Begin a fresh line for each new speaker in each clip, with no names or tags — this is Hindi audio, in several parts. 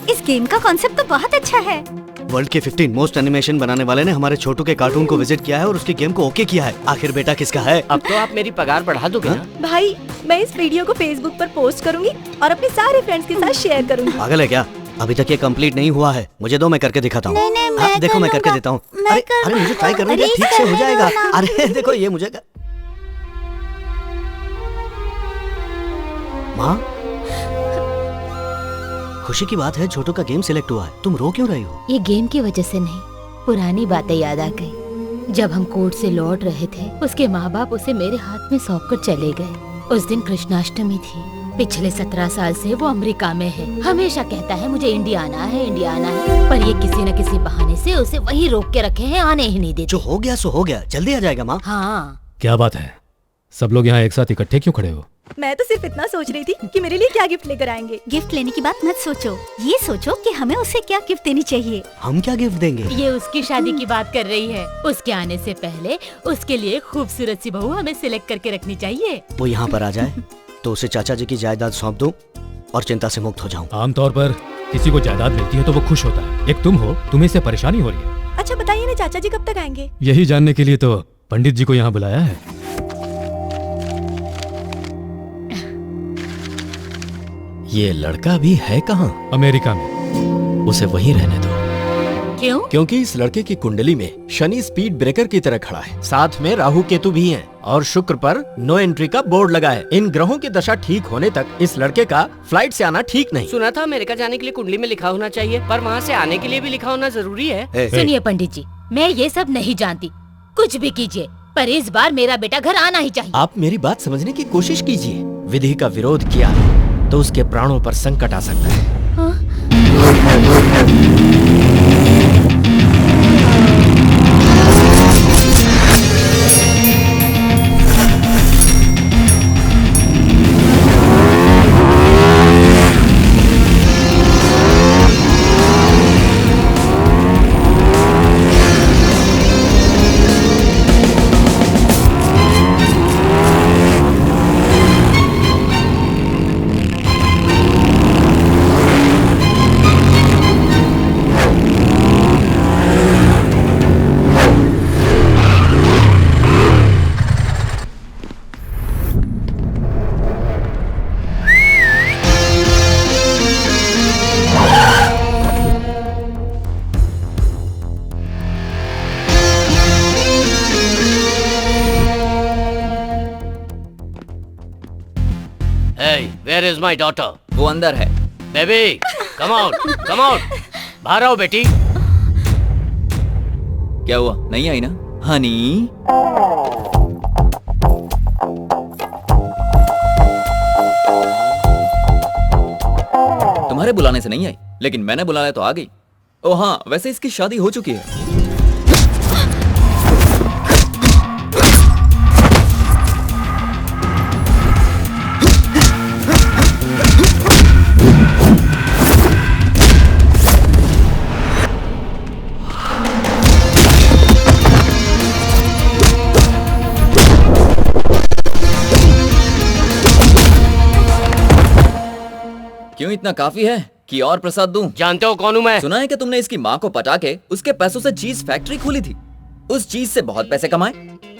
इस गेम का कॉन्सेप्ट तो बहुत अच्छा है।
वर्ल्ड के 15 मोस्ट एनिमेशन बनाने वाले ने हमारे छोटू के कार्टून को विजिट किया है और उसके गेम को ओके किया है। आखिर बेटा किसका है?
अब तो आप मेरी पगार बढ़ा दोगे ना?
भाई मैं इस वीडियो को फेसबुक पर पोस्ट करूंगी और अपने सारे फ्रेंड्स के साथ शेयर करूंगी।
पागल है क्या? अभी तक ये कंप्लीट नहीं हुआ है। मुझे दो, मैं करके दिखाता हूँ।
नहीं, मैं
देखो मैं करके देता हूँ। अरे मुझे ट्राई करने दे, ठीक से हो जाएगा। अरे देखो ये मुझे माँ, खुशी की बात है छोटू का गेम सिलेक्ट हुआ है। तुम रो क्यों रही हो?
ये गेम की वजह से नहीं, पुरानी बातें याद आ गई। जब हम कोर्ट से लौट रहे थे, उसके माँ बाप उसे मेरे हाथ में सौंप कर चले गए। उस दिन कृष्णाष्टमी थी। पिछले 17 साल से वो अमेरिका में है। हमेशा कहता है मुझे इंडिया आना है, इंडिया आना है, पर ये किसी न किसी बहाने से उसे वहीं रोक के रखे हैं, आने ही नहीं देते।
जो हो गया सो हो गया, जल्दी आ जाएगा माँ।
हाँ।
क्या बात है, सब लोग यहाँ एक साथ इकट्ठे क्यों खड़े हो?
मैं तो सिर्फ इतना सोच रही थी कि मेरे लिए क्या गिफ्ट लेकर आएंगे।
गिफ्ट लेने की बात मत सोचो, ये सोचो कि हमें उसे क्या गिफ्ट देनी चाहिए।
हम क्या गिफ्ट देंगे?
ये उसकी शादी की बात कर रही है। उसके आने से पहले उसके लिए खूबसूरत सी बहू हमें सिलेक्ट करके रखनी चाहिए।
वो यहाँ पर आ जाए तो उसे चाचा जी की जायदाद सौंप दूं और चिंता से मुक्त हो जाऊं।
आमतौर पर किसी को जायदाद मिलती है तो वो खुश होता है। एक तुम हो, तुम्हें इससे परेशानी हो रही है।
अच्छा बताइए ना, चाचा जी कब तक आएंगे?
यही जानने के लिए तो पंडित जी को यहाँ बुलाया है।
ये लड़का भी है कहाँ?
अमेरिका में।
उसे वहीं रहने दो।
क्यों?
क्योंकि इस लड़के की कुंडली में शनि स्पीड ब्रेकर की तरह खड़ा है, साथ में राहु केतु भी हैं और शुक्र पर नो एंट्री का बोर्ड लगा है। इन ग्रहों की दशा ठीक होने तक इस लड़के का फ्लाइट से आना ठीक नहीं।
सुना था अमेरिका जाने के लिए कुंडली में लिखा होना चाहिए, पर वहाँ से आने के लिए भी लिखा होना जरूरी है।
सुनिए पंडित जी, मैं ये सब नहीं जानती, कुछ भी कीजिए, पर इस बार मेरा बेटा घर आना ही चाहिए।
आप मेरी बात समझने की कोशिश कीजिए। विधि का विरोध किया तो उसके प्राणों पर संकट आ सकता है।
Where is my daughter?
वो अंदर है।
Baby, come out, come out. बाहर आओ बेटी।
क्या हुआ, नहीं आई ना? हनी तुम्हारे बुलाने से नहीं आई, लेकिन मैंने बुलाया तो आ गई। ओ हाँ, वैसे इसकी शादी हो चुकी है। क्यों, इतना काफी है कि और प्रसाद दूं?
जानते हो कौन हूं मैं?
सुना है कि तुमने इसकी माँ को पटा के उसके पैसों से चीज फैक्ट्री खोली थी। उस चीज से बहुत पैसे कमाए।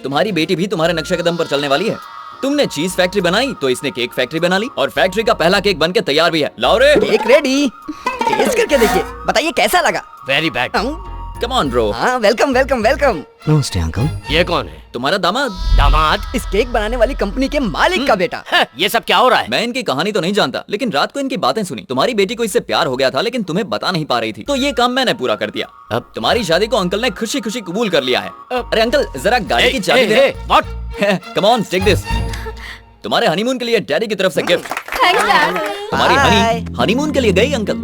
तुम्हारी बेटी भी तुम्हारे नक्शे कदम पर चलने वाली है। तुमने चीज फैक्ट्री बनाई तो इसने केक फैक्ट्री बना ली और फैक्ट्री का पहला केक बनके तैयार भी है। लाओ रे।
Cake ready. टेस्ट करके देखिए, बताइए कैसा लगा?
Very bad.
Come on bro.
हाँ, वेलकम वेलकम वेलकम।
नमस्ते अंकल।
ये कौन है?
तुम्हारा दामाद।
दामाद?
इस केक बनाने वाली कंपनी के मालिक का बेटा।
ये सब क्या हो रहा है?
मैं इनकी कहानी तो नहीं जानता, लेकिन रात को इनकी बातें सुनी। तुम्हारी बेटी को इससे प्यार हो गया था, लेकिन तुम्हें बता नहीं पा रही थी, तो ये काम मैंने पूरा कर दिया। अब तुम्हारी शादी को अंकल ने खुशी खुशी कबूल कर लिया है। अरे अंकल, जरा गाड़ी की चाबी दे। Come on, take this. तुम्हारे हनीमून के लिए डैडी की तरफ से गिफ्ट। तुम्हारी हनी हनीमून के लिए गई अंकल।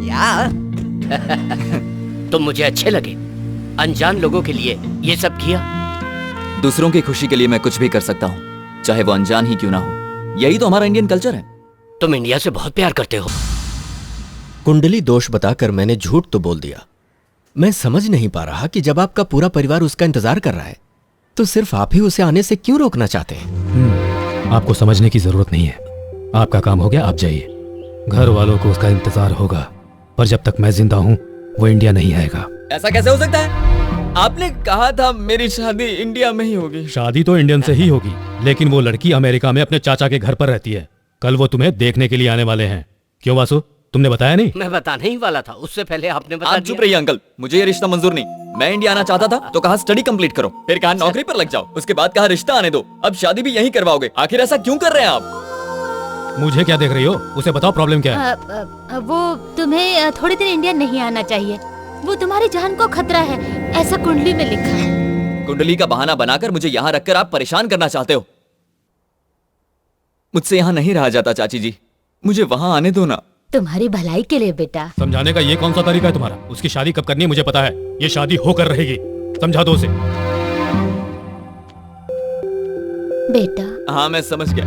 तुम मुझे अच्छे लगे। अनजान लोगों के लिए ये सब किया।
दूसरों की खुशी के लिए मैं कुछ भी कर सकता हूँ, चाहे वो अनजान ही क्यों ना हो। यही तो हमारा इंडियन कल्चर है।
तुम इंडिया से बहुत प्यार करते हो।
कुंडली दोष बताकर मैंने झूठ तो बोल दिया। मैं समझ नहीं पा रहा कि जब आपका पूरा परिवार उसका इंतजार कर रहा है, तो सिर्फ आप ही उसे आने से क्यों रोकना चाहते हैं?
आपको समझने की जरूरत नहीं है। आपका काम हो गया, आप जाइए। घर वालों को उसका इंतजार होगा, पर जब तक मैं जिंदा हूँ वो इंडिया नहीं आएगा।
ऐसा कैसे हो सकता है? आपने कहा था मेरी शादी इंडिया में ही होगी।
शादी तो इंडियन से ही होगी, लेकिन वो लड़की अमेरिका में अपने चाचा के घर पर रहती है। कल वो तुम्हें देखने के लिए आने वाले हैं। क्यों वासु, तुमने बताया नहीं?
मैं बताने ही वाला था, उससे पहले आपने बता
आप
दिया।
चुप रहिए अंकल, मुझे ये रिश्ता मंजूर नहीं। मैं इंडिया आना चाहता था तो कहा स्टडी कंप्लीट करो, फिर कहा नौकरी पर लग जाओ, उसके बाद कहा रिश्ता आने दो, अब शादी भी यहीं करवाओगे। आखिर ऐसा क्यों कर रहे हैं आप?
मुझे क्या देख रही हो? उसे बताओ प्रॉब्लम क्या है।
वो तुम्हें थोड़ी देर इंडिया नहीं आना चाहिए। वो तुम्हारी जान को खतरा है, ऐसा कुंडली में लिखा है।
कुंडली का बहाना बनाकर मुझे यहाँ रखकर आप परेशान करना चाहते हो। मुझसे यहाँ नहीं रहा जाता चाची जी, मुझे वहाँ आने दो ना।
तुम्हारी भलाई के लिए बेटा।
समझाने का ये कौन सा तरीका है तुम्हारा? उसकी शादी कब करनी है मुझे पता है, ये शादी होकर रहेगी। समझा दो उसे।
बेटा।
हाँ मैं समझ गया।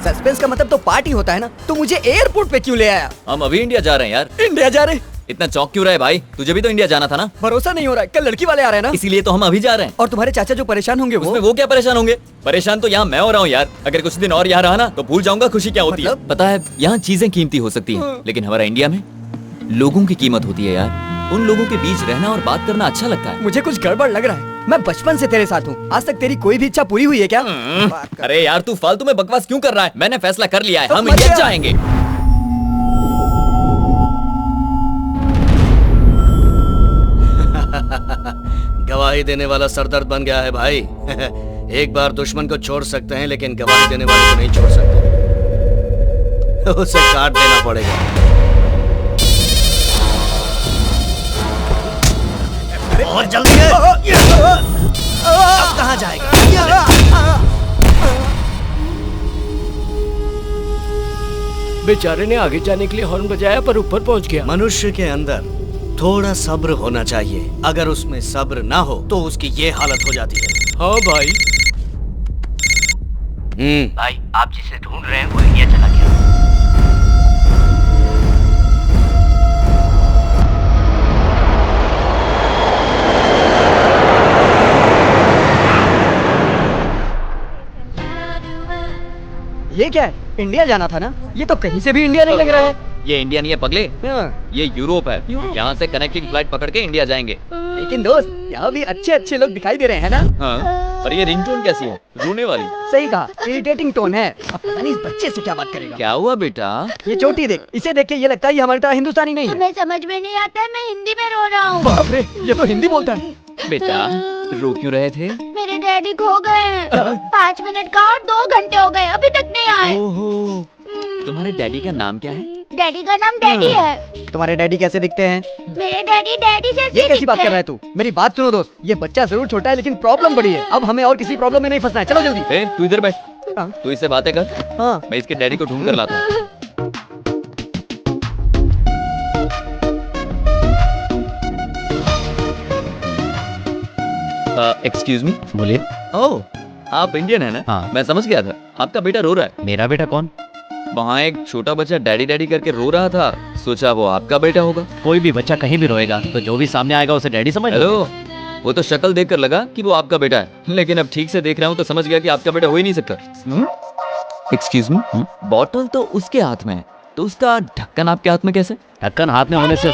सस्पेंस का मतलब तो पार्टी होता है ना, तो मुझे एयरपोर्ट पे क्यों ले आया?
हम अभी इंडिया जा रहे हैं यार।
इंडिया जा रहे?
इतना चौंक क्यों रहा है भाई? तुझे भी तो इंडिया जाना था ना।
भरोसा नहीं हो रहा है, कल लड़की वाले आ रहे हैं ना,
इसीलिए तो हम अभी जा रहे हैं।
और तुम्हारे चाचा जो परेशान होंगे
उसमें वो क्या परेशान होंगे? परेशान तो यहाँ मैं हो रहा हूँ यार। अगर कुछ दिन और यहाँ रहा ना तो भूल जाऊंगा खुशी क्या होती है। पता है यहाँ चीजें कीमती हो सकती है, लेकिन हमारा इंडिया में लोगों की कीमत होती है यार। उन लोगों के बीच रहना और बात करना अच्छा लगता है।
मुझे कुछ गड़बड़ लग रहा है। मैं बचपन से तेरे साथ हूँ, आज तक तेरी कोई भी इच्छा पूरी हुई है क्या?
अरे यार तू फालतू में बकवास क्यों कर रहा है? मैंने फैसला कर लिया है,
तो
हम इंडिया जाएंगे।
गवाही देने वाला सरदर्द बन गया है भाई। एक बार दुश्मन को छोड़ सकते हैं, लेकिन गवाही देने वाले को नहीं छोड़ सकते। उसे काट देना पड़ेगा। और जल्दी है। अब कहाँ जाएगा?
बेचारे ने आगे जाने के लिए हॉर्न बजाया पर ऊपर पहुंच गया।
मनुष्य के अंदर थोड़ा सब्र होना चाहिए। अगर उसमें सब्र ना हो तो उसकी ये हालत हो जाती है।
हाँ भाई।
भाई आप जिसे ढूंढ रहे हैं वो इंडिया चला गया।
ये क्या है? इंडिया जाना था ना? ये तो कहीं से भी इंडिया नहीं लग रहा है।
ये इंडिया नहीं है पगले, ये यूरोप है। यहाँ से कनेक्टिंग फ्लाइट पकड़ के इंडिया जाएंगे।
लेकिन दोस्त यहाँ भी अच्छे अच्छे लोग दिखाई दे रहे हैं ना?
हाँ। और ये रिंगटोन कैसी है? रोने वाली।
सही कहा, इरिटेटिंग टोन है। अब पता नहीं इस बच्चे से क्या बात करेगा।
क्या हुआ बेटा?
ये चोटी देख, इसे देख के ये लगता है ये हमारी तरह हिंदुस्तानी नहीं है।
हमें समझ में नहीं आता है, मैं हिंदी में रो रहा हूँ।
बाप रे, ये तो हिंदी बोलता है।
बेटा रो क्यों रहे थे?
मेरे डैडी खो गए। 5 मिनट का और 2 घंटे हो गए, अभी तक नहीं आए।
ओहो, तुम्हारे डैडी का नाम क्या है?
डैडी का नाम डैडी है।
तुम्हारे डैडी कैसे दिखते हैं?
मेरे डैडी डैडी जैसे
ये कैसी बात कर रहा है तू? मेरी बात सुनो दोस्त, ये बच्चा जरूर छोटा है लेकिन प्रॉब्लम बड़ी है। अब हमें और किसी प्रॉब्लम में नहीं फंसना है, चलो जल्दी।
तू इधर बैठ,
हाँ।
तू इससे बातें कर।
हाँ।
मैं इसके डैडी को ढूंढ कर लाता हूँ। Excuse me.
बोलिए।
ओह, आप इंडियन है ना?
हाँ।
मैं समझ गया था। आपका बेटा रो रहा है।
मेरा बेटा कौन?
वहाँ एक छोटा बच्चा डैडी डैडी करके रो रहा था, सोचा वो आपका बेटा होगा।
कोई भी बच्चा कहीं भी रोएगा तो जो भी सामने आएगा उसे डैडी समझ लो।
हेलो, वो तो शक्ल देखकर लगा कि वो आपका बेटा है, लेकिन अब ठीक से देख रहा हूँ तो समझ गया कि आपका बेटा हो ही नहीं सकता। एक्सक्यूज मी, बॉटल तो उसके हाथ में है, तो उसका ढक्कन आपके हाथ में कैसे?
ढक्कन हाथ में होने से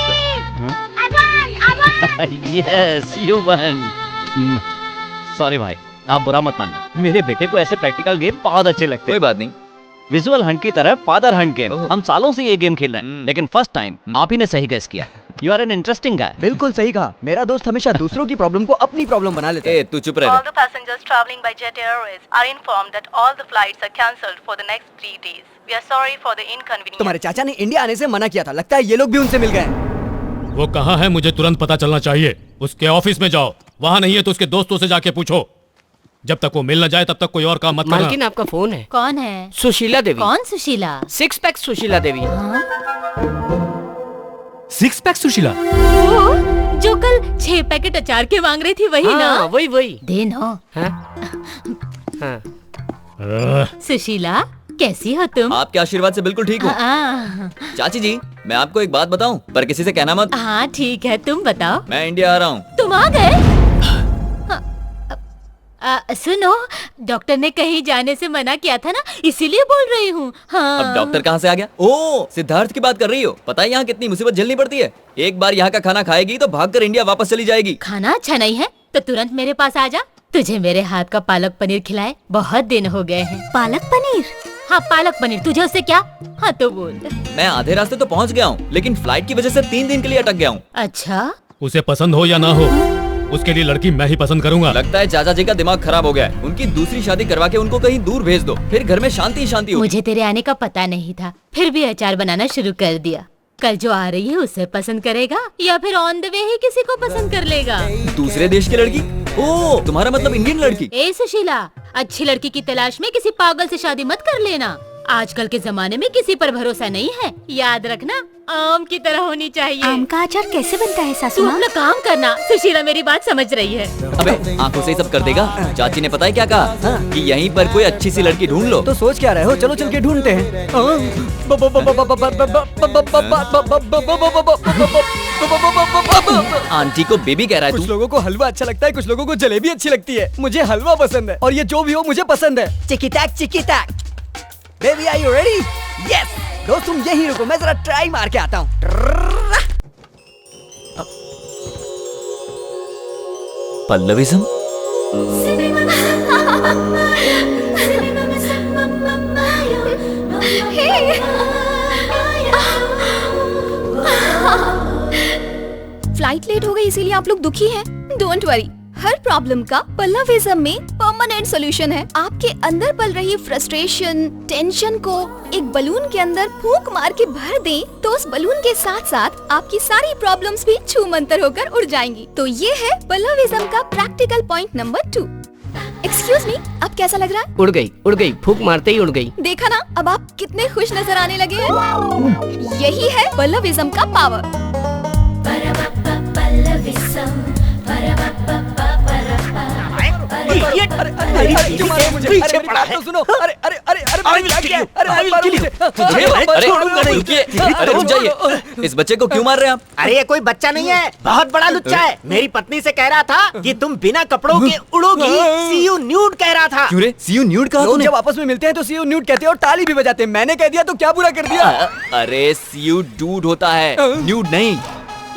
यस यू वन। सॉरी भाई, आप बुरा मत मानना। मेरे बेटे को ऐसे प्रैक्टिकल गेम बहुत अच्छे लगते
कोई
हैं।
बात नहीं।
विजुअल हंट की तरह फादर हंट गेम।
ओह।
हम सालों से ये गेम खेल रहे हैं, लेकिन फर्स्ट टाइम आप ही ने सही गेस किया। You are an interesting guy.
बिल्कुल सही कहा। मेरा दोस्त हमेशा दूसरों की प्रॉब्लम को अपनी प्रॉब्लम बना लेता है।
ए, तू चुप रह।
All the passengers traveling by Jet Airways are informed that all the flights are cancelled for the next 3 days. We are sorry for the inconvenience.
तुम्हारे चाचा ने इंडिया आने से मना किया था, लगता है ये लोग भी उनसे मिल गए।
वो कहाँ है मुझे तुरंत पता चलना चाहिए। उसके ऑफिस में जाओ, वहाँ नहीं है तो उसके दोस्तों से जाके पूछो। जब तक वो मिल न जाए तब तक कोई और काम मत करना।
मालकिन आपका फोन है।
कौन है?
सुशीला देवी।
कौन सुशीला?
6 पैक सुशीला देवी।
हाँ?
6 पैक सुशीला?
वो जो कल 6 पैकेट अचार के मांग रही थी, वही
हाँ,
ना?
वही।
दे ना।
हाँ? हाँ।
सुशीला, कैसी हो तुम?
आपके आशीर्वाद से बिल्कुल ठीक हूँ। चाची जी, मैं आपको एक बात बताऊं, पर किसी से कहना मत।
हाँ ठीक है, तुम बताओ।
मैं इंडिया आ रहा हूँ।
तुम आ गए? सुनो, डॉक्टर ने कहीं जाने से मना किया था ना, इसीलिए बोल रही हूँ। हाँ।
अब डॉक्टर कहाँ से आ गया? ओह, सिद्धार्थ की बात कर रही हो। पता है यहाँ कितनी मुसीबत झेलनी पड़ती है। एक बार यहाँ का खाना खाएगी तो भागकर इंडिया वापस चली जाएगी।
खाना अच्छा नहीं है तो तुरंत मेरे पास आ जा, तुझे मेरे हाथ का पालक पनीर खिलाए, बहुत दिन हो गए हैं।
पालक पनीर?
हाँ पालक पनीर, तुझे उससे क्या? हाँ तो बोल।
मैं आधे रास्ते तो पहुँच गया हूँ, लेकिन फ्लाइट की वजह से 3 दिन के लिए अटक गया हूँ।
अच्छा,
उसे पसंद हो या ना हो, उसके लिए लड़की मैं ही पसंद करूंगा।
लगता है चाचा जी का दिमाग खराब हो गया है। उनकी दूसरी शादी करवा के उनको कहीं दूर भेज दो, फिर घर में शांति शांति होगी।
मुझे तेरे आने का पता नहीं था, फिर भी अचार बनाना शुरू कर दिया। कल जो आ रही है उसे पसंद करेगा या फिर ऑन द वे ही किसी को पसंद कर लेगा?
दूसरे देश की लड़की? ओह, तुम्हारा मतलब इंडियन लड़की?
ए सुशीला, अच्छी लड़की की तलाश में किसी पागल से शादी मत कर लेना। आजकल के जमाने में किसी पर भरोसा नहीं है। याद रखना, आम की तरह होनी चाहिए।
आम का अचार कैसे बनता है सासू
तू
माँ?
अपना काम करना। सुशीला मेरी बात समझ रही है।
अबे आंखों से ही सब कर देगा। चाची ने पता है क्या कहा? कि यहीं पर कोई अच्छी सी लड़की ढूंढ लो।
तो सोच क्या रहे हो? चलो चल के ढूंढते हैं।
आंटी को बेबी कह रहा है
कुछ
तू?
लोगों को हलवा अच्छा लगता है, कुछ लोगों को जलेबी अच्छी लगती है। मुझे हलवा पसंद है और ये जो भी हो मुझे पसंद है। चिकी टैक। Baby are you ready? Yes. दोस्त तुम यहीं रुको, मैं जरा ट्राई मार के आता हूँ।
पल्लविज्म?
फ्लाइट लेट हो गई इसीलिए आप लोग दुखी हैं। डोंट वरी, हर प्रॉब्लम का पल्लविज्म में परमानेंट सॉल्यूशन है। आपके अंदर पल रही फ्रस्ट्रेशन, टेंशन को एक बलून के अंदर फूंक मार के भर दें तो उस बलून के साथ साथ आपकी सारी प्रॉब्लम्स भी छूमंतर होकर उड़ जाएंगी। तो ये है पल्लविज्म का practical point number 2। Excuse me, अब कैसा लग रहा है?
उड़ गई, फूंक मारते ही उड़ गई।
देखा ना, अब आप कितने खुश नजर आने लगे हैं। यही है पल्लविज्म का पावर।
इस बच्चे को क्यों मार रहे हैं आप?
अरे ये कोई बच्चा नहीं है, बहुत बड़ा लुच्चा है। मेरी पत्नी से कह रहा था कि तुम बिना कपड़ों के उड़ोगी। सी यू न्यूड कह रहा था।
क्यों रे? सी यू न्यूड कहा तूने?
जब आपस में मिलते हैं तो सी यू न्यूड कहते हैं और ताली भी बजाते हैं। मैंने कह दिया तो क्या बुरा कर दिया?
अरे सी यू डूड होता है, न्यूड नहीं।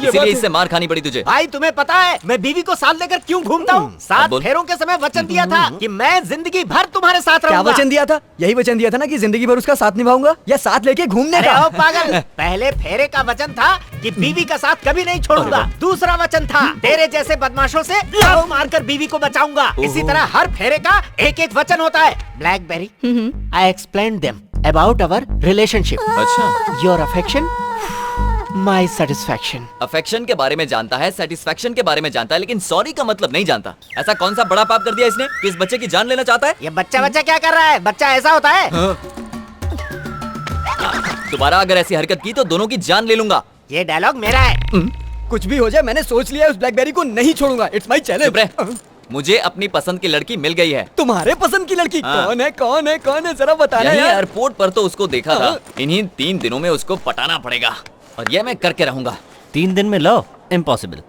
इसीलिए इससे मार खानी पड़ी तुझे।
भाई तुम्हें पता है मैं बीवी को साथ लेकर क्यों घूमता हूँ? 7 फेरों के समय वचन दिया था कि मैं जिंदगी भर तुम्हारे साथ रहूंगा।
क्या वचन दिया था? यही वचन दिया था ना कि जिंदगी भर उसका साथ निभाऊंगा, या साथ लेके घूमने का?
पागल, पहले फेरे का वचन था कि बीवी का साथ कभी नहीं छोड़ूंगा। दूसरा वचन था तेरे जैसे बदमाशों से लव मारकर बीवी को बचाऊंगा। इसी तरह हर फेरे का एक एक वचन होता है। BlackBerry, I explain them about our relationship.
अच्छा,
your affection, my satisfaction.
Affection के बारे में जानता है, सेटिस्फैक्शन के बारे में जानता है, लेकिन सॉरी का मतलब नहीं जानता। ऐसा कौन सा बड़ा पाप कर दिया इसने कि इस बच्चे की जान लेना चाहता है?
ये बच्चा क्या कर रहा है? बच्चा ऐसा होता है?
दोबारा अगर ऐसी हरकत की तो दोनों की जान ले लूंगा।
ये डायलॉग मेरा है।
कुछ भी हो जाए, मैंने सोच लिया है, उस ब्लैकबेरी को नहीं छोड़ूंगा। It's my challenge.
मुझे अपनी पसंद की लड़की मिल गई है।
तुम्हारे पसंद की लड़की?
हाँ।
कौन है जरा बताना यार।
एयरपोर्ट पर तो उसको देखा था। इन्हीं 3 दिनों में उसको पटाना पड़ेगा और ये मैं करके रहूंगा।
3 दिन में लव? इम्पॉसिबल।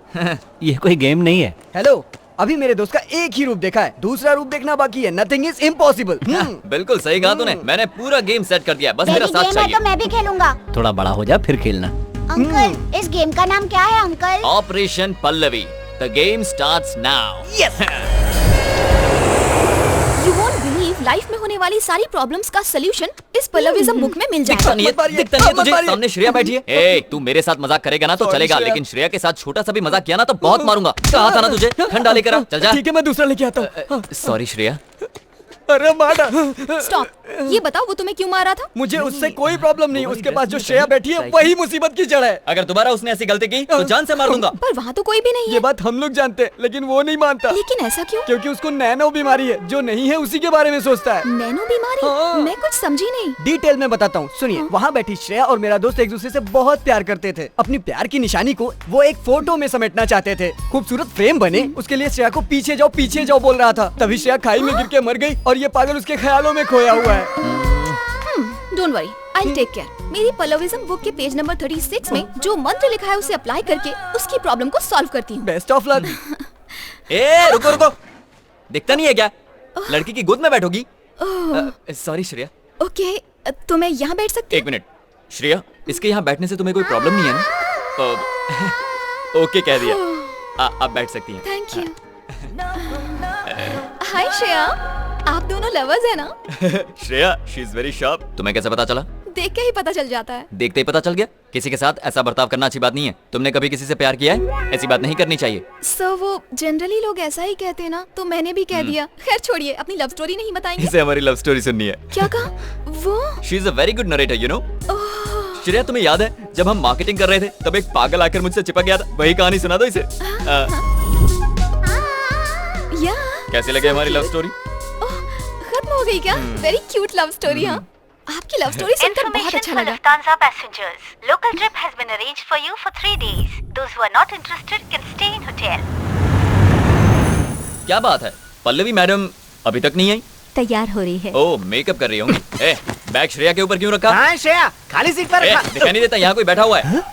ये कोई गेम नहीं है।
हेलो, अभी मेरे दोस्त का एक ही रूप देखा है, दूसरा रूप देखना बाकी है। Nothing is impossible.
बिल्कुल सही कहा तूने। मैंने पूरा गेम सेट कर दिया, बस मेरा साथ चाहिए।
तो मैं भी खेलूंगा।
थोड़ा बड़ा हो जा फिर खेलना।
अंकल, इस गेम का नाम क्या है uncle?
Operation Pallavi. The game starts now.
Yes.
You won't believe, life में होने वाली सारी प्रॉब्लम्स का सलूशन इस पल्लविज्म बुक में मिल जाएगा।
दिखता नहीं है तुझे? सामने श्रेया बैठी है। ए, तू मेरे साथ मजाक करेगा ना तो चलेगा, लेकिन श्रेया के साथ छोटा सा भी मजाक किया ना तो बहुत मारूंगा। कहा था ना तुझे? ठंडा लेकर आ, चल जा।
ठीक है, मैं दूसरा लेके आता हूँ।
सॉरी श्रेया।
अरे मारा।
स्टॉप, ये बताओ वो तुम्हें क्यों मारा था?
मुझे उससे कोई प्रॉब्लम नहीं, उसके पास जो श्रेया बैठी है वही मुसीबत की जड़ है।
अगर दोबारा उसने ऐसी गलती की तो जान से मार दूंगा।
पर वहाँ तो कोई भी नहीं है।
ये बात हम लोग जानते हैं, लेकिन वो नहीं मानता।
लेकिन ऐसा क्यों?
क्योंकि उसको नैनो बीमारी है, जो नहीं है उसी के बारे में सोचता है।
नैनो बीमारी?
हाँ।
मैं कुछ समझी नहीं।
डिटेल में बताता हूँ, सुनिए। वहाँ बैठी श्रेया और मेरा दोस्त एक दूसरे से बहुत प्यार करते थे। अपनी प्यार की निशानी को वो एक फोटो में समेटना चाहते थे। खूबसूरत फ्रेम बने, उसके लिए श्रेया को पीछे जाओ बोल रहा था। तभी श्रेया खाई में गिर के मर गई और ये पागल उसके ख्यालों में खोया हुआ है।
Don't worry, I take care. मेरी पल्लविज्म बुक के पेज नंबर 36 में जो मंत्र लिखा है उसे अप्लाई करके उसकी प्रॉब्लम को सॉल्व करती हूँ।
Best of luck.
ए रुको रुको, दिखता नहीं है क्या? लड़की की गोद में बैठोगी? सॉरी श्रेया।
ओके, तो मैं यहाँ बैठ सकती हूँ?
एक मिनट श्रेया, इसके यहाँ बैठने से तुम्हें कोई प्रॉब्लम नहीं है ना? ओके कह दिया, आप बैठ सकती हैं।
Thank you. हाय श्रेया, आप दोनों लवर्स हैं ना?
Shreya, she is very sharp. तुम्हें कैसे पता चला?
देख के ही पता चल जाता है।
देखते ही पता चल गया? किसी के साथ ऐसा बर्ताव करना अच्छी बात नहीं है। तुमने कभी किसी से प्यार किया है? ऐसी बात नहीं करनी चाहिए।
सर वो जनरली लोग ऐसा ही कहते हैं ना, तो मैंने भी कह दिया। खैर छोड़िए, अपनी लव स्टोरी नहीं बताएंगे?
इसे हमारी लव स्टोरी सुननी है।
क्या कहा वो?
She is a very good narrator, you know. Shreya, तुम्हें याद है जब हम मार्केटिंग कर रहे थे तब एक पागल आकर मुझसे चिपक गया था? वही कहानी सुना दो इसे। कैसे लगे हमारी लव स्टोरी?
खत्म हो गई क्या? Very cute love story. हाँ, आपकी लव स्टोरी सुनकर बहुत अच्छा लगा।
Lufthansa passengers, local trip has been arranged for you for 3 days. Those who are not interested can stay in hotel.
क्या बात है, पल्लवी मैडम अभी तक नहीं आई?
तैयार हो रही है।
ओह, मेकअप कर रही होंगी। बैग श्रेया के ऊपर क्यों रखा?
हाँ श्रेया, खाली सीट पर रखा।
दिखाई नहीं देता यहाँ कोई बैठा हुआ है?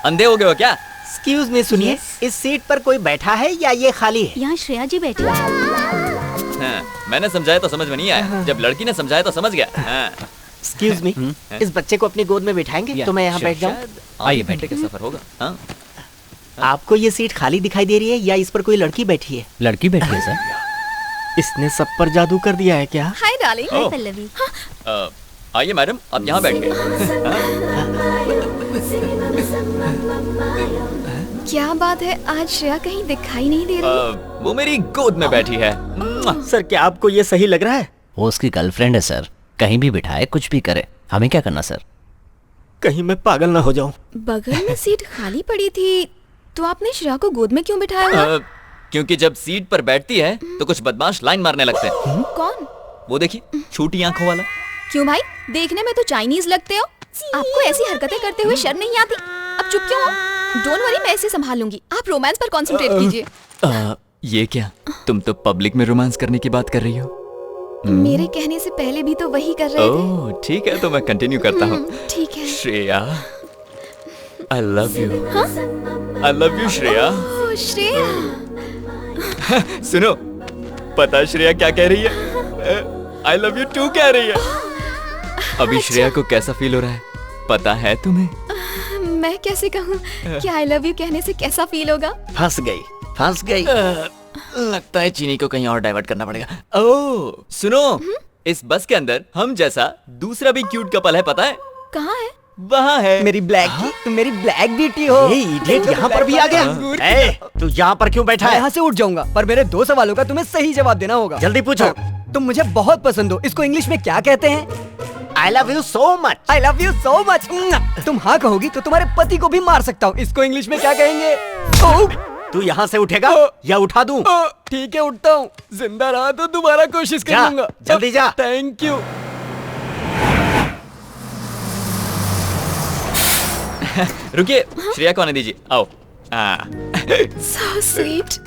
अंधे हो गए हो क्या?
एक्सक्यूज मी, सुनिए, इस सीट पर कोई बैठा है या ये खाली है?
यहाँ श्रेया जी बैठी है।
मैंने समझाया तो समझ में नहीं आया, जब लड़की ने समझाया तो समझ गया।
एक्सक्यूज मी, इस बच्चे को अपनी गोद में बिठाएंगे तो मैं यहाँ बैठ जाऊँ?
आइए, बैठे का सफर होगा। हाँ?
आपको ये सीट खाली दिखाई दे रही है या इस पर कोई लड़की बैठी है?
लड़की बैठी है सर।
इसने सब पर जादू कर दिया है क्या?
Hi darling.
हाय पल्लवी।
आइए मैडम, आप यहाँ बैठ गए।
क्या बात है, आज श्रेया कहीं दिखाई नहीं दे रही।
वो मेरी गोद में बैठी है।
सर, क्या आपको ये सही लग रहा है?
वो उसकी गर्लफ्रेंड है सर, कहीं भी बिठाए कुछ भी करे, हमें क्या करना सर?
कहीं मैं पागल ना हो जाऊं।
बगल में सीट खाली पड़ी थी, तो आपने श्रेया को गोद में क्यों बिठाया हुआ?
क्योंकि जब सीट पर बैठती है तो कुछ बदमाश लाइन मारने लगते हैं।
कौन?
वो देखिए, छोटी आंखों वाला।
क्यों भाई, देखने में तो चाइनीज लगते हो। आपको ऐसी हरकतें करते हुए शर्म नहीं आती? अब चुप क्यों हो? डोंट वरी, मैं इसे संभाल लूंगी। आप रोमांस पर कंसंट्रेट कीजिए।
ये क्या, तुम तो पब्लिक में रोमांस करने की बात कर रही हो?
मेरे कहने से पहले भी तो वही कर रहे थे।
ओह ठीक है, तो मैं कंटिन्यू करता हूँ।
ठीक है।
Shreya, I love you. I love you Shreya.
Shreya.
सुनो, पता है श्रेया क्या कह रही है? आई लव यू टू कह रही है। अभी श्रेया को कैसा फील हो रहा है पता है तुम्हें?
मैं कैसे कहूँ कि आई लव यू कहने से कैसा फील होगा?
फंस गई, फंस गई।
लगता है चीनी को कहीं और डाइवर्ट करना पड़ेगा। ओह सुनो, इस बस के अंदर हम जैसा दूसरा भी क्यूट कपल है, पता है?
कहाँ है?
वहाँ है।
मेरी ब्लैक तुम मेरी ब्लैक ब्यूटी हो।
इडियट, यहाँ पर भी आ गया। तू यहाँ पर क्यों बैठा है?
यहाँ से उठ जाऊंगा, पर मेरे 2 सवालों का तुम्हें सही जवाब देना होगा।
जल्दी पूछो।
तुम मुझे बहुत पसंद हो, इसको इंग्लिश में क्या कहते हैं?
I love you so much.
I love you so much. तुम हाँ कहोगी तो तुम्हारे पति को भी मार सकता हूँ, इसको इंग्लिश में क्या कहेंगे?
तू यहाँ से उठेगा या उठा दूं?
ठीक है, उठता हूँ। जिंदा रहा तो दोबारा कोशिश कर लूंगा।
जल्दी जा।
Thank you.
रुकिए, श्रेया को आने दीजिए। आओ।
So sweet.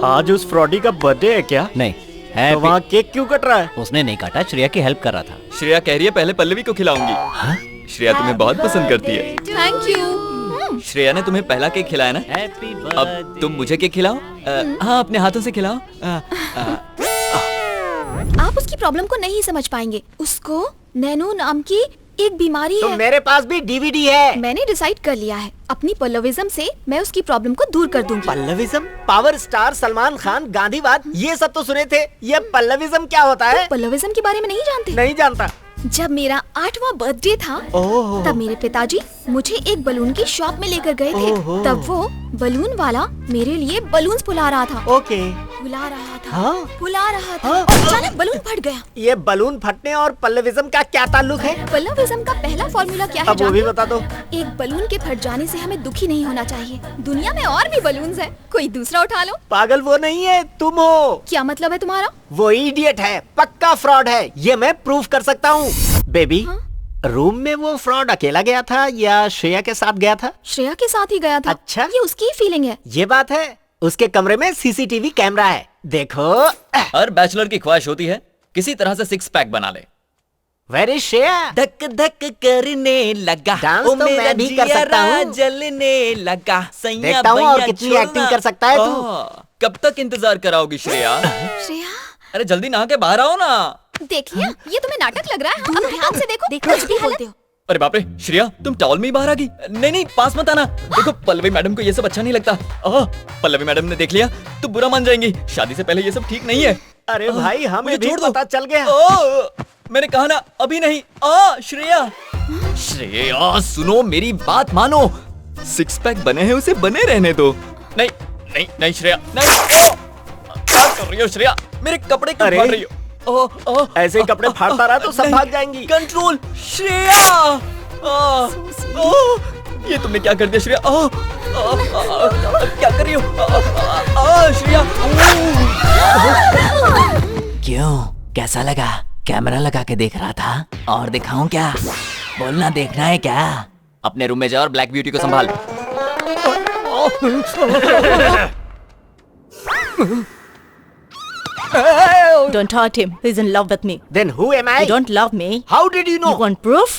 आज उस फ्रॉडी का बर्थडे है क्या?
नहीं
है। तो वहाँ केक क्यों कट रहा है?
उसने नहीं काटा, श्रेया की हेल्प कर रहा था।
श्रेया कह रही है पहले पल्लवी को खिलाऊंगी। श्रेया तुम्हें बहुत पसंद करती है।
Thank you.
श्रेया ने तुम्हें पहला केक खिलाया ना? अब तुम मुझे केक खिलाओ। हाँ, अपने हाथों से खिलाओ।
आप उसकी प्रॉब्लम को नहीं समझ पाएंगे। उसको नैनो नाम की एक बीमारी
तो
है।
मेरे पास भी डीवीडी है।
मैंने डिसाइड कर लिया है, अपनी पल्लविज्म से मैं उसकी प्रॉब्लम को दूर कर दूंगी।
पल्लविज्म? पावर स्टार सलमान खान, गांधीवाद, ये सब तो सुने थे। ये पल्लविज्म क्या होता है?
तो पल्लविज्म के बारे में नहीं जानते?
नहीं जानता।
जब मेरा 8वां बर्थडे था, तब मेरे पिताजी मुझे एक बलून की शॉप में लेकर गए थे। तब वो बलून वाला मेरे लिए बलून्स फुला रहा था।
ओके।
फुला रहा था।
हाँ?
फुला रहा था। और अचानक बलून फट गया।
ये बलून फटने और पल्लविज्म का क्या ताल्लुक है?
पल्लविज्म का पहला फॉर्मूला क्या है?
अब वो भी बता दो।
एक बलून के फट जाने से हमें दुखी नहीं होना चाहिए। दुनिया में और भी बलून्स हैं, कोई दूसरा उठा लो।
पागल वो नहीं है, तुम हो।
क्या मतलब है तुम्हारा?
वो इडियट है, पक्का फ्रॉड है, ये मैं प्रूफ कर सकता हूँ। बेबी, रूम में वो फ्रॉड अकेला गया था या श्रेया के साथ गया था?
श्रेया के साथ ही गया था।
अच्छा,
ये उसकी ही फीलिंग है।
ये बात है। उसके कमरे में सीसीटीवी कैमरा है, देखो।
हर बैचलर की ख्वाहिश होती है किसी तरह से सिक्स पैक बना ले।
Where is Shreya?
धक धक करने लगा,
डांस तो मैं भी कर सकता हूँ।
जलने लगा,
देखता हूँ और कितनी एक्टिंग कर सकता है तू।
कब तक इंतजार कराओगी श्रेया?
श्रेया,
अरे जल्दी नहा के बाहर आओ ना।
देख लिया, ये तुम्हें नाटक लग रहा है। अब ध्यान से देखो, कुछ भी बोलते हो।
अरे बाप रे श्रेया, तुम टॉवल में ही बाहर आ गई। नहीं पास मत आना। देखो पल्लवी मैडम को ये सब अच्छा नहीं लगता। पल्लवी मैडम ने देख लिया तो बुरा मान जाएंगी। शादी से पहले ये सब ठीक नहीं है।
अरे भाई हमें भी पता चल गया।
मैंने कहा ना अभी नहीं। श्रेया सुनो, मेरी बात मानो। सिक्स पैक बने हैं, उसे बने रहने दो। नहीं श्रेया, नहीं। क्या कर रही हो श्रेया? मेरे कपड़े क्यों फाड़ रही हो?
ऐसे ही कपड़े फाड़ता रहा तो सब भाग जाएंगी।
कंट्रोल श्रेया। ये तुमने क्या कर दिया श्रेया? क्या कर रही हो श्रेया?
क्यों, कैसा लगा? कैमरा लगा के देख रहा था और दिखाऊं क्या? बोलना, देखना है क्या?
अपने रूम में जा और ब्लैक ब्यूटी को संभाल।
Don't hurt him. He's in love with me.
Then who am I?
You don't love me.
How did you know?
You want proof?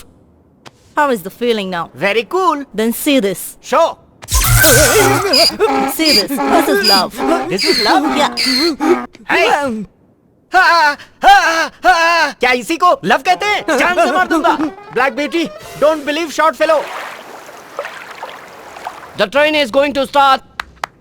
How is the feeling now?
Very cool.
Then see this.
Show.
See this. This is love.
This is love?
Yeah.
Hey. क्या इसी को लव कहते हैं? जान से मार दूंगा। Black beauty, don't believe short fellow.
The train is going to start.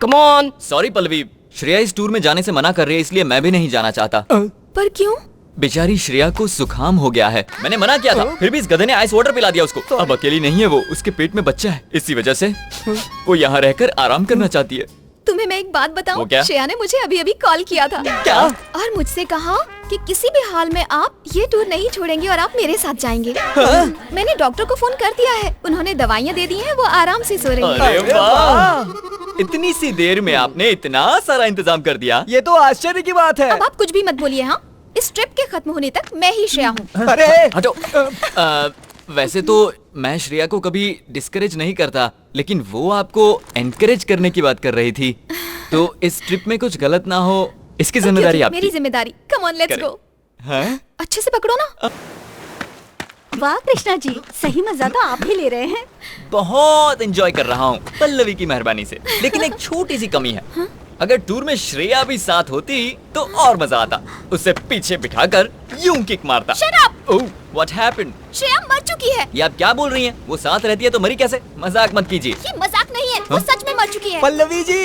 Come on.
Sorry Pallavi, Shreya इस टूर में जाने से मना कर रही है, इसलिए मैं भी नहीं जाना चाहता।
पर क्यों?
बेचारी श्रेया को जुकाम हो गया है। मैंने मना किया था, फिर भी इस गधे ने आइस वाटर पिला दिया उसको। अब अकेली नहीं है वो, उसके पेट में बच्चा है। इसी वजह से वो यहाँ रहकर आराम करना चाहती है।
तुम्हें मैं एक बात बताऊं?
वो क्या?
श्रेया ने मुझे अभी अभी कॉल किया था।
क्या?
और मुझसे कहा कि किसी भी हाल में आप ये टूर नहीं छोड़ेंगे और आप मेरे साथ जाएंगे। मैंने डॉक्टर को फोन कर दिया है, उन्होंने दवाइयाँ दे दी हैं, वो आराम से सो रही हैं।
अरे वाह! इतनी सी देर में आपने इतना सारा इंतजाम कर दिया।
ये तो आश्चर्य की बात है।
अब आप कुछ भी मत बोलिए। हाँ, इस ट्रिप के खत्म होने तक मैं ही श्रेया हूँ।
अरे
हटो। वैसे तो मैं श्रेया को कभी डिस्करेज नहीं करता, लेकिन वो आपको एनकरेज करने की बात कर रही थी, तो इस ट्रिप में कुछ गलत ना हो इसकी जिम्मेदारी आपकी।
मेरी जिम्मेदारी। Come on, let's go. अच्छे से पकड़ो ना।
वाह कृष्णा जी, सही मजा तो आप ही ले रहे हैं।
बहुत एंजॉय कर रहा हूँ पल्लवी की मेहरबानी से, लेकिन एक छोटी सी कमी है। अगर टूर में श्रेया भी साथ होती तो और मजा आता। उसे पीछे बिठाकर यूं किक मारता।
Shut up!
Oh, what happened?
Shreya मर चुकी है।
ये आप क्या बोल रही हैं? वो साथ रहती है तो मरी कैसे? मजाक मत कीजिए।
ये मजाक नहीं है, वो सच में मर चुकी है।
पल्लवी जी,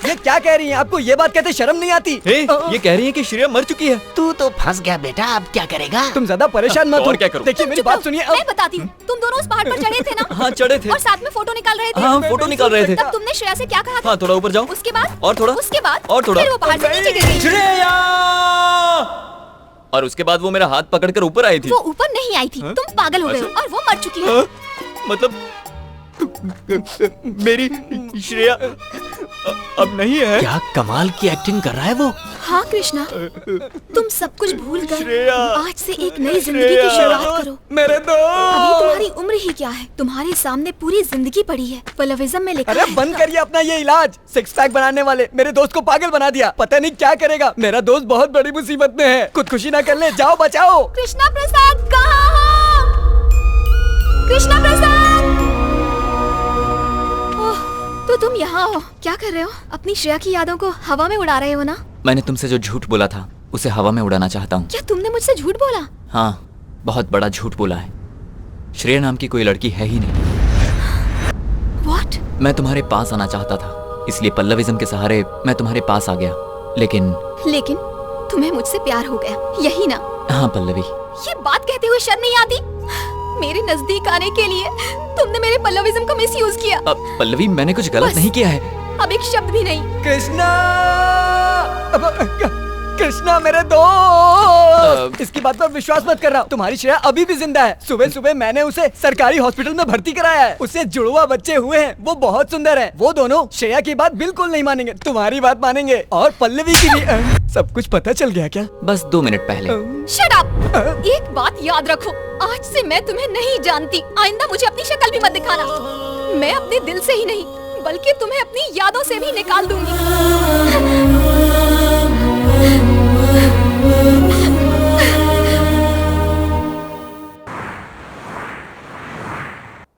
ये क्या कह रही हैं? आपको ये बात कहते शर्म नहीं आती?
ये कह रही है कि श्रेया मर चुकी है।
तू तो फंस गया बेटा, अब क्या करेगा?
तुम ज्यादा परेशान मत हो।
और क्या करूं?
देखिए मेरी बात सुनिए।
मैं बताती हूँ। तुम दोनों उस पहाड़ पर चढ़े थे ना?
हाँ चढ़े थे।
और साथ में फोटो निकाल रहे थे।
हाँ फोटो निकाल रहे थे।
तब तुमने श्रेया से क्या कहा था?
हाँ थोड़ा ऊपर जाओ।
उसके बाद?
और थोड़ा।
उसके बाद?
और थोड़ा।
फिर वो पहाड़ से नीचे गिर गई।
श्रेया! और उसके बाद वो मेरा हाथ पकड़कर ऊपर आई थी।
वो ऊपर नहीं आई थी, तुम पागल हो गए हो और वो मर चुकी है।
मतलब मेरी श्रेया अब नहीं है।
क्या कमाल की एक्टिंग कर रहा है वो।
हाँ कृष्णा, तुम सब कुछ भूल कर आज से एक नई जिंदगी की शुरुआत करो।
मेरे दोस्त,
अभी तुम्हारी उम्र ही क्या है, तुम्हारे सामने पूरी जिंदगी पड़ी है। पल्लविज्म में लिखा है।
अरे बंद करिए अपना ये इलाज। सिक्स पैक बनाने वाले मेरे दोस्त को पागल बना दिया। पता नहीं क्या करेगा। मेरा दोस्त बहुत बड़ी मुसीबत में है। खुदकुशी ना कर ले, जाओ बचाओ।
कृष्णा प्रसाद कहाँ हो? कृष्णा प्रसाद! तो तुम यहाँ हो, क्या कर रहे हो? अपनी श्रेया की यादों को हवा में उड़ा रहे हो ना?
मैंने तुमसे जो झूठ बोला था उसे हवा में उड़ाना चाहता हूँ।
क्या तुमने मुझसे झूठ बोला?
हाँ, बहुत बड़ा झूठ बोला है। श्रेया नाम की कोई लड़की है ही नहीं।
What?
मैं तुम्हारे पास आना चाहता था, इसलिए पल्लविज्म के सहारे मैं तुम्हारे पास आ गया। लेकिन
तुम्हें मुझसे प्यार हो गया, यही ना?
हाँ पल्लवी।
ये बात कहते हुए शर्म नहीं आती? मेरे नजदीक आने के लिए तुमने मेरे पल्लविज्म का मिसयूज किया।
पल्लवी, मैंने कुछ गलत नहीं किया है।
अब एक शब्द भी नहीं।
कृष्णा! कृष्णा मेरे दोस्त, इसकी बात पर विश्वास मत कर रहा हूँ। तुम्हारी श्रेया अभी भी जिंदा है। सुबह सुबह मैंने उसे सरकारी हॉस्पिटल में भर्ती कराया है। उसे जुड़वा बच्चे हुए हैं, वो बहुत सुंदर है। वो दोनों श्रेया की बात बिल्कुल नहीं मानेंगे, तुम्हारी बात मानेंगे। और पल्लवी की भी। सब कुछ पता चल गया क्या?
बस 2 मिनट पहले।
Shut up! एक बात याद रखो, आज से मैं तुम्हें नहीं जानती। आइंदा मुझे अपनी शक्ल भी मत दिखाना। मैं अपने दिल से ही नहीं बल्कि तुम्हें अपनी यादों से भी निकाल दूंगी।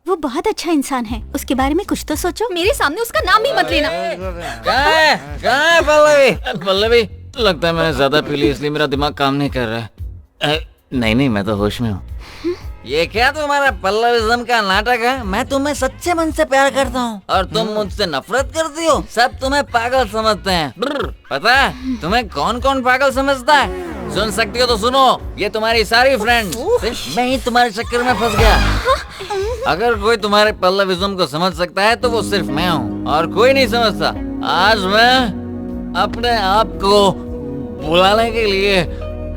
वो बहुत अच्छा इंसान है, उसके बारे में कुछ तो सोचो।
मेरे सामने उसका नाम भी मत लेना।
कहाँ है पल्लवी? पल्लवी, लगता है मैंने ज्यादा पी ली इसलिए मेरा दिमाग काम नहीं कर रहा है। नहीं, मैं तो होश में हूँ। ये क्या तुम्हारा पल्लविज्म का नाटक है? मैं तुम्हें सच्चे मन से प्यार करता हूँ और तुम मुझसे नफरत करती हो। सब तुम्हें पागल समझते हैं। पता है तुम्हें कौन कौन पागल समझता है? सुन सकती हो तो सुनो, ये तुम्हारी सारी फ्रेंड्स। सिर्फ मैं ही तुम्हारे चक्कर में फंस गया। अगर कोई तुम्हारे पल्लविज्म को समझ सकता है तो वो सिर्फ मैं हूँ और कोई नहीं समझता। आज मैं अपने आप को बुलाने के लिए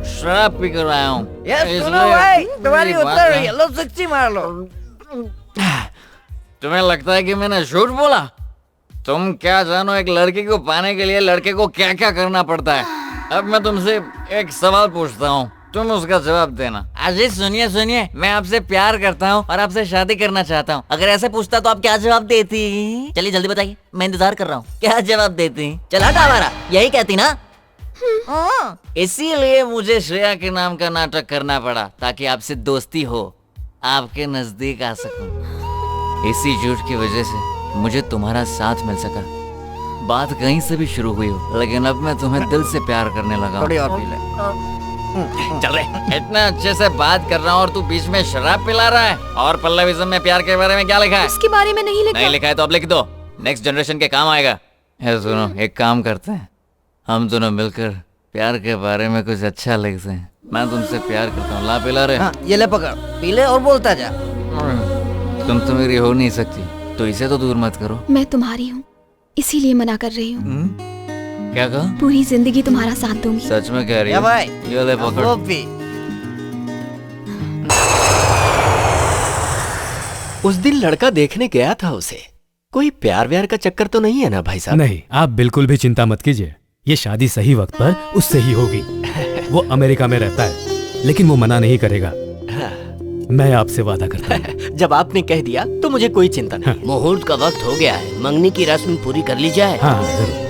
शराब पी कर आया हूँ।
सुनो भाई, तुम्हारी उत्तर रही है, लो सच्ची मार लो।
तुम्हें लगता है कि मैंने झूठ बोला? तुम क्या जानो एक लड़की को पाने के लिए लड़के को क्या क्या करना पड़ता है। अब मैं तुमसे एक सवाल पूछता हूँ, तुम उसका जवाब देना। अजय सुनिए, मैं आपसे प्यार करता हूँ और आपसे शादी करना चाहता हूँ। अगर ऐसे पूछता तो आप क्या जवाब देती? चलिए जल्दी बताइए, मैं इंतजार कर रहा हूँ। क्या जवाब देती? चला टावारा, यही कहती ना? इसीलिए मुझे श्रेया के नाम का नाटक करना पड़ा ताकि आपसे दोस्ती हो, आपके नजदीक आ सकूं। इसी झूठ की वजह से मुझे तुम्हारा साथ मिल सका। बात कहीं से भी शुरू हुई हो, लेकिन अब मैं तुम्हें दिल से प्यार करने लगा।
थोड़ी और पी ले।
चल रहे इतना अच्छे से बात कर रहा हूँ और तू बीच में शराब पिला रहा है। और पल्लविज्म में प्यार के बारे में क्या लिखा है?
उसके बारे में नहीं
लिखा है तो अब लिख दो, नेक्स्ट जनरेशन के काम आएगा। सुनो, एक काम करते हैं, हम दोनों मिलकर प्यार के बारे में कुछ अच्छा लिखते हैं। मैं तुमसे प्यार करता हूँ। ला पिला रहे?
हाँ, ये ले पकड़, पी ले और बोलता जा।
तुम तो मेरी हो नहीं सकती, तो इसे तो दूर मत करो।
मैं तुम्हारी हूँ, इसीलिए मना कर रही हूँ।
क्या कहा?
पूरी जिंदगी तुम्हारा साथ दूंगी।
सच में कह रही
है? भाई,
ये ले पकड़।
वो पी।
उस दिन लड़का देखने गया था उसे। कोई प्यार व्यार का चक्कर तो नहीं है ना भाई साहब?
नहीं, आप बिल्कुल भी चिंता मत कीजिए। ये शादी सही वक्त पर उससे ही होगी। वो अमेरिका में रहता है, लेकिन वो मना नहीं करेगा। मैं आपसे वादा करता हूँ।
जब आपने कह दिया तो मुझे कोई चिंता नहीं।
मुहूर्त का वक्त हो गया है, मंगनी की रस्म पूरी कर ली जाए।
हाँ जरूर।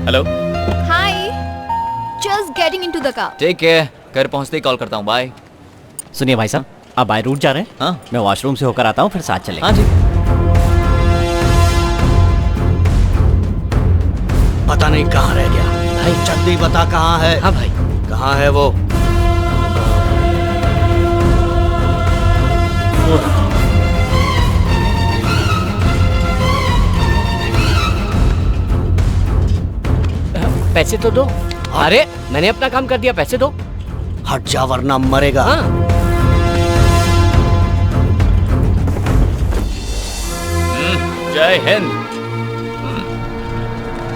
Hello.
Hi, just getting into the car.
ठीक है, घर पहुंचते ही कॉल करता हूँ। बाय।
सुनिए भाई साहब, आप बाय रूट जा रहे हैं?
हाँ,
मैं वॉशरूम से होकर आता हूँ, फिर साथ चलेंगे।
हाँ जी।
पता नहीं कहाँ रह गया भाई, जल्दी बता कहाँ है।
हाँ भाई,
कहाँ है वो?
पैसे तो दो। अरे मैंने अपना काम कर दिया, पैसे दो।
हट जा वरना मरेगा।
हाँ।
जय हिंद।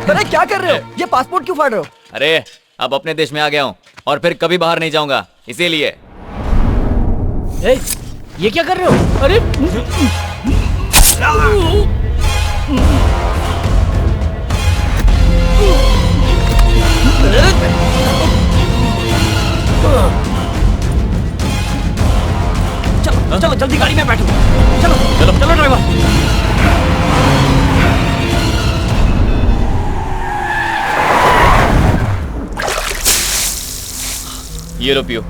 अरे क्या कर रहे हो? ये पासपोर्ट क्यों फाड़ रहे हो?
अरे अब अपने देश में आ गया हूँ और फिर कभी बाहर नहीं जाऊंगा, इसीलिए।
ये क्या कर रहे हो? अरे
चलो चलो जल्दी गाड़ी में बैठो। चलो चलो चलो ड्राइवर।
ये लो पियो।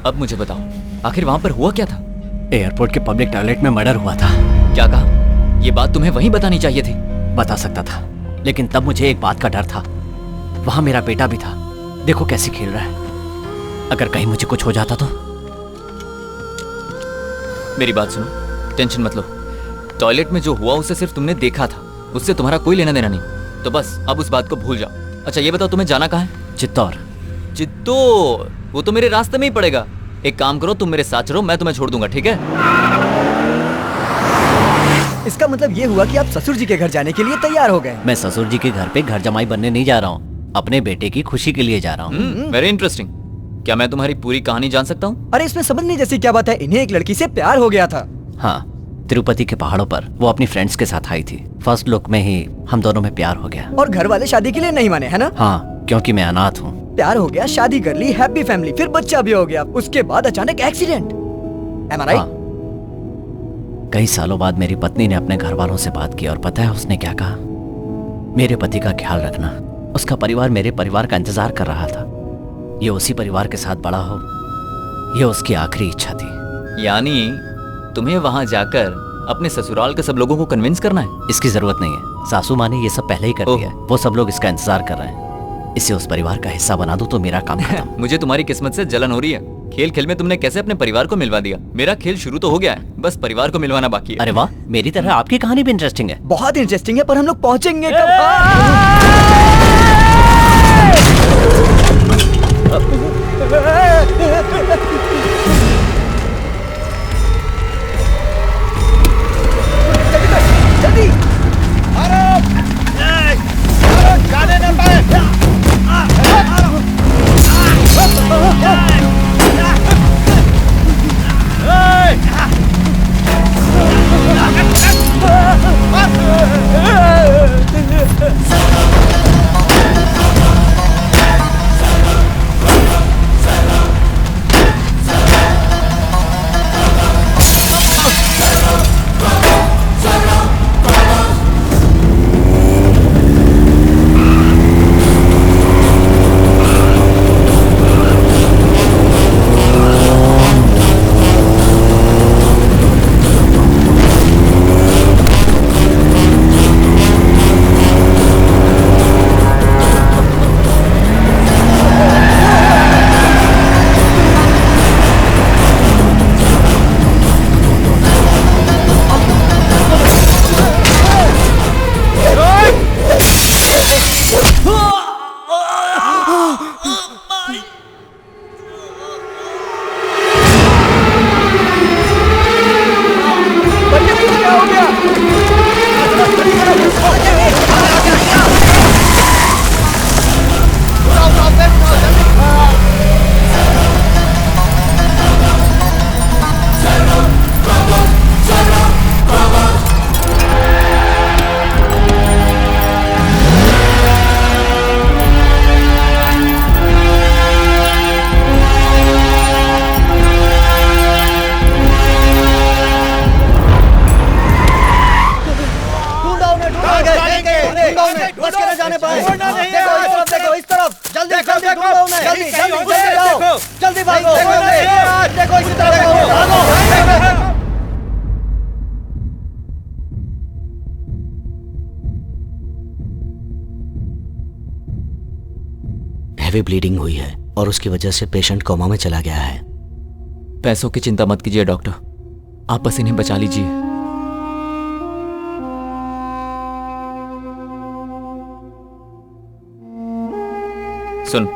अब मुझे बताओ, आखिर वहां पर हुआ क्या था?
एयरपोर्ट के पब्लिक टॉयलेट में मर्डर हुआ था।
क्या कहा? ये बात तुम्हें वहीं बतानी चाहिए थी।
बता सकता था, लेकिन तब मुझे एक बात का डर था। वहां मेरा बेटा भी था, देखो कैसे खेल रहा है। अगर कहीं मुझे कुछ हो जाता तो
मेरी बात सुनो, टेंशन मत लो। टॉयलेट में जो हुआ उसे सिर्फ तुमने देखा था, उससे तुम्हारा कोई लेना देना नहीं। तो बस अब उस बात को भूल जाओ। अच्छा ये बताओ, तुम्हें जाना कहाँ है?
चित्तौड़।
चित्तौड़? वो तो मेरे रास्ते में ही पड़ेगा। एक काम करो, तुम मेरे साथ चलो, मैं तुम्हें छोड़ दूंगा, ठीक है?
इसका मतलब ये हुआ कि आप ससुर जी के घर जाने के लिए तैयार हो गए।
मैं ससुर जी के घर पे घर जमाई बनने नहीं जा रहा हूँ, अपने बेटे की खुशी के लिए जा रहा हूँ।
Very interesting. क्या मैं तुम्हारी पूरी कहानी जान सकता हूँ?
अरे इसमें समझने जैसी क्या बात है, इन्हें एक लड़की से प्यार हो गया था।
हाँ, तिरुपति के पहाड़ों पर वो अपनी फ्रेंड्स के साथ आई थी। फर्स्ट लुक में ही हम दोनों में प्यार हो गया।
और घर वाले शादी के लिए नहीं माने, है ना?
हाँ, क्योंकि मैं अनाथ हूँ।
प्यार हो गया, शादी कर ली, हैप्पी फैमिली, फिर बच्चा भी हो गया। उसके बाद अचानक एक्सीडेंट। Am I right?
कई सालों बाद मेरी पत्नी ने अपने घर वालों से बात की और पता है उसने क्या कहा? मेरे पति का ख्याल रखना। उसका परिवार मेरे परिवार का इंतजार कर रहा था। ये उसी परिवार के साथ बड़ा हो, ये उसकी आखिरी इच्छा थी।
यानी तुम्हें वहां जाकर अपने ससुराल के सब लोगों को कन्विंस करना है?
इसकी जरूरत नहीं है, सासू माँ ने ये सब पहले ही कर दिया है। वो सब लोग इसका इंतजार कर रहे हैं। इसे उस परिवार का हिस्सा बना दो तो मेरा काम खत्म।
मुझे तुम्हारी किस्मत से जलन हो रही है। खेल खेल में तुमने कैसे अपने परिवार को मिलवा दिया। मेरा खेल शुरू तो हो गया है, बस परिवार को मिलवाना बाकी है।
अरे वाह, मेरी तरह आपकी कहानी भी इंटरेस्टिंग है।
बहुत इंटरेस्टिंग है, पर हम लोग पहुंचेंगे जल्दी जाने न पाए।
हैवी ब्लीडिंग हुई है और उसकी वजह से पेशेंट कोमा में चला गया है।
पैसों की चिंता मत कीजिए डॉक्टर, आप बस इन्हें बचा लीजिए। सुन,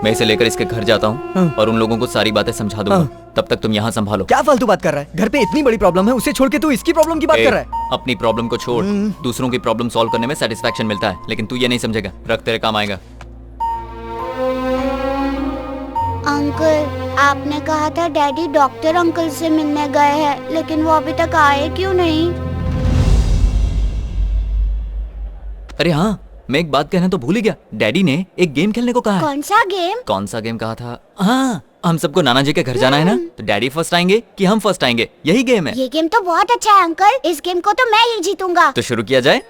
मैं इसे लेकर इसके घर जाता हूँ और उन लोगों को सारी बातें समझा दूंगा। तब तक तुम यहाँ संभालो।
क्या फालतू बात कर रहा है? घर पे इतनी बड़ी प्रॉब्लम है, उसे छोड़ के तू इसकी प्रॉब्लम की बात कर रहा है?
अपनी प्रॉब्लम को छोड़, दूसरों की प्रॉब्लम सॉल्व करने में सेटिस्फैक्शन मिलता है, लेकिन तू ये नहीं समझेगा। रख, तेरे काम आएगा।
अंकल, आपने कहा था डैडी डॉक्टर अंकल से मिलने गए हैं, लेकिन वो अभी तक आए क्यों नहीं?
अरे हाँ, मैं एक बात कहना तो भूल ही गया। डैडी ने एक गेम खेलने को कहा है।
कौन सा गेम?
कौन सा गेम कहा था? हाँ, हम सबको नाना जी के घर जाना है ना, तो डैडी फर्स्ट आएंगे कि हम फर्स्ट आएंगे, यही गेम है।
ये गेम तो बहुत अच्छा है अंकल, इस गेम को तो मैं ही जीतूंगा।
तो शुरू किया जाए।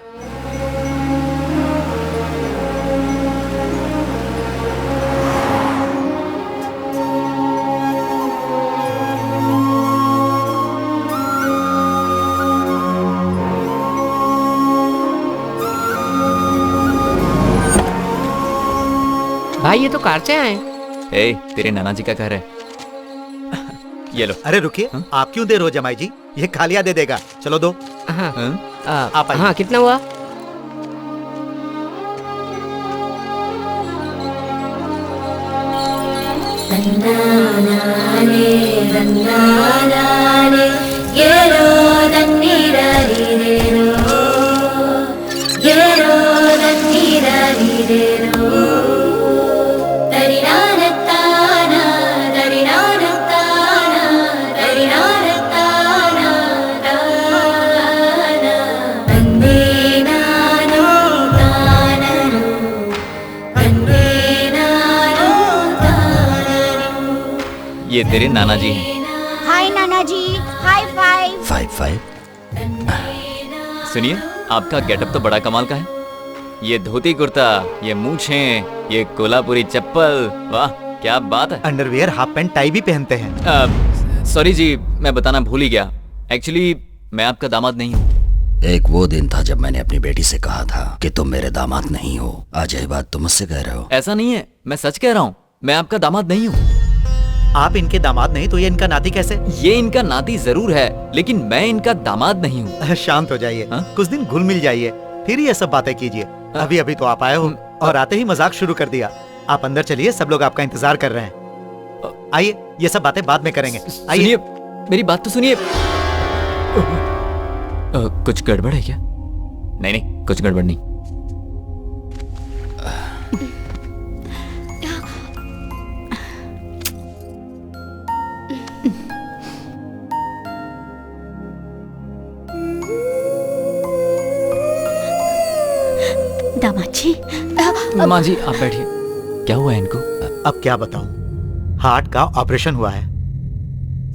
भाई ये तो कार से आए।
ए, तेरे नाना जी का घर है। ये लो।
अरे रुकिए, आप क्यों दे रहे हो जमाई जी? ये खालिया दे देगा। चलो दो। आप आइए।
हाँ, कितना हुआ?
ये तेरे नाना जी हैं।
हाय नाना जी, हाई फाइव।
5-5।
सुनिए, आपका गेटअप तो बड़ा कमाल का है। ये धोती कुर्ता, ये मूछें, ये कोल्हापुरी चप्पल, वाह क्या बात है।
अंडरवियर, हाफ पैंट, टाई भी पहनते हैं।
सॉरी जी, मैं बताना भूल ही गया। एक्चुअली मैं आपका दामाद नहीं हूँ।
एक वो दिन था जब मैंने अपनी बेटी से कहा था कि तुम मेरे दामाद नहीं हो। आज यही बात तुम मुझसे कह रहे हो।
ऐसा नहीं है, मैं सच कह रहा हूँ, मैं आपका दामाद नहीं हूँ।
आप इनके दामाद नहीं तो ये इनका नाती कैसे?
ये इनका नाती जरूर है, लेकिन मैं इनका दामाद नहीं हूँ।
शांत हो जाइए, कुछ दिन घुल मिल जाइए, फिर ये सब बातें कीजिए। अभी अभी तो आप आए हो और आते ही मजाक शुरू कर दिया। आप अंदर चलिए, सब लोग आपका इंतजार कर रहे हैं। आइए, ये सब बातें बाद में करेंगे। आइए,
मेरी बात तो सुनिए। कुछ गड़बड़ है क्या? नहीं नहीं, कुछ गड़बड़ नहीं।
दामाद जी।
माँ जी आप बैठिए। क्या हुआ है इनको?
अब क्या बताऊं, हार्ट का ऑपरेशन हुआ है।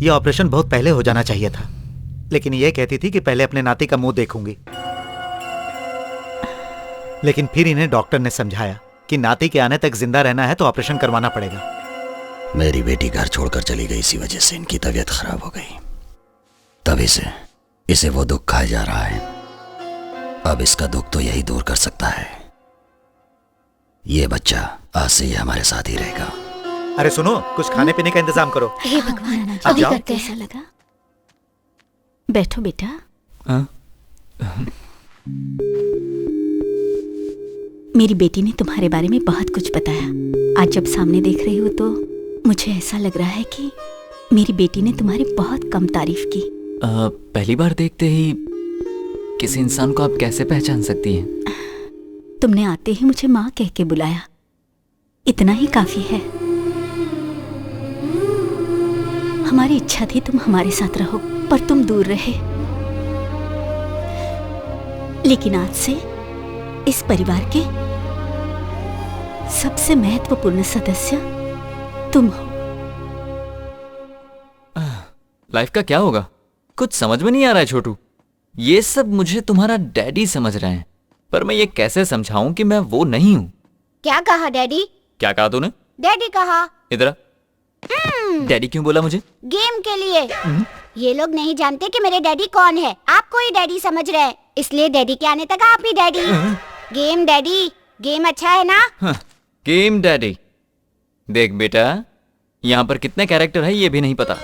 ये ऑपरेशन बहुत पहले हो जाना चाहिए था, लेकिन ये कहती थी कि पहले अपने नाती का मुंह देखूंगी। लेकिन फिर इन्हें डॉक्टर ने समझाया कि नाती के आने तक जिंदा रहना है तो ऑपरेशन करवाना पड़ेगा।
मेरी बेटी घर छोड़कर चली गई, इसी वजह से इनकी तबीयत खराब हो गई। तभी से इसे वो दुख खाया जा रहा है। अब इसका दुख तो यही दूर कर सकता है। ये बच्चा आज से ये हमारे साथ ही रहेगा।
अरे सुनो, कुछ खाने पीने का इंतजाम करो।
हे भगवान,
अब
अभी
जाओ।
करते कैसा लगा? बैठो बेटा। मेरी बेटी ने तुम्हारे बारे में बहुत कुछ बताया। आज जब सामने देख रही हो तो मुझे ऐसा लग रहा है कि मेरी बेटी ने तुम्हारी बहुत कम तारीफ की।
पहली बार देखते ही किसी इंसान को आप कैसे पहचान सकती हैं?
तुमने आते ही मुझे माँ कह के बुलाया, इतना ही काफी है। हमारी इच्छा थी तुम हमारे साथ रहो, पर तुम दूर रहे। लेकिन आज से इस परिवार के सबसे महत्वपूर्ण सदस्य तुम हो।
लाइफ का क्या होगा? कुछ समझ में नहीं आ रहा है छोटू। ये सब मुझे तुम्हारा डैडी समझ रहे हैं, पर मैं ये कैसे समझाऊं कि मैं वो नहीं हूँ।
क्या कहा डैडी?
क्या कहा तूने?
डैडी कहा।
इधर आ। डैडी क्यों बोला मुझे?
गेम के लिए। ये लोग नहीं जानते कि मेरे डैडी कौन है। आपको ही डैडी समझ रहे हैं, इसलिए डैडी के आने तक आप ही डैडी। गेम डैडी, गेम अच्छा है ना?
Game daddy. देख बेटा, यहाँ पर कितने कैरेक्टर है ये भी नहीं पता।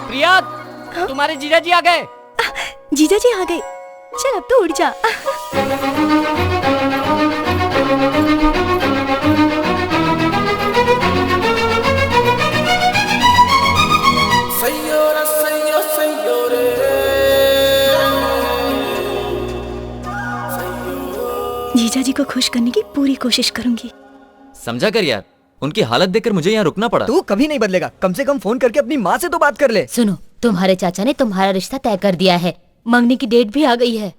प्रिया, तुम्हारे जीजा जी आ गए।
जीजा जी आ गए, चल अब तो उड़ जा। जीजा जी को खुश करने की पूरी कोशिश करूंगी।
समझा कर यार, उनकी हालत देखकर मुझे यहाँ रुकना पड़ा।
तू कभी नहीं बदलेगा, कम से कम फोन करके अपनी माँ से तो बात कर ले।
सुनो, तुम्हारे चाचा ने तुम्हारा रिश्ता तय कर दिया है, मंगनी की डेट भी आ गई है।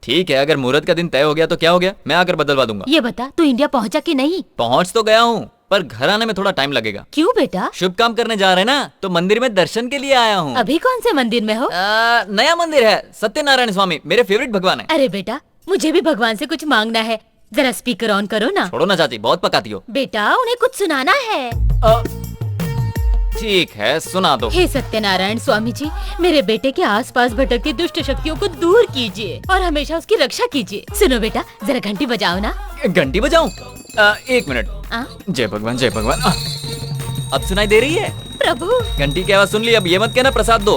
ठीक है, अगर मुहूर्त का दिन तय हो गया तो क्या हो गया, मैं आकर बदलवा दूंगा।
ये बता, तू इंडिया पहुंचा कि नहीं?
पहुंच तो गया हूँ, पर घर आने में थोड़ा टाइम लगेगा।
क्यों बेटा?
शुभ काम करने जा रहे हैं ना, तो मंदिर में दर्शन के लिए आया हूँ।
अभी कौन से मंदिर में हो?
नया मंदिर है, सत्यनारायण स्वामी, मेरे फेवरेट भगवान है।
अरे बेटा, मुझे भी भगवान से कुछ मांगना है, जरा स्पीकर ऑन करो ना।
छोड़ो ना चाची, बहुत पकाती हो।
बेटा, उन्हें कुछ सुनाना है।
ठीक है, सुना दो।
हे सत्यनारायण स्वामी जी, मेरे बेटे के आसपास भटकती दुष्ट शक्तियों को दूर कीजिए और हमेशा उसकी रक्षा कीजिए। सुनो बेटा, जरा घंटी बजाओ ना।
घंटी बजाऊं? 1 मिनट। जय भगवान, जय भगवान। अब सुनाई दे रही है?
प्रभु,
घंटी की आवाज सुन ली। अब ये मत कहना प्रसाद दो।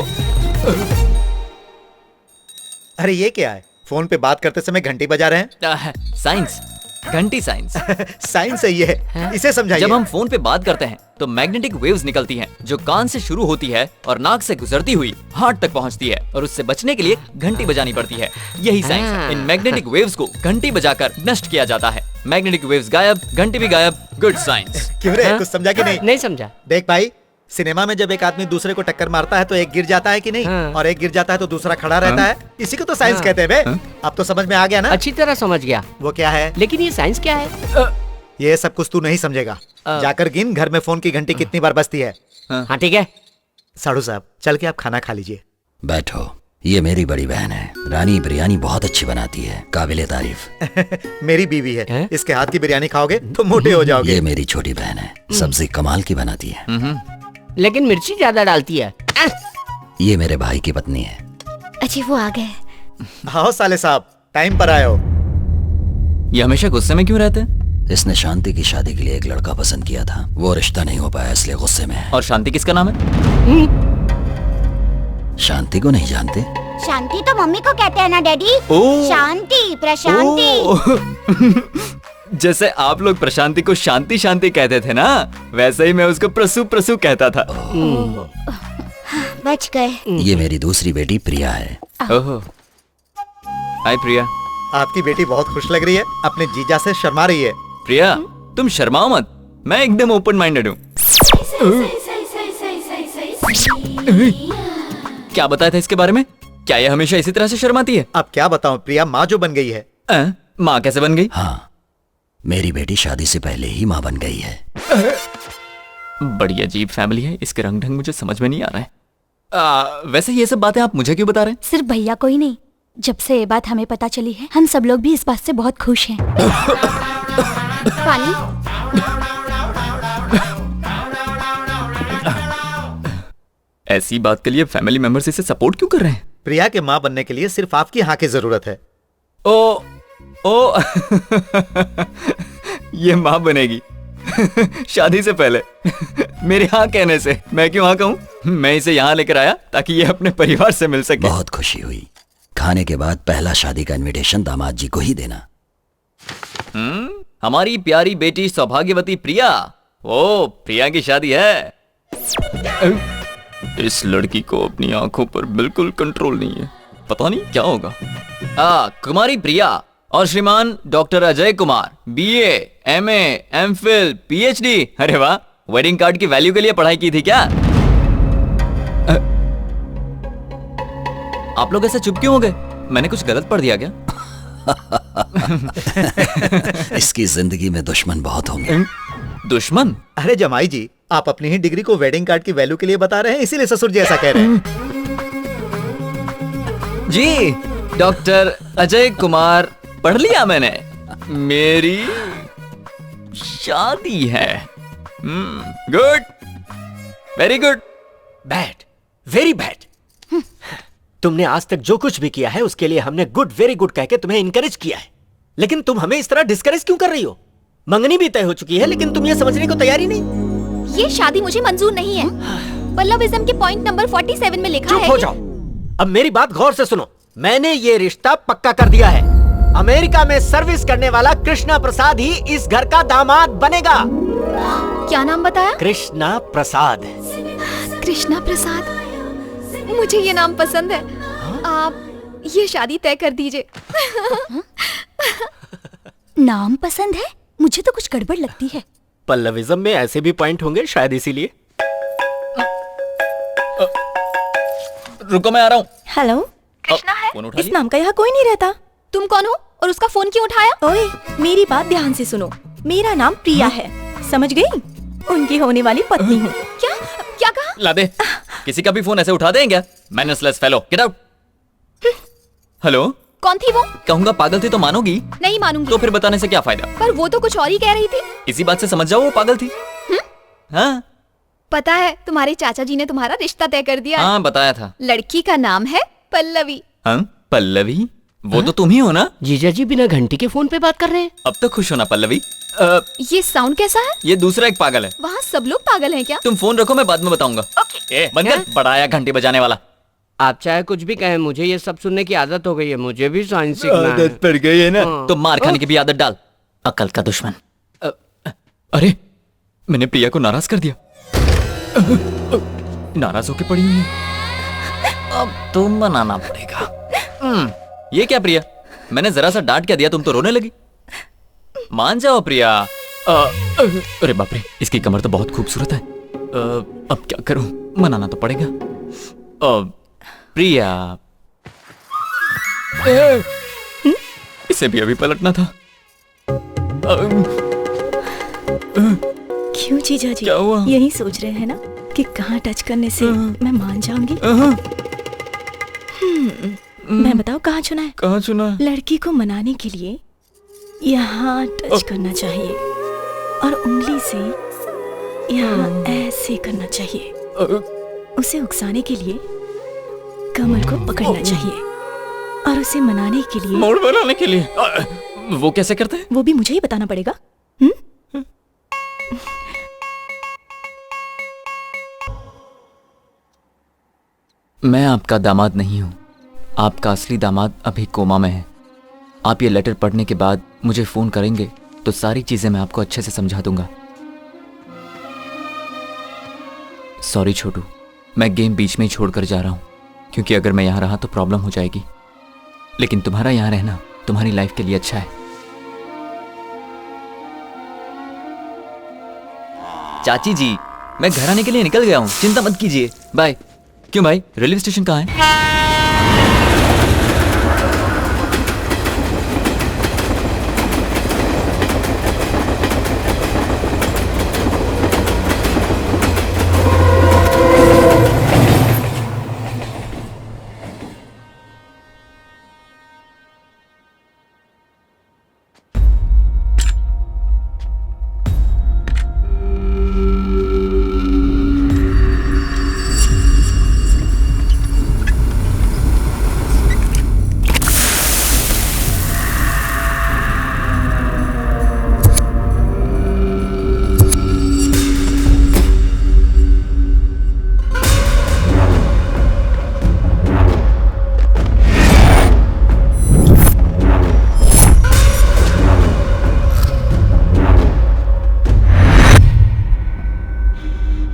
अरे ये क्या है? फोन पे बात करते समय घंटी बजा रहे हैं?
साइंस, घंटी साइंस।
साइंस है ये, इसे समझाइए।
जब हम फोन पे बात करते हैं तो मैग्नेटिक वेव्स निकलती हैं, जो कान से शुरू होती है और नाक से गुजरती हुई हार्ट तक पहुंचती है, और उससे बचने के लिए घंटी बजानी पड़ती है। यही साइंस है। इन मैग्नेटिक वेव्स को घंटी बजाकर नष्ट किया जाता है। मैग्नेटिक वेव्स गायब, घंटी भी गायब। Good science.
क्यों रे, कुछ समझा कि नहीं?
नहीं समझा।
देख भाई, सिनेमा में जब एक आदमी दूसरे को टक्कर मारता है तो एक गिर जाता है कि नहीं? और एक गिर जाता है तो दूसरा खड़ा रहता है। इसी को तो साइंस कहते हैं बे। अब तो समझ में आ गया ना?
अच्छी तरह समझ गया।
वो क्या है?
लेकिन ये साइंस क्या है?
ये सब कुछ तू नहीं समझेगा। जाकर गिन घर में फोन की घंटी कितनी बार बजती है।
हाँ ठीक है।
साड़ू साहब, चल के आप खाना खा लीजिए।
बैठो, ये मेरी बड़ी बहन है। रानी बिरयानी बहुत अच्छी बनाती है, काबिले तारीफ।
मेरी बीवी है, इसके हाथ की बिरयानी खाओगे तो मोटे हो जाओगे।
ये मेरी छोटी बहन है, सब्जी कमाल की बनाती है,
लेकिन मिर्ची ज्यादा डालती है।
ये मेरे भाई की पत्नी है।
अच्छी, वो आ गए।
आओ साले साहब, टाइम पर आए हो।
ये हमेशा गुस्से में क्यों रहते हैं?
इसने शांति की शादी के लिए एक लड़का पसंद किया था, वो रिश्ता नहीं हो पाया इसलिए गुस्से में है।
और शांति किसका नाम है?
शांति को नहीं जानते?
शांति तो मम्मी को कहते हैं ना डैडी। शांति, प्रशांति।
जैसे आप लोग प्रशांति को शांति शांति कहते थे ना, वैसे ही मैं उसको प्रसू प्रसू कहता था।
बच गए।
ये मेरी दूसरी बेटी प्रिया है।
ओहो, हाय प्रिया।
आपकी बेटी बहुत खुश लग रही है, अपने जीजा से शर्मा रही है।
प्रिया, तुम शर्माओ मत, मैं एकदम ओपन माइंडेड हूँ। क्या बताया था इसके बारे में? क्या ये हमेशा इसी तरह से शर्माती है?
अब क्या बताऊं, प्रिया माँ जो बन गई है।
माँ कैसे बन गई?
हाँ, मेरी बेटी शादी से पहले ही माँ बन गई है।
बड़ी अजीब फैमिली है, इसके रंग ढंग मुझे समझ में नहीं आ रहा है। वैसे ये सब बातें आप मुझे क्यों बता रहे हैं?
सिर्फ भैया को ही नहीं, जब से ये बात हमें पता चली है, हम सब लोग भी इस बात से बहुत खुश हैं। पानी?
ऐसी बात के लिए फैमिली मेंबर्स इसे सपोर्ट क्यों कर रहे हैं?
प्रिया के माँ बनने के लिए सिर्फ आपकी हाँ की जरूरत है।
ओ ये माँ बनेगी शादी से पहले मेरे हाँ कहने से। मैं क्यों हाँ कहूँ? मैं इसे यहाँ लेकर आया ताकि ये अपने परिवार से मिल सके।
बहुत खुशी हुई। खाने के बाद पहला शादी का इनविटेशन दामाद जी को ही देना।
हमारी प्यारी बेटी सौभाग्यवती प्रिया। ओ, प्रिया की शादी है। इस लड़की को अपनी आंखों पर बिल्कुल कंट्रोल नहीं है, पता नहीं क्या होगा। कुमारी प्रिया और श्रीमान doctor Ajay Kumar, BA, MA, MPhil, PhD। अरे वाह, वेडिंग कार्ड की वैल्यू के लिए पढ़ाई की थी क्या? आप लोग ऐसे चुप क्यों हो गए? मैंने कुछ गलत पढ़ दिया क्या?
इसकी जिंदगी में दुश्मन बहुत होंगे।
दुश्मन?
अरे जमाई जी, आप अपनी ही डिग्री को वेडिंग कार्ड की वैल्यू के लिए बता रहे हैं, इसीलिए ससुर जी ऐसा कह रहे हैं।
जी, डॉक्टर अजय कुमार पढ़ लिया मैंने। मेरी शादी है। Good, very good.
Bad, very bad. तुमने आज तक जो कुछ भी किया है उसके लिए हमने गुड, वेरी गुड कह के तुम्हें इनकरेज किया है, लेकिन तुम हमें इस तरह डिस्करेज क्यों कर रही हो? मंगनी भी तय हो चुकी है, लेकिन तुम ये समझने को तैयार ही नहीं।
ये शादी मुझे मंजूर नहीं है। पल्लविज्म के पॉइंट नंबर 47 में लिखा है।
चुप हो जाओ। अब मेरी बात गौर से सुनो। मैंने ये रिश्ता पक्का कर दिया है। अमेरिका में सर्विस करने वाला कृष्णा प्रसाद ही इस घर का दामाद बनेगा।
क्या नाम बताया?
कृष्णा प्रसाद।
कृष्णा प्रसाद, मुझे ये नाम पसंद है। आप ये शादी तय कर दीजिए। नाम पसंद है? मुझे तो कुछ गड़बड़ लगती है।
पल्लविज्म में ऐसे भी पॉइंट होंगे शायद, इसीलिए।
रुको, मैं आ रहा हूँ।
हेलो,
कृष्णा है?
इस नाम का यहाँ कोई नहीं रहता। तुम कौन हो और उसका फोन क्यों उठाया?
ओए, मेरी बात ध्यान से सुनो। मेरा नाम प्रिया है, समझ गई? उनकी होने वाली पत्नी हूँ।
क्या क्या कहा?
ला दे, किसी का भी फोन ऐसे उठा दें क्या? मैनर्सलेस फेलो, गेट आउट। हेलो,
कौन थी वो?
कहूंगा पागल थी तो मानोगी?
नहीं मानूंगी।
तो फिर बताने से क्या फायदा?
पर वो तो कुछ और ही कह रही थी।
इसी बात से समझ जाओ वो पागल थी। हाँ,
पता है तुम्हारे चाचा जी ने तुम्हारा रिश्ता तय कर दिया।
हाँ बताया था।
लड़की का नाम है पल्लवी।
पल्लवी? वो तो तुम ही हो ना?
जीजा जी बिना घंटी के फोन पे बात कर रहे हैं।
अब तो खुश हो ना पल्लवी?
ये साउंड कैसा है?
ये दूसरा एक पागल है।
वहाँ सब लोग पागल हैं क्या?
तुम फोन रखो, मैं बाद में बताऊंगा। बंद कर, बड़ा आया घंटी बजाने वाला।
आप चाहे कुछ भी कहें, मुझे ये सब सुनने की आदत हो गई है। मुझे भी साइंस सीखना है।
आदत पड़ गई है ना? तो मार खाने की भी आदत डाल।
अकल का दुश्मन।
अरे मैंने प्रिया को नाराज कर दिया। नाराज होके पड़ी हुई है।
अब तुम बनाना पड़ेगा।
ये क्या प्रिया, मैंने जरा सा डांट क्या दिया, तुम तो रोने लगी। मान जाओ प्रिया। अरे बाप रे, इसकी कमर तो बहुत खूबसूरत है। अब क्या करूं, मनाना तो पड़ेगा। प्रिया, इसे भी अभी पलटना था।
क्यों जीजा जी?
क्या हुआ?
यही सोच रहे हैं ना कि कहाँ टच करने से मैं मान जाऊंगी? मैं बताओ कहाँ चुना है?
कहाँ चुना है?
लड़की को मनाने के लिए यहाँ टच करना चाहिए और उंगली से यहाँ ऐसे करना चाहिए। उसे उकसाने के लिए कमर को पकड़ना चाहिए और उसे मनाने के लिए
मोड़ बनाने के लिए। वो कैसे करते हैं?
वो भी मुझे ही बताना पड़ेगा।
मैं आपका दामाद नहीं हूँ, आपका असली दामाद अभी कोमा में है। आप ये लेटर पढ़ने के बाद मुझे फोन करेंगे तो सारी चीजें मैं आपको अच्छे से समझा दूंगा। सॉरी छोटू, मैं गेम बीच में ही छोड़कर जा रहा हूँ, क्योंकि अगर मैं यहाँ रहा तो प्रॉब्लम हो जाएगी। लेकिन तुम्हारा यहाँ रहना तुम्हारी लाइफ के लिए अच्छा है। चाची जी, मैं घर आने के लिए निकल गया हूँ, चिंता मत कीजिए। बाय। क्यों भाई, रेलवे स्टेशन कहाँ है?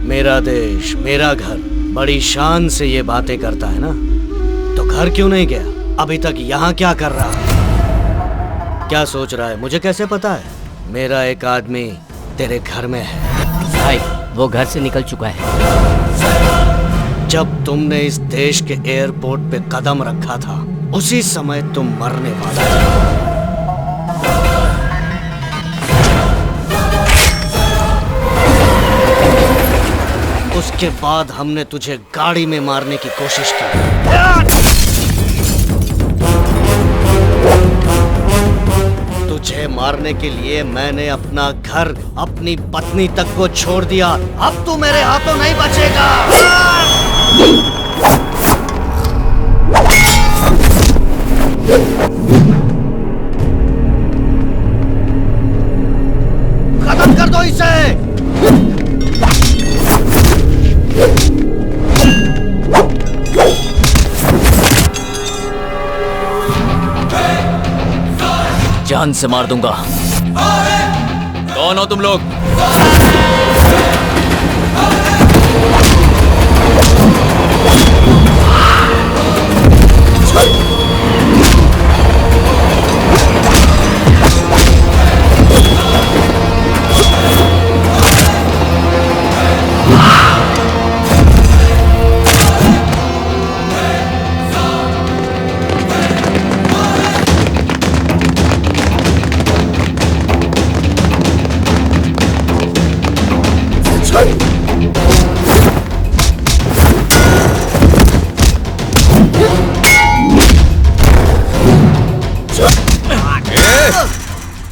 मेरा देश, मेरा घर, बड़ी शान से ये बातें करता है ना, तो घर क्यों नहीं गया? अभी तक यहाँ क्या कर रहा है? क्या सोच रहा है? मुझे कैसे पता है? मेरा एक आदमी तेरे घर में है।
भाई, वो घर से निकल चुका है।
जब तुमने इस देश के एयरपोर्ट पे कदम रखा था, उसी समय तुम मरने वाला था। उसके बाद हमने तुझे गाड़ी में मारने की कोशिश की। तुझे मारने के लिए मैंने अपना घर, अपनी पत्नी तक को छोड़ दिया। अब तू मेरे हाथों नहीं बचेगा। खत्म कर दो इसे।
जान से मार दूंगा। कौन हो तुम लोग?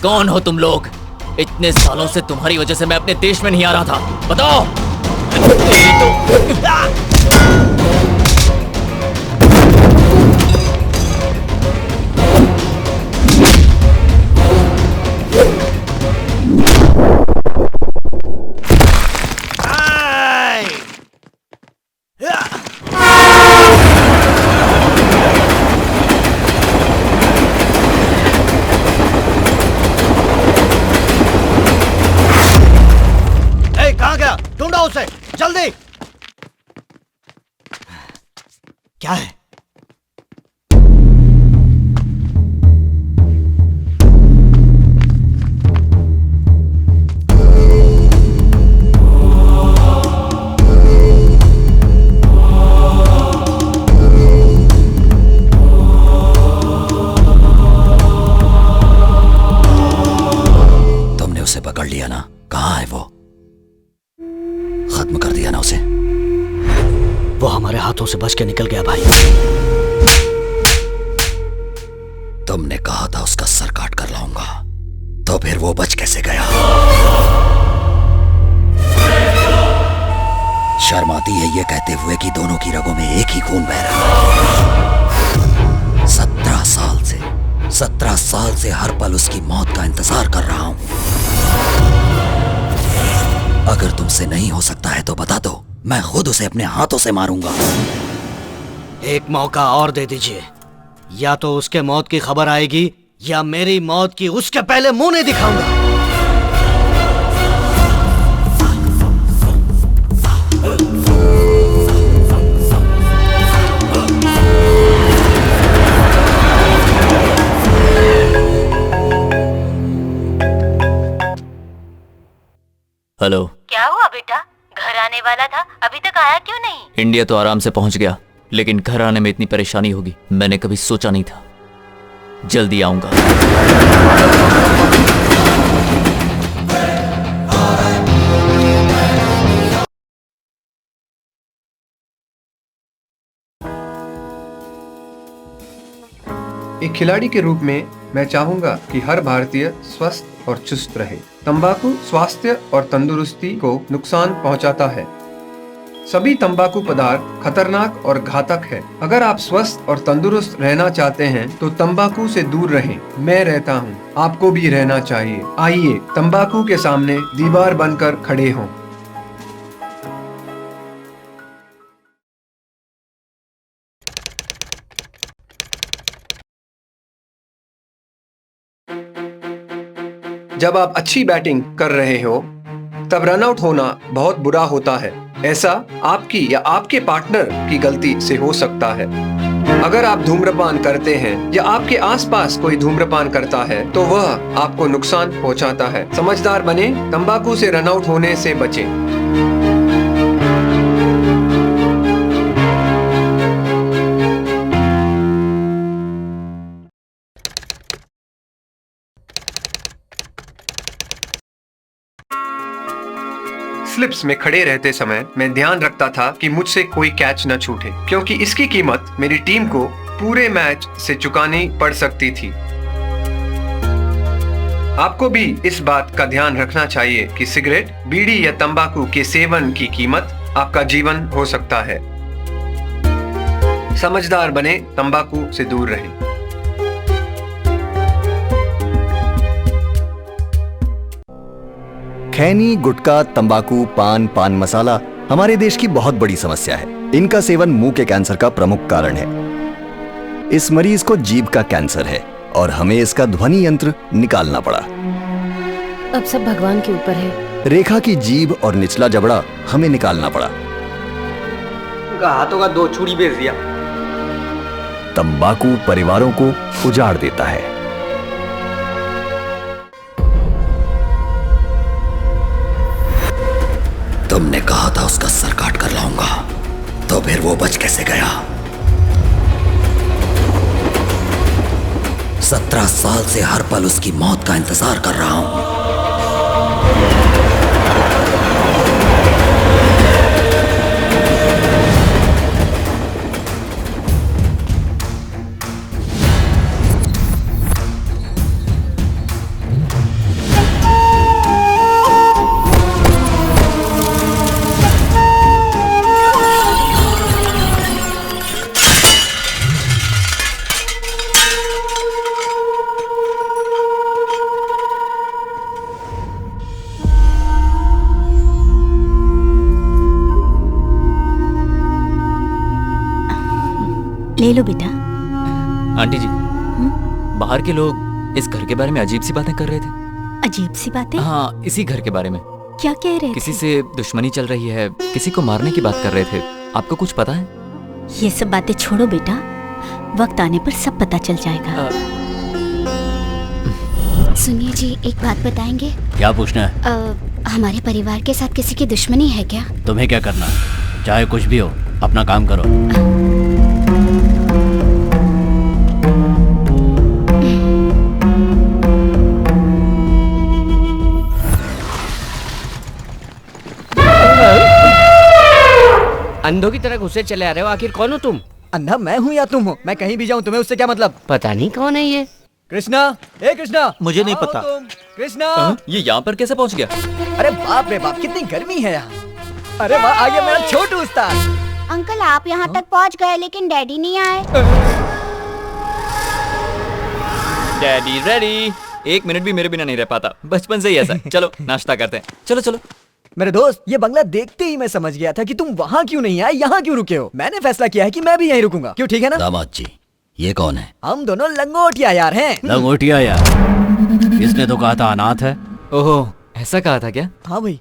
कौन हो तुम लोग? इतने सालों से तुम्हारी वजह से मैं अपने देश में नहीं आ रहा था। बताओ।
कहाँ गया? ढूंढो उसे, जल्दी। क्या है?
तुमने उसे पकड़ लिया ना? कहाँ है वो? खत्म कर दिया ना उसे?
वो हमारे हाथों से बच के निकल गया भाई।
तुमने कहा था उसका सर काट कर लाऊंगा, तो फिर वो बच कैसे गया? शर्म आती है ये कहते हुए कि दोनों की रगों में एक ही खून बह रहा है। 17 साल से हर पल उसकी मौत का इंतजार कर रहा हूं। अगर तुमसे नहीं हो सकता है तो बता दो, मैं खुद उसे अपने हाथों से मारूंगा।
एक मौका और दे दीजिए, या तो उसके मौत की खबर आएगी या मेरी मौत की उसके पहले मुंह नहीं दिखाऊंगा।
हेलो।
क्या हुआ बेटा? घर आने वाला था, अभी तक आया क्यों नहीं?
इंडिया तो आराम से पहुंच गया, लेकिन घर आने में इतनी परेशानी होगी मैंने कभी सोचा नहीं था। जल्दी आऊंगा।
एक खिलाड़ी के रूप में मैं चाहूंगा कि हर भारतीय स्वस्थ और चुस्त रहे। तंबाकू स्वास्थ्य और तंदुरुस्ती को नुकसान पहुंचाता है। सभी तंबाकू पदार्थ खतरनाक और घातक है। अगर आप स्वस्थ और तंदुरुस्त रहना चाहते हैं तो तंबाकू से दूर रहें। मैं रहता हूं, आपको भी रहना चाहिए। आइए तंबाकू के सामने दीवार बनकर खड़े हों। जब आप अच्छी बैटिंग कर रहे हो तब रन आउट होना बहुत बुरा होता है। ऐसा आपकी या आपके पार्टनर की गलती से हो सकता है। अगर आप धूम्रपान करते हैं या आपके आसपास कोई धूम्रपान करता है तो वह आपको नुकसान पहुंचाता है। समझदार बने, तंबाकू से रन आउट होने से बचें। स्लिप्स में खड़े रहते समय मैं ध्यान रखता था कि मुझसे कोई कैच न छूटे, क्योंकि इसकी कीमत मेरी टीम को पूरे मैच से चुकानी पड़ सकती थी। आपको भी इस बात का ध्यान रखना चाहिए कि सिगरेट, बीड़ी या तंबाकू के सेवन की कीमत आपका जीवन हो सकता है। समझदार बने, तंबाकू से दूर रहें।
खैनी, गुटखा, तंबाकू, पान मसाला हमारे देश की बहुत बड़ी समस्या है। इनका सेवन मुंह के कैंसर का प्रमुख कारण है। इस मरीज को जीभ का कैंसर है और हमें इसका ध्वनि यंत्र निकालना पड़ा।
अब सब भगवान के ऊपर है।
रेखा की जीभ और निचला जबड़ा हमें निकालना पड़ा।
उनका हाथों का 2 चूड़ी बेच दिया।
तंबाकू परिवारों को उजाड़ देता है।
तुमने कहा था उसका सर काट कर लाऊंगा, तो फिर वो बच कैसे गया? 17 साल से हर पल उसकी मौत का इंतजार कर रहा हूं।
ले लो बेटा।
आंटी जी, बाहर के लोग इस घर के बारे में अजीब सी बातें कर रहे थे।
अजीब सी बातें?
हाँ, इसी घर के बारे में।
क्या कह रहे
किसी
थे?
से दुश्मनी चल रही है, किसी को मारने की बात कर रहे थे। आपको कुछ पता है?
ये सब बातें छोड़ो बेटा, वक्त आने पर सब पता चल जाएगा।
सुनिए जी, एक बात बताएंगे?
क्या पूछना है?
हमारे परिवार के साथ किसी की दुश्मनी है क्या?
तुम्हें क्या करना है? चाहे कुछ भी हो, अपना काम करो।
अंधों की तरह घुसे चले आ रहे हो, आखिर कौन हो तुम?
अंधा मैं हूँ या तुम हो? मैं कहीं भी जाऊँ तुम्हें उससे क्या मतलब?
पता नहीं कौन है ये।
कृष्णा, ए कृष्णा,
मुझे नहीं पता।
कृष्णा,
ये यहाँ पर कैसे पहुँच गया?
अरे बाप रे बाप, कितनी गर्मी है यहाँ। अरे वाह, आ गया मेरा छोटू उस्ताद।
अंकल आप यहाँ तक पहुँच गए लेकिन डैडी नहीं आए।
Daddy ready. 1 मिनट भी मेरे बिना नहीं रह पाता, बचपन से ही ऐसा है। चलो नाश्ता करते हैं। चलो चलो।
मेरे दोस्त, ये बंगला देखते ही मैं समझ गया था कि तुम वहाँ क्यों नहीं आए, यहाँ क्यों रुके हो। मैंने फैसला किया है कि मैं भी यहीं रुकूंगा। क्यों, ठीक है ना?
दामाद जी, ये कौन है?
हम दोनों लंगोटिया यार हैं।
लंगोटिया यार? इसने तो कहा था अनाथ है।
ओहो, ऐसा कहा था क्या?
हाँ भाई।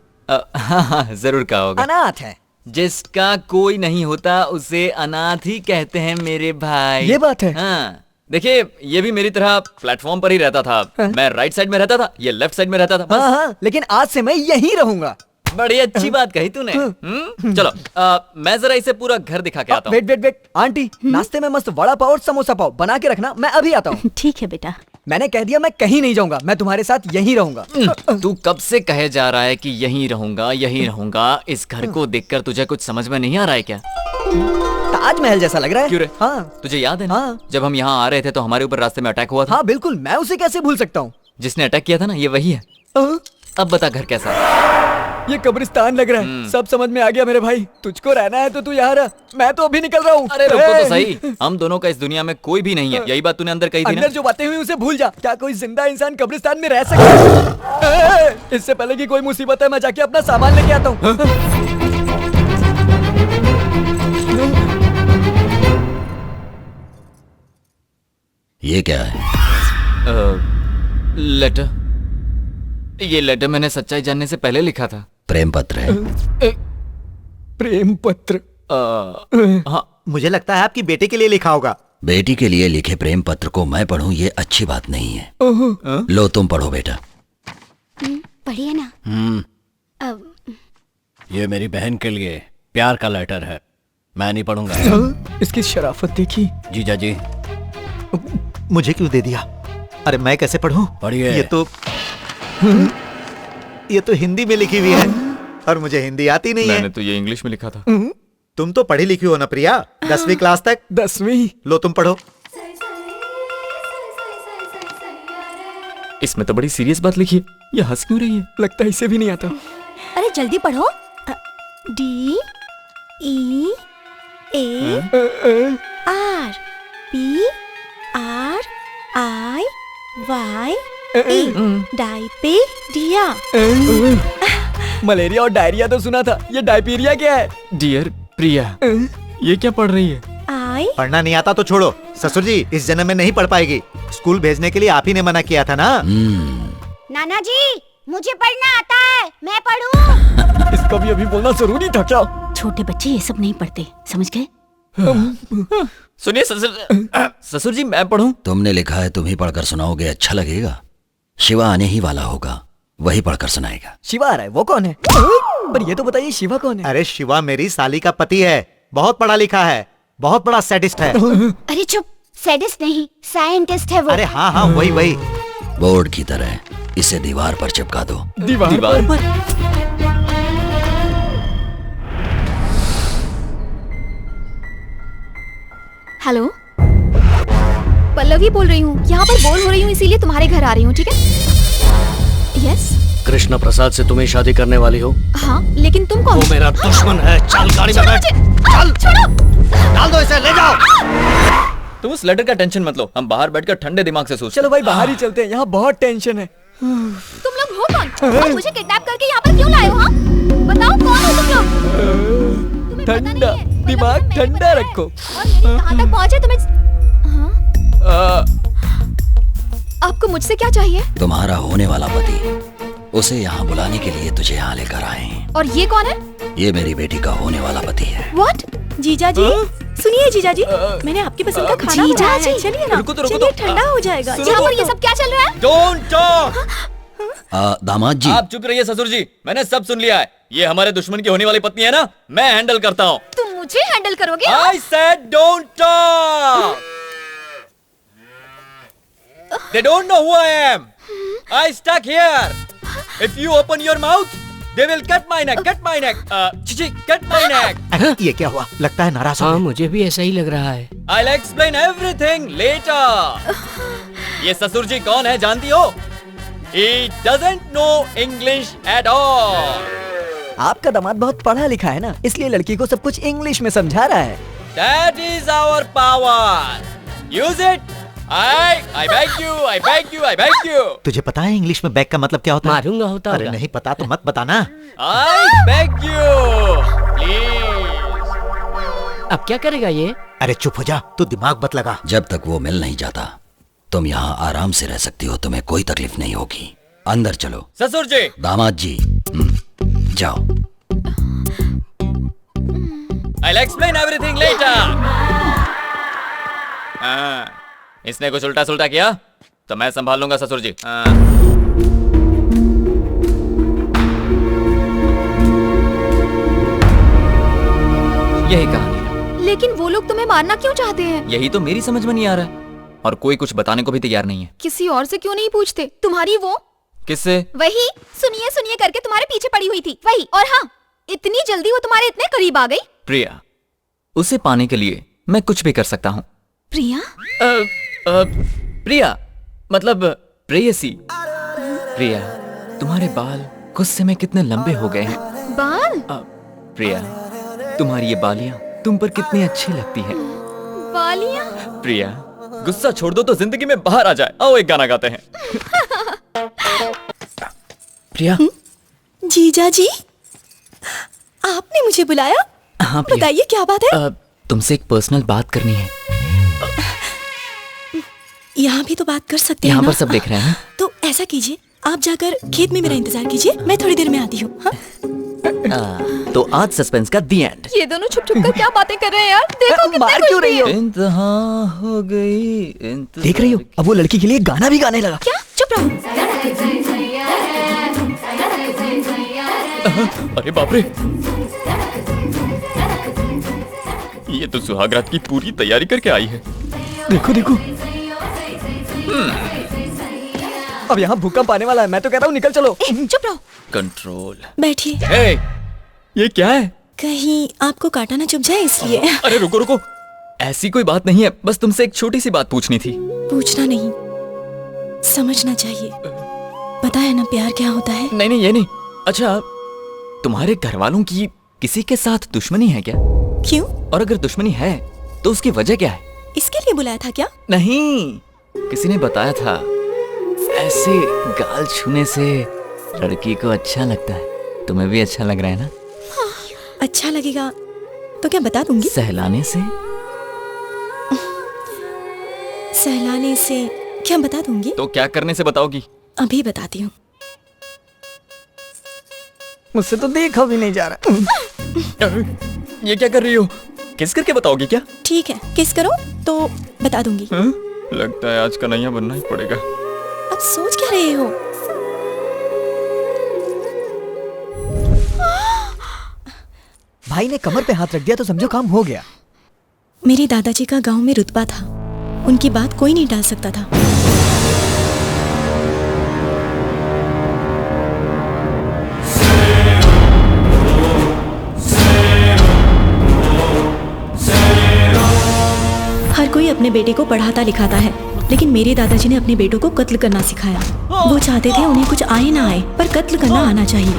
हाँ, जरूर कहा होगा।
अनाथ है।
जिसका कोई नहीं होता उसे अनाथ ही कहते हैं मेरे भाई।
ये बात है।
हाँ, देखिए, ये भी मेरी तरह प्लेटफॉर्म पर ही रहता था। मैं राइट साइड में रहता था, ये लेफ्ट साइड में रहता था।
हाँ हाँ, लेकिन आज से मैं यहीं रहूंगा।
बड़ी अच्छी बात कही तूने। चलो, मैं जरा इसे पूरा घर दिखा के आता हूँ।
वेट वेट वेट, आंटी, नाश्ते में मस्त वड़ा पाव और समोसा पाव बना के रखना, मैं अभी आता हूँ।
ठीक है बेटा।
मैंने कह दिया मैं कहीं नहीं जाऊंगा, मैं तुम्हारे साथ यहीं रहूंगा।
तू कब से कहे जा रहा है कि यहीं रहूंगा यहीं रहूंगा? इस घर को देखकर तुझे कुछ समझ में नहीं आ रहा है क्या?
ताजमहल जैसा लग रहा है।
क्यों रे?
हाँ।
तुझे याद है ना? हाँ। जब हम यहाँ आ रहे थे तो हमारे ऊपर रास्ते में अटैक हुआ था।
हाँ बिल्कुल, मैं उसे कैसे भूल सकता हूँ।
जिसने अटैक किया था ना, ये वही है। अब बता, घर कैसा है?
ये कब्रिस्तान लग रहा है। सब समझ में आ गया मेरे भाई। तुझको रहना है तो तू यहाँ रह, मैं तो अभी निकल रहा हूँ।
अरे रुको तो सही, हम दोनों का इस दुनिया में कोई भी नहीं है। यही बात तूने अंदर कही थी ना?
अंदर जो बातें हुई उसे भूल जा। क्या कोई जिंदा इंसान कब्रिस्तान में रह सकता है? इससे पहले कि कोई मुसीबत है, मैं जाके अपना सामान लेके आता हूँ।
ये क्या है?
लेटर। ये लेटर मैंने सच्चाई जानने से पहले लिखा था।
प्रेम पत्र है।
प्रेम पत्र?
हाँ, मुझे लगता है आपकी बेटे के लिए लिखा होगा।
बेटी के लिए लिखे प्रेम पत्र को मैं पढ़ूं, ये अच्छी बात नहीं है। लो तुम पढ़ो बेटा।
पढ़िए ना।
ये मेरी बहन के लिए प्यार का लेटर है, मैं नहीं पढ़ूंगा।
इसकी शराफत देखी।
जीजा जी,
मुझे क्यों दे दिया? अरे मैं कैसे पढ़ूं?
पढ़िए।
ये तो हिंदी में लिखी हुई है और मुझे हिंदी आती नहीं है।
मैंने तो ये इंग्लिश में लिखा था।
तुम तो पढ़ी लिखी हो ना प्रिया, 10वीं क्लास तक।
10वीं?
लो तुम पढ़ो।
इसमें तो बड़ी सीरियस बात लिखी है, ये हंस क्यों रही है?
लगता है इसे भी नहीं आता।
अरे जल्दी पढ़ो। D E A R P R I Y E डायपेरिया।
मलेरिया और डायरिया तो सुना था, ये डायपीरिया क्या है?
डियर प्रिया, ये क्या पढ़ रही है?
पढ़ना नहीं आता तो छोड़ो। ससुर जी इस जन्म में नहीं पढ़ पाएगी। स्कूल भेजने के लिए आप ही ने मना किया था ना।
नाना जी मुझे पढ़ना आता है, मैं पढ़ूं।
इसका भी अभी बोलना जरूरी था क्या?
छोटे बच्चे ये सब नहीं पढ़ते, समझ गए?
सुनिए ससुर जी, मैं पढ़ूं?
तुमने लिखा है, तुम ही पढ़कर सुनाओगे, अच्छा लगेगा। शिवा आने ही वाला होगा, वही पढ़कर सुनाएगा।
शिवा आ रहा है? वो कौन है? पर ये तो बताइए शिवा कौन है?
अरे शिवा मेरी साली का पति है, बहुत पढ़ा लिखा है, बहुत बड़ा सैडिस्ट है।
अरे चुप, सैडिस्ट नहीं साइंटिस्ट है वो।
अरे हाँ हाँ वही।
बोर्ड की तरह इसे दीवार पर चिपका दो।
दीवार पर?
हेलो, पल्लवी बोल रही हूँ। यहाँ पर बोल हो रही हूँ, इसीलिए तुम्हारे घर आ रही हूँ, ठीक है? यस।
कृष्ण प्रसाद से तुम्हें शादी करने वाली हो?
हाँ, लेकिन तुम कौन?
वो मेरा दुश्मन है। चल गाड़ी में बैठ। चल
छोड़ो।
डाल दो इसे, ले जाओ।
तुम उस लेटर का टेंशन मत लो, हम बाहर बैठकर ठंडे दिमाग से सोचते।
चलो भाई बाहर ही चलते हैं, यहाँ बहुत टेंशन है।
तुम लोग हो कौन? और मुझे किडनैप करके यहाँ पर क्यों लाए हो? हाँ? बताओ कौन हो तुम लोग?
ठंडा दिमाग ठंडा रखो।
कहाँ तक पहुँचे तुम्हें? आपको मुझसे क्या चाहिए?
तुम्हारा होने वाला पति, उसे यहाँ बुलाने के लिए तुझे यहाँ लेकर आए हैं।
और ये कौन है?
ये मेरी बेटी का होने वाला पति है।
What?
जीजा जी, सुनिए जीजा जी, मैंने आपकी पसंद का खाना बनाया है। चलिए ना, चलिए ठंडा हो जाएगा।
यहाँ पर ये सब क्या चल रहा है?
Don't talk!
दामाद जी,
आप चुप रहिए ससुर जी, मैंने सब सुन लिया है। ये हमारे दुश्मन की होने वाली पत्नी है ना, मैं हैंडल करता हूँ।
तुम मुझे हैंडल करोगे?
I said don't talk! They don't know who I am. I stuck here. If you open your mouth, they will cut my neck, cut my neck. Chichi, cut my neck.
ये क्या हुआ? लगता है नाराज हो
हाँ,
गए।
मुझे भी ऐसा ही लग रहा है।
I'll explain everything later. ये ससुर जी कौन है जानती हो? He doesn't know English at all.
आपका दामाद बहुत पढ़ा लिखा है ना, इसलिए लड़की को सब कुछ इंग्लिश में समझा रहा है।
That is our power. Use it. I beg you, I beg you, I beg you.
तुझे पता है इंग्लिश में बैग का मतलब क्या होता है?
मारूंगा होता
अरे
होगा।
नहीं पता तो मत बताना।
I beg you, please.
अब क्या करेगा ये?
अरे चुप हो जा, तू दिमाग मत लगा।
जब तक वो मिल नहीं जाता, तुम यहाँ आराम से रह सकती हो, तुम्हें कोई तकलीफ नहीं होगी। अंदर चलो।
ससुर जी।
दामाद जी, जाओ।
I'll explain everything later. इसने कुछ उल्टा सुल्टा किया तो मैं संभाल लूंगा ससुर जी। यही कहानी।
लेकिन वो लोग तुम्हें मारना क्यों चाहते हैं?
यही तो मेरी समझ में नहीं आ रहा है, और कोई कुछ बताने को भी तैयार नहीं है।
किसी और से क्यों नहीं पूछते? तुम्हारी वो
किससे?
वही सुनिए सुनिए करके तुम्हारे पीछे पड़ी हुई थी, वही। और हाँ, इतनी जल्दी वो तुम्हारे इतने करीब आ गई।
प्रिया, उसे पाने के लिए मैं कुछ भी कर सकता हूँ।
प्रिया?
प्रिया मतलब प्रेयसी। प्रिया, तुम्हारे बाल गुस्से में कितने लंबे हो गए हैं।
बाल?
प्रिया, तुम्हारी ये बालियां तुम पर कितनी अच्छी लगती हैं।
बालियां?
प्रिया, गुस्सा छोड़ दो तो जिंदगी में बाहर आ जाए। आओ एक गाना गाते हैं। प्रिया।
जीजा जी, आपने मुझे बुलाया?
हाँ प्रिया।
बताइए क्या बात है?
तुमसे एक पर्सनल बात करनी है।
यहाँ भी तो बात कर सकते हैं
यहाँ
ना?
पर सब देख रहे हैं ना?
तो ऐसा कीजिए, आप जाकर खेत में मेरा इंतजार कीजिए, मैं थोड़ी देर में आती हूँ। हाँ?
तो आज सस्पेंस का दी एंड।
ये दोनों छुप छुप कर क्या बातें कर रहे हैं यार? देखो कितने खुश भी हैं।
इंतहा हो गई।
देख रही हो, अब वो लड़की के लिए गाना भी गाने लगा।
क्या? चुप रहो।
अरे बाप रे, ये तो सुहागरात की पूरी तैयारी करके आई है।
देखो देखो, अब यहाँ भूकंप आने वाला है। मैं तो कहता हूँ निकल चलो।
चुप रहो।
कंट्रोल।
बैठिए।
ये क्या है?
कहीं आपको काटा ना चुभ जाए इसलिए।
अरे रुको रुको, ऐसी कोई बात नहीं है, बस तुमसे एक छोटी सी बात पूछनी थी।
पूछना नहीं, समझना चाहिए। पता है ना प्यार क्या होता है?
नहीं नहीं, ये नहीं। अच्छा, तुम्हारे घर वालों की किसी के साथ दुश्मनी है क्या?
क्यों?
और अगर दुश्मनी है तो उसकी वजह क्या है?
इसके लिए बुलाया था क्या?
नहीं, किसी ने बताया था ऐसे गाल छूने से लड़की को अच्छा लगता है। तुम्हें भी अच्छा लग रहा है ना?
हाँ, अच्छा लगेगा तो क्या बता दूंगी।
सहलाने से?
सहलाने से क्या बता दूंगी।
तो क्या करने से बताओगी?
अभी बताती हूँ।
मुझसे तो देखा भी नहीं जा रहा।
ये क्या कर रही हो? किस करके बताओगी क्या?
ठीक है, किस करो तो बता दूंगी।
लगता है आज कन्हैया बनना ही पड़ेगा।
अब सोच क्या रहे हो?
भाई ने कमर पे हाथ रख दिया तो समझो काम हो गया।
मेरे दादाजी का गांव में रुतबा था, उनकी बात कोई नहीं टाल सकता था। हर कोई अपने बेटे को पढ़ाता लिखाता है, लेकिन मेरे दादाजी ने अपने बेटों को कत्ल करना सिखाया। वो चाहते थे उन्हें कुछ आए ना आए, पर कत्ल करना आना चाहिए।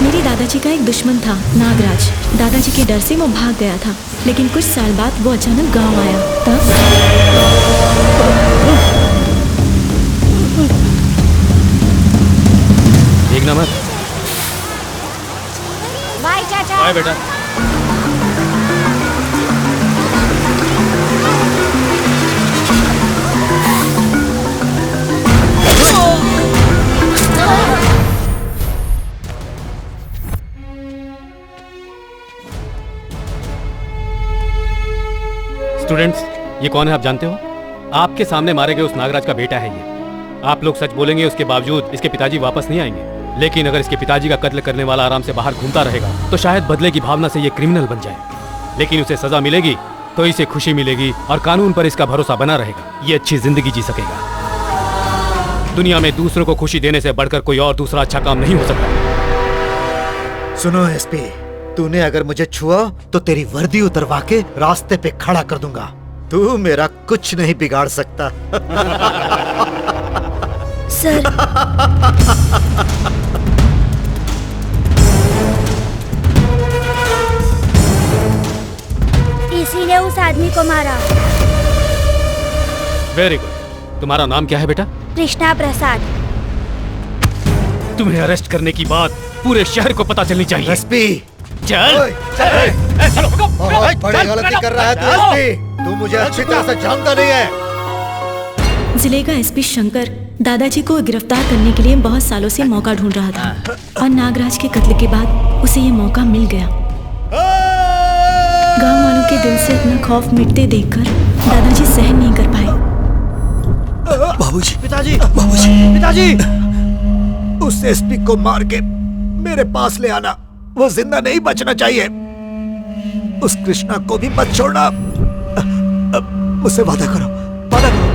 मेरे दादाजी का एक दुश्मन था, नागराज। दादाजी के डर से वो भाग गया था, लेकिन कुछ साल बाद वो अचानक गांव आया। तब
देखना मत।
बाय चाचा।
बाय बेटा।
स्टूडेंट्स, ये कौन है आप जानते हो? आपके सामने मारे गए उस नागराज का बेटा है ये। आप लोग सच बोलेंगे, उसके बावजूद इसके पिताजी वापस नहीं आएंगे। लेकिन अगर इसके पिताजी का कत्ल करने वाला आराम से बाहर घूमता रहेगा तो शायद बदले की भावना से ये क्रिमिनल बन जाए। लेकिन उसे सजा मिलेगी तो इसे खुशी मिलेगी और कानून पर इसका भरोसा बना रहेगा। ये अच्छी जिंदगी जी सकेगा। दुनिया में दूसरों को खुशी देने से बढ़कर कोई और दूसरा अच्छा काम नहीं हो सकता।
सुनो एसपी, तूने अगर मुझे छुआ तो तेरी वर्दी उतरवा के रास्ते पे खड़ा कर दूंगा। तू मेरा कुछ नहीं बिगाड़ सकता।
सर,
इसी ने उस आदमी को मारा।
Very good. तुम्हारा नाम क्या है बेटा?
कृष्णा प्रसाद।
तुम्हें अरेस्ट करने की बात पूरे शहर को पता चलनी चाहिए।
एसपी,
चल।
बहुत बड़ी गलती कर रहा है तू एसपी। तू मुझे अच्छी तरह से जानता नहीं है।
जिले का एसपी शंकर दादाजी को गिरफ्तार करने के लिए बहुत सालों से मौका ढूंढ रहा था और नागराज के कत्ल के बाद उसे ये मौका मिल गया। गांव वालों के दिल से अपना खौफ मिटते देखकर दादाजी सहन नहीं कर पाए।
बाबूजी, पिताजी, बाबूजी, पिताजी, उस एसपी को मार के मेरे पास ले आना। वो जिंदा नहीं बचना चाहिए। उस कृष्णा को भी मत छोड़ना। मुझसे वादा करो, वादा करो।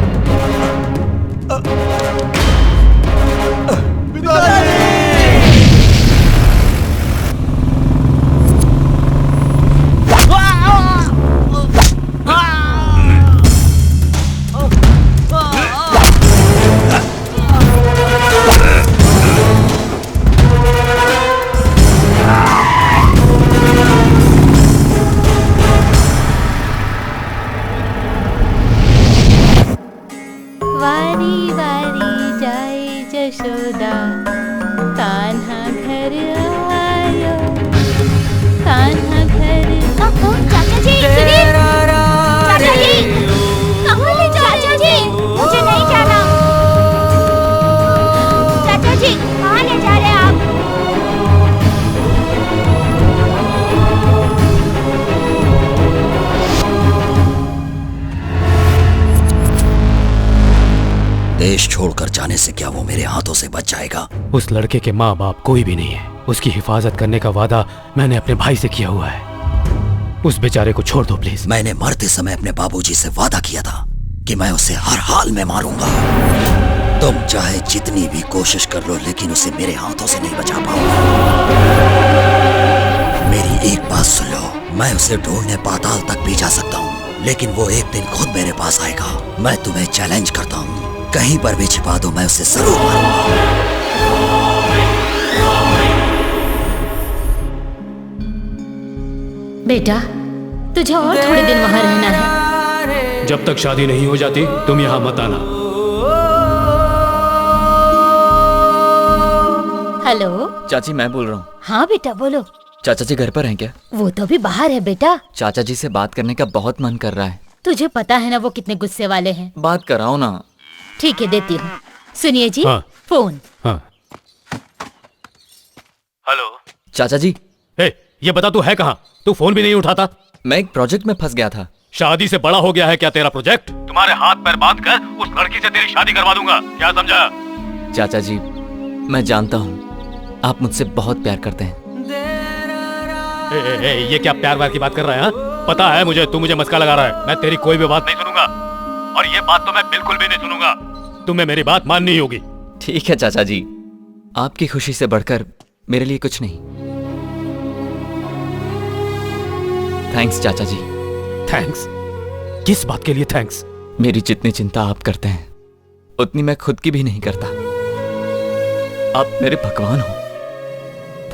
वारी वारी जाए जशोदा, कान्हा घर आयो, कान्हा घर।
चाचा जी, सुनिए। चाचा जी, कहाँ ले जा रहे हैं? मुझे नहीं जाना। चाचा जी, कहाँ ले जा रहे हैं आप?
देश छोड़कर जाने से क्या वो मेरे हाथों से बच जाएगा?
उस लड़के के माँ बाप कोई भी नहीं है। उसकी हिफाजत करने का वादा मैंने अपने भाई से किया हुआ है। उस बेचारे को छोड़ दो प्लीज।
मैंने मरते समय अपने बाबूजी से वादा किया था कि मैं उसे हर हाल में मारूंगा। तुम चाहे जितनी भी कोशिश कर लो, लेकिन उसे मेरे हाथों से नहीं बचा पाओगे। मेरी एक बात सुन लो, मैं उसे ढूंढने पाताल तक भी जा सकता हूँ, लेकिन वो एक दिन खुद मेरे पास आएगा। मैं तुम्हें चैलेंज करता हूँ, कहीं पर भी छिपा दो, मैं उसे जरूर मारूंगा।
बेटा, तुझे और थोड़े दिन वहाँ रहना है।
जब तक शादी नहीं हो जाती तुम यहाँ मत आना।
हेलो
चाची, मैं बोल रहा हूँ।
हाँ बेटा, बोलो।
चाचा जी घर पर हैं क्या?
वो तो अभी बाहर है बेटा।
चाचा जी से बात करने का बहुत मन कर रहा है।
तुझे पता है ना वो कितने गुस्से वाले हैं।
बात कराओ ना।
ठीक है, देती हूँ। सुनिए जी।
हाँ।
फोन।
हाँ।
हेलो चाचा जी।
ये बता तू है कहाँ? तू फोन भी नहीं उठाता।
मैं एक प्रोजेक्ट में फंस गया था।
शादी से बड़ा हो गया है क्या तेरा प्रोजेक्ट? तुम्हारे हाथ पैर बांध कर उस लड़की से तेरी शादी करवा दूंगा, क्या समझा?
चाचा जी, मैं जानता हूँ आप मुझसे बहुत प्यार करते हैं।
ये क्या प्यार व्यार की बात कर रहा है? हाँ? पता है मुझे, तू मुझे मस्का लगा रहा है। मैं तेरी कोई भी बात नहीं सुनूंगा, और ये बात तो मैं बिल्कुल भी नहीं सुनूंगा। तुम्हें मेरी बात माननी होगी।
ठीक है चाचा जी, आपकी खुशी से बढ़कर मेरे लिए कुछ नहीं। थैंक्स चाचा जी।
थैंक्स? किस बात के लिए थैंक्स?
मेरी जितनी चिंता आप करते हैं उतनी मैं खुद की भी नहीं करता। आप मेरे भगवान हो,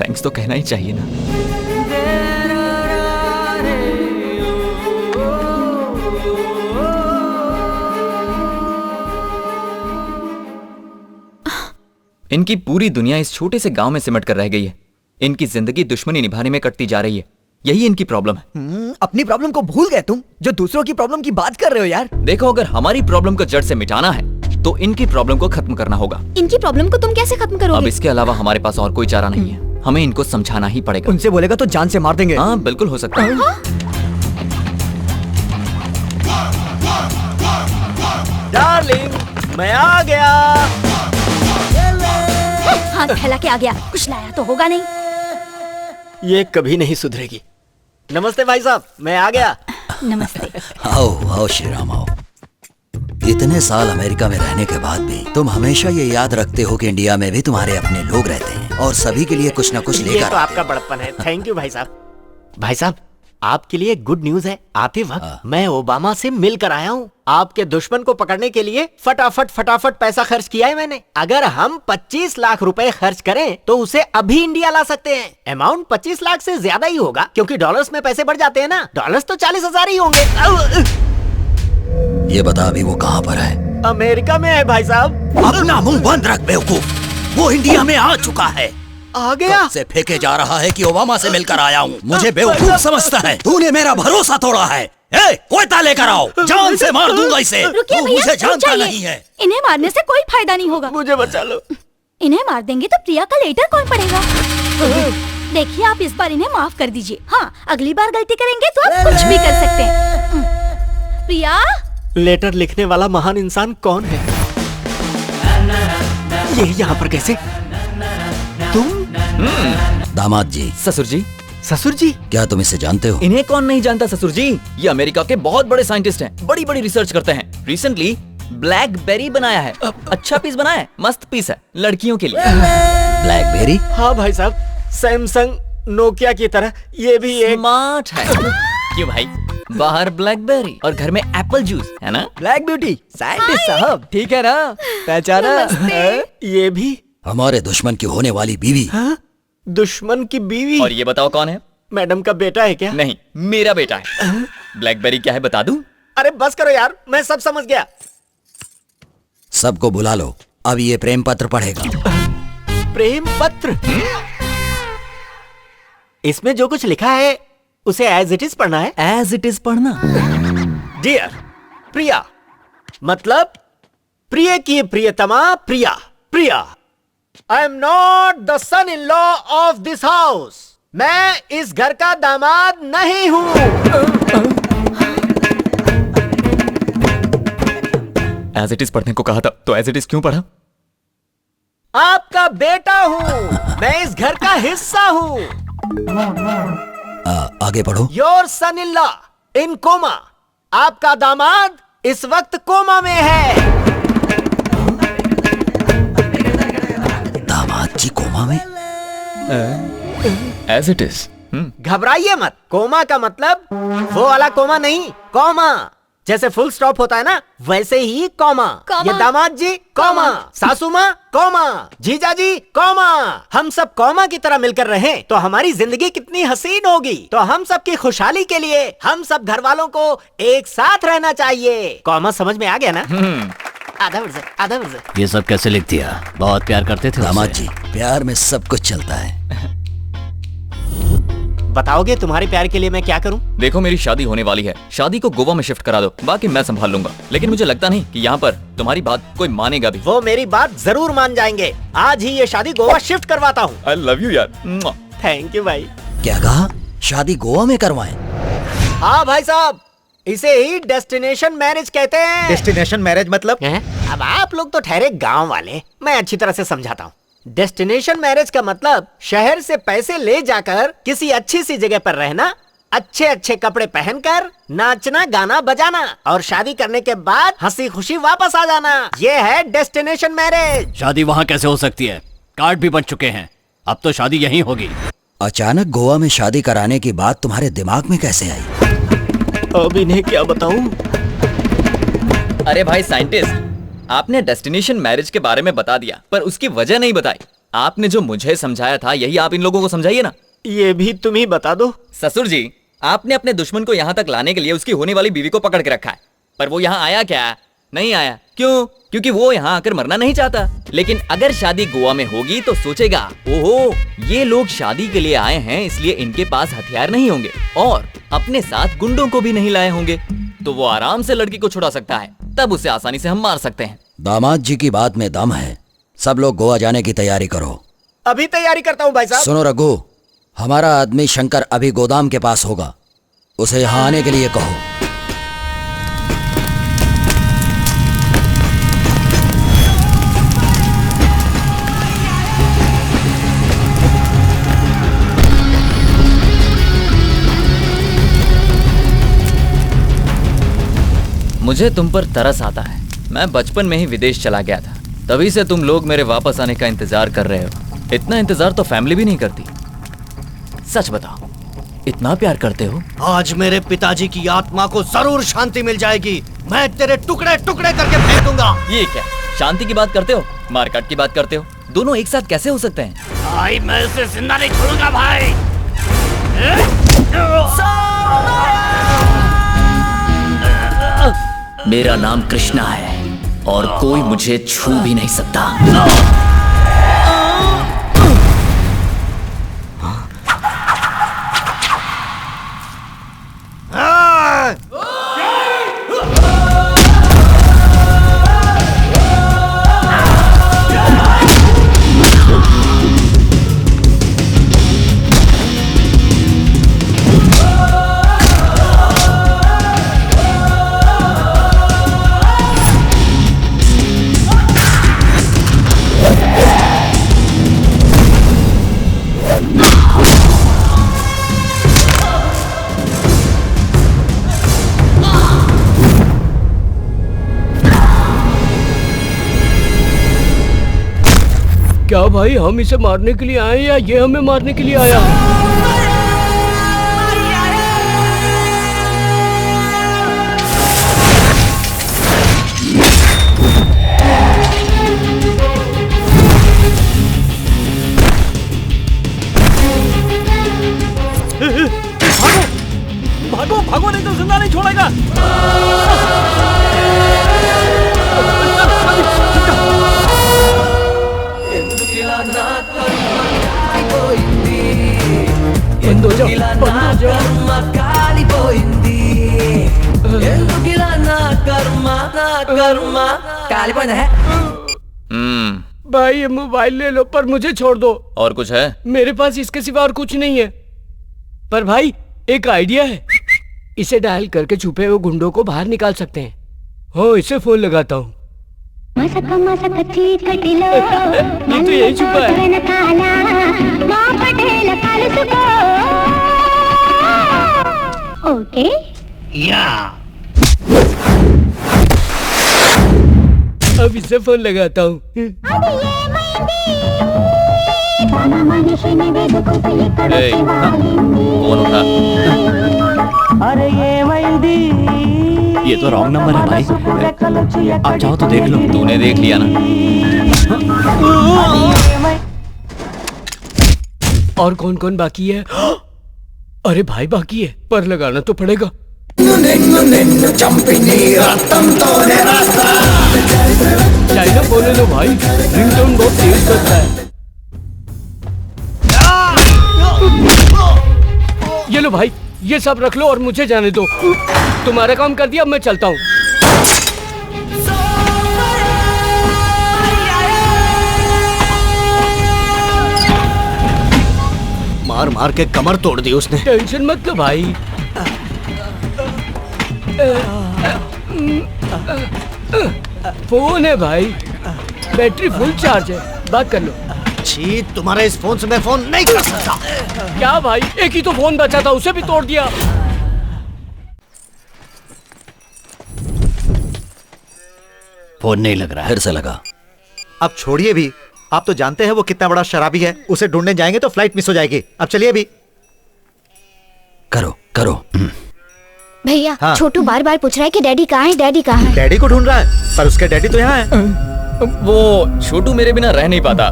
थैंक्स तो कहना ही चाहिए ना। इनकी पूरी दुनिया इस छोटे से गांव में सिमट कर रह गई है। इनकी जिंदगी दुश्मनी निभाने में कटती जा रही है। यही इनकी प्रॉब्लम है।
अपनी प्रॉब्लम को भूल गए तुम, जो दूसरों की प्रॉब्लम की बात कर रहे हो यार।
देखो, अगर हमारी प्रॉब्लम को जड़ से मिटाना है तो इनकी प्रॉब्लम को खत्म करना होगा।
इनकी प्रॉब्लम को तुम कैसे खत्म करोगे?
अब इसके अलावा हमारे पास और कोई चारा नहीं है। हमें इनको समझाना ही पड़ेगा।
उनसे बोलेगा तो जान से मार देंगे।
हाँ बिल्कुल हो सकता है।
डार्लिंग, मैं आ गया।
हाथ फैला के आ गया, कुछ लाया तो होगा नहीं।
ये कभी नहीं सुधरेगी। नमस्ते भाई साहब, मैं आ गया।
नमस्ते।
आओ आओ श्रीराम आओ। इतने साल अमेरिका में रहने के बाद भी तुम हमेशा ये याद रखते हो कि इंडिया में भी तुम्हारे अपने लोग रहते हैं और सभी के लिए कुछ न कुछ
ये
लेकर
तो आपका बड़प्पन है। थैंक यू भाई साहब। भाई साहब, आपके लिए गुड न्यूज है। आते वक्त मैं ओबामा से मिलकर आया हूँ। आपके दुश्मन को पकड़ने के लिए फटाफट पैसा खर्च किया है मैंने। अगर हम 25 लाख रुपए खर्च करें तो उसे अभी इंडिया ला सकते हैं। अमाउंट 25 लाख से ज्यादा ही होगा क्योंकि डॉलर्स में पैसे बढ़ जाते हैं ना। डॉलर्स तो 40,000 ही होंगे।
ये बता अभी वो कहाँ पर है?
अमेरिका में है भाई साहब।
अपना मुंह बंद रख बेवकूफ। वो इंडिया में आ चुका है।
आ गया?
कब से फेंके जा रहा है कि ओबामा से मिलकर आया हूँ। मुझे बेवकूफ समझता है। तूने मेरा भरोसा तोड़ा है। कोयता लेकर आओ, जान से मार दूंगा इसे।
रुकिए
तू
भैया,
मुझे
रुक
जानता
जाइए।
नहीं है।
इन्हें मारने से कोई फायदा नहीं होगा।
मुझे बचा लो।
इन्हें मार देंगे तो प्रिया का लेटर कौन पढ़ेगा? देखिए, आप इस बार इन्हें माफ कर दीजिए। हाँ, अगली बार गलती करेंगे तो आप कुछ भी कर सकते हैं। प्रिया,
लेटर लिखने वाला महान इंसान कौन है? ये यहाँ पर कैसे? तुम?
दामाद जी।
ससुर जी।
ससुर जी?
क्या तुम इसे जानते हो?
इन्हें कौन नहीं जानता ससुर जी। ये अमेरिका के बहुत बड़े साइंटिस्ट हैं, बड़ी बड़ी रिसर्च करते हैं। रिसेंटली ब्लैकबेरी बनाया है। अच्छा पीस बनाया है, मस्त पीस है लड़कियों के लिए।
ब्लैकबेरी?
हाँ भाई साहब, सैमसंग नोकिया की तरह ये भी एक
स्मार्ट है। क्यों भाई, बाहर ब्लैकबेरी और घर में एप्पल जूस है ना।
ब्लैक ब्यूटी साइंटिस्ट साहब, ठीक है ना? पहचाना?
ये भी
हमारे दुश्मन की होने वाली बीवी।
दुश्मन की बीवी?
और ये बताओ कौन है?
मैडम का बेटा है क्या?
नहीं, मेरा बेटा है। ब्लैकबेरी क्या है बता दूं?
अरे बस करो यार, मैं सब समझ गया।
सबको बुला लो, अब ये प्रेम पत्र पढ़ेगा।
प्रेम पत्र? इसमें जो कुछ लिखा है उसे एज इट इज पढ़ना है।
एज इट इज पढ़ना।
डियर प्रिया, मतलब प्रिय की प्रियतमा Priya. Priya, I am not the son in law of this house. मैं इस घर का दामाद नहीं हूं।
एज इट इज पढ़ने को कहा था तो एज इट इज क्यों पढ़ा?
आपका बेटा हूं, मैं इस घर का हिस्सा हूं।
आगे पढ़ो।
Your son in law in coma. आपका दामाद इस वक्त कोमा में है।
दामाद जी कोमा में?
As it is.
घबराइए मत। कोमा का मतलब वो वाला कोमा नहीं, कॉमा। जैसे फुल स्टॉप होता है ना, वैसे ही कॉमा। ये दामाद जी कॉमा, सासू माँ कॉमा, जीजा जी कॉमा। हम सब कॉमा की तरह मिलकर रहें तो हमारी जिंदगी कितनी हसीन होगी। तो हम सब की खुशहाली के लिए हम सब घर वालों को एक साथ रहना चाहिए। कॉमा समझ में आ गया ना? आधा वर्ष।
ये सब कैसे लिख दिया? बहुत प्यार करते थे
दामाद जी, प्यार में सब कुछ चलता है।
बताओगे तुम्हारे प्यार के लिए मैं क्या करूं?
देखो, मेरी शादी होने वाली है। शादी को गोवा में शिफ्ट करा दो, बाकी मैं संभाल लूंगा। लेकिन मुझे लगता नहीं कि यहाँ पर तुम्हारी बात कोई मानेगा भी।
वो मेरी बात जरूर मान जाएंगे। आज ही ये शादी गोवा शिफ्ट करवाता हूँ।
आई लव यू यार।
थैंक यू भाई।
क्या कहा? शादी गोवा में करवाएं?
हाँ भाई साहब, इसे ही डेस्टिनेशन मैरिज कहते हैं।
डेस्टिनेशन मैरिज मतलब?
अब आप लोग तो ठहरे गांव वाले, मैं अच्छी तरह से समझाता हूँ। डेस्टिनेशन मैरिज का मतलब शहर से पैसे ले जाकर किसी अच्छी सी जगह पर रहना, अच्छे अच्छे कपड़े पहनकर नाचना गाना बजाना और शादी करने के बाद हंसी खुशी वापस आ जाना। ये है डेस्टिनेशन मैरिज।
शादी वहाँ कैसे हो सकती है? कार्ड भी बन चुके हैं, अब तो शादी यहीं होगी।
अचानक गोवा में शादी कराने की बात तुम्हारे दिमाग में कैसे आई?
अब इन्हें क्या बताऊं?
अरे भाई साइंटिस्ट, आपने डेस्टिनेशन मैरिज के बारे में बता दिया पर उसकी वजह नहीं बताई। आपने जो मुझे समझाया था यही आप इन लोगों को समझाइए ना।
ये भी तुम ही बता दो।
ससुर जी, आपने अपने दुश्मन को यहाँ तक लाने के लिए उसकी होने वाली बीवी को पकड़ के रखा है, पर वो यहाँ आया क्या? नहीं आया। क्यों? क्योंकि वो यहाँ आकर मरना नहीं चाहता। लेकिन अगर शादी गोवा में होगी तो सोचेगा, ओहो ये लोग शादी के लिए आए हैं, इसलिए इनके पास हथियार नहीं होंगे और अपने साथ गुंडों को भी नहीं लाए होंगे, तो वो आराम से लड़की को छुड़ा सकता है। तब उसे आसानी से हम मार सकते हैं।
दामाद जी की बात में दम है। सब लोग गोवा जाने की तैयारी करो।
अभी तैयारी करता हूँ भाई साहब।
सुनो रघु, हमारा आदमी शंकर अभी गोदाम के पास होगा, उसे यहाँ आने के लिए कहो।
मुझे तुम पर तरस आता है। मैं बचपन में ही विदेश चला गया था, तभी से तुम लोग मेरे वापस आने का इंतजार कर रहे हो। इतना इंतजार तो फैमिली भी नहीं करती। सच बताओ, इतना प्यार करते हो?
आज मेरे पिताजी की आत्मा को जरूर शांति मिल जाएगी। मैं तेरे टुकड़े टुकड़े करके फेंक दूंगा।
ये क्या शांति की बात करते हो, मारकाट की बात करते हो? दोनों एक साथ कैसे हो सकते हैं?
भाई मैं उसे जिंदा नहीं छोड़ूंगा भाई।
मेरा नाम कृष्णा है और कोई मुझे छू भी नहीं सकता।
क्या भाई हम इसे मारने के लिए आए या ये हमें मारने के लिए आया?
भागो भागो, नहीं तो जिंदा नहीं छोड़ेगा।
बंद हो जाओ, बंद हो जाओ। भाई ये मोबाइल ले लो, पर मुझे छोड़ दो।
और कुछ है?
मेरे पास इसके सिवा और कुछ नहीं है। पर भाई एक आइडिया है, इसे डायल करके छुपे हुए गुंडों को बाहर निकाल सकते हैं। हो, इसे फोन लगाता हूँ। ये तो यही छुपा है।
ओके
या अब इसे फोन लगाता हूँ।
फोन उठा।
अरे ये तो रॉन्ग नंबर है भाई, आप चाहो तो देख लो।
तूने देख लिया ना?
और कौन कौन बाकी है? अरे भाई बाकी है, पर लगाना तो पड़ेगा। चाइना बोले लो भाई, रिंगटोन बहुत तेज करता है। ये लो भाई, ये सब रख लो और मुझे जाने दो। तुम्हारा काम कर दिया, अब मैं चलता हूँ।
मार मार के कमर तोड़ दी उसने।
टेंशन मत लो भाई। फोन है भाई, बैटरी फुल चार्ज है, बात कर लो।
छी, तुम्हारे इस फोन से मैं फोन नहीं कर सकता।
क्या भाई, एक ही तो फोन बचा था, उसे भी तोड़ दिया।
फोन नहीं लग रहा है।
फिर से लगा। अब छोड़िए भी, आप तो जानते हैं वो कितना बड़ा शराबी है। उसे ढूंढने जाएंगे तो फ्लाइट मिस हो जाएगी। अब चलिए अभी। करो करो।
भैया,
हाँ।
छोटू बार बार पूछ रहा है कि डैडी कहाँ है, डैडी कहाँ है।
डैडी को ढूंढ रहा है, पर उसके डैडी तो यहाँ है।
वो छोटू मेरे बिना रह नहीं पाता,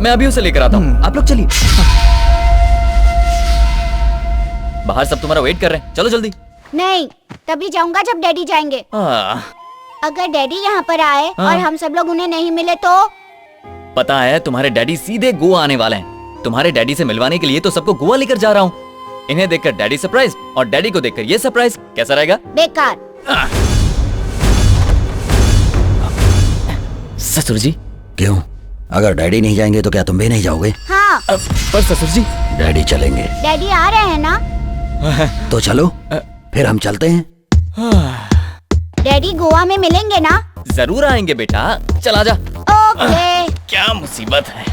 मैं अभी उसे लेकर आता हूँ। आप लोग चलिए, बाहर सब तुम्हारा वेट कर रहे हैं, चलो जल्दी।
नहीं, तभी जाऊंगा जब डैडी जाएंगे। अगर डैडी यहाँ पर आए और हम सब लोग उन्हें नहीं मिले तो?
पता है तुम्हारे डैडी सीधे गोवा आने वाले हैं। तुम्हारे डैडी से मिलवाने के लिए तो सबको गोवा लेकर जा रहा हूँ। इन्हें देखकर डैडी सरप्राइज और डैडी को देखकर ये सरप्राइज, कैसा रहेगा?
बेकार।
ससुर जी।
क्यों? अगर डैडी नहीं जाएंगे तो क्या तुम भी नहीं जाओगे?
हाँ।
पर ससुर जी,
डैडी चलेंगे।
डैडी आ रहे हैं ना?
तो चलो, फिर हम चलते हैं।
डैडी गोवा में मिलेंगे ना?
जरूर आएंगे बेटा, चला जा।
ओके।
क्या मुसीबत है।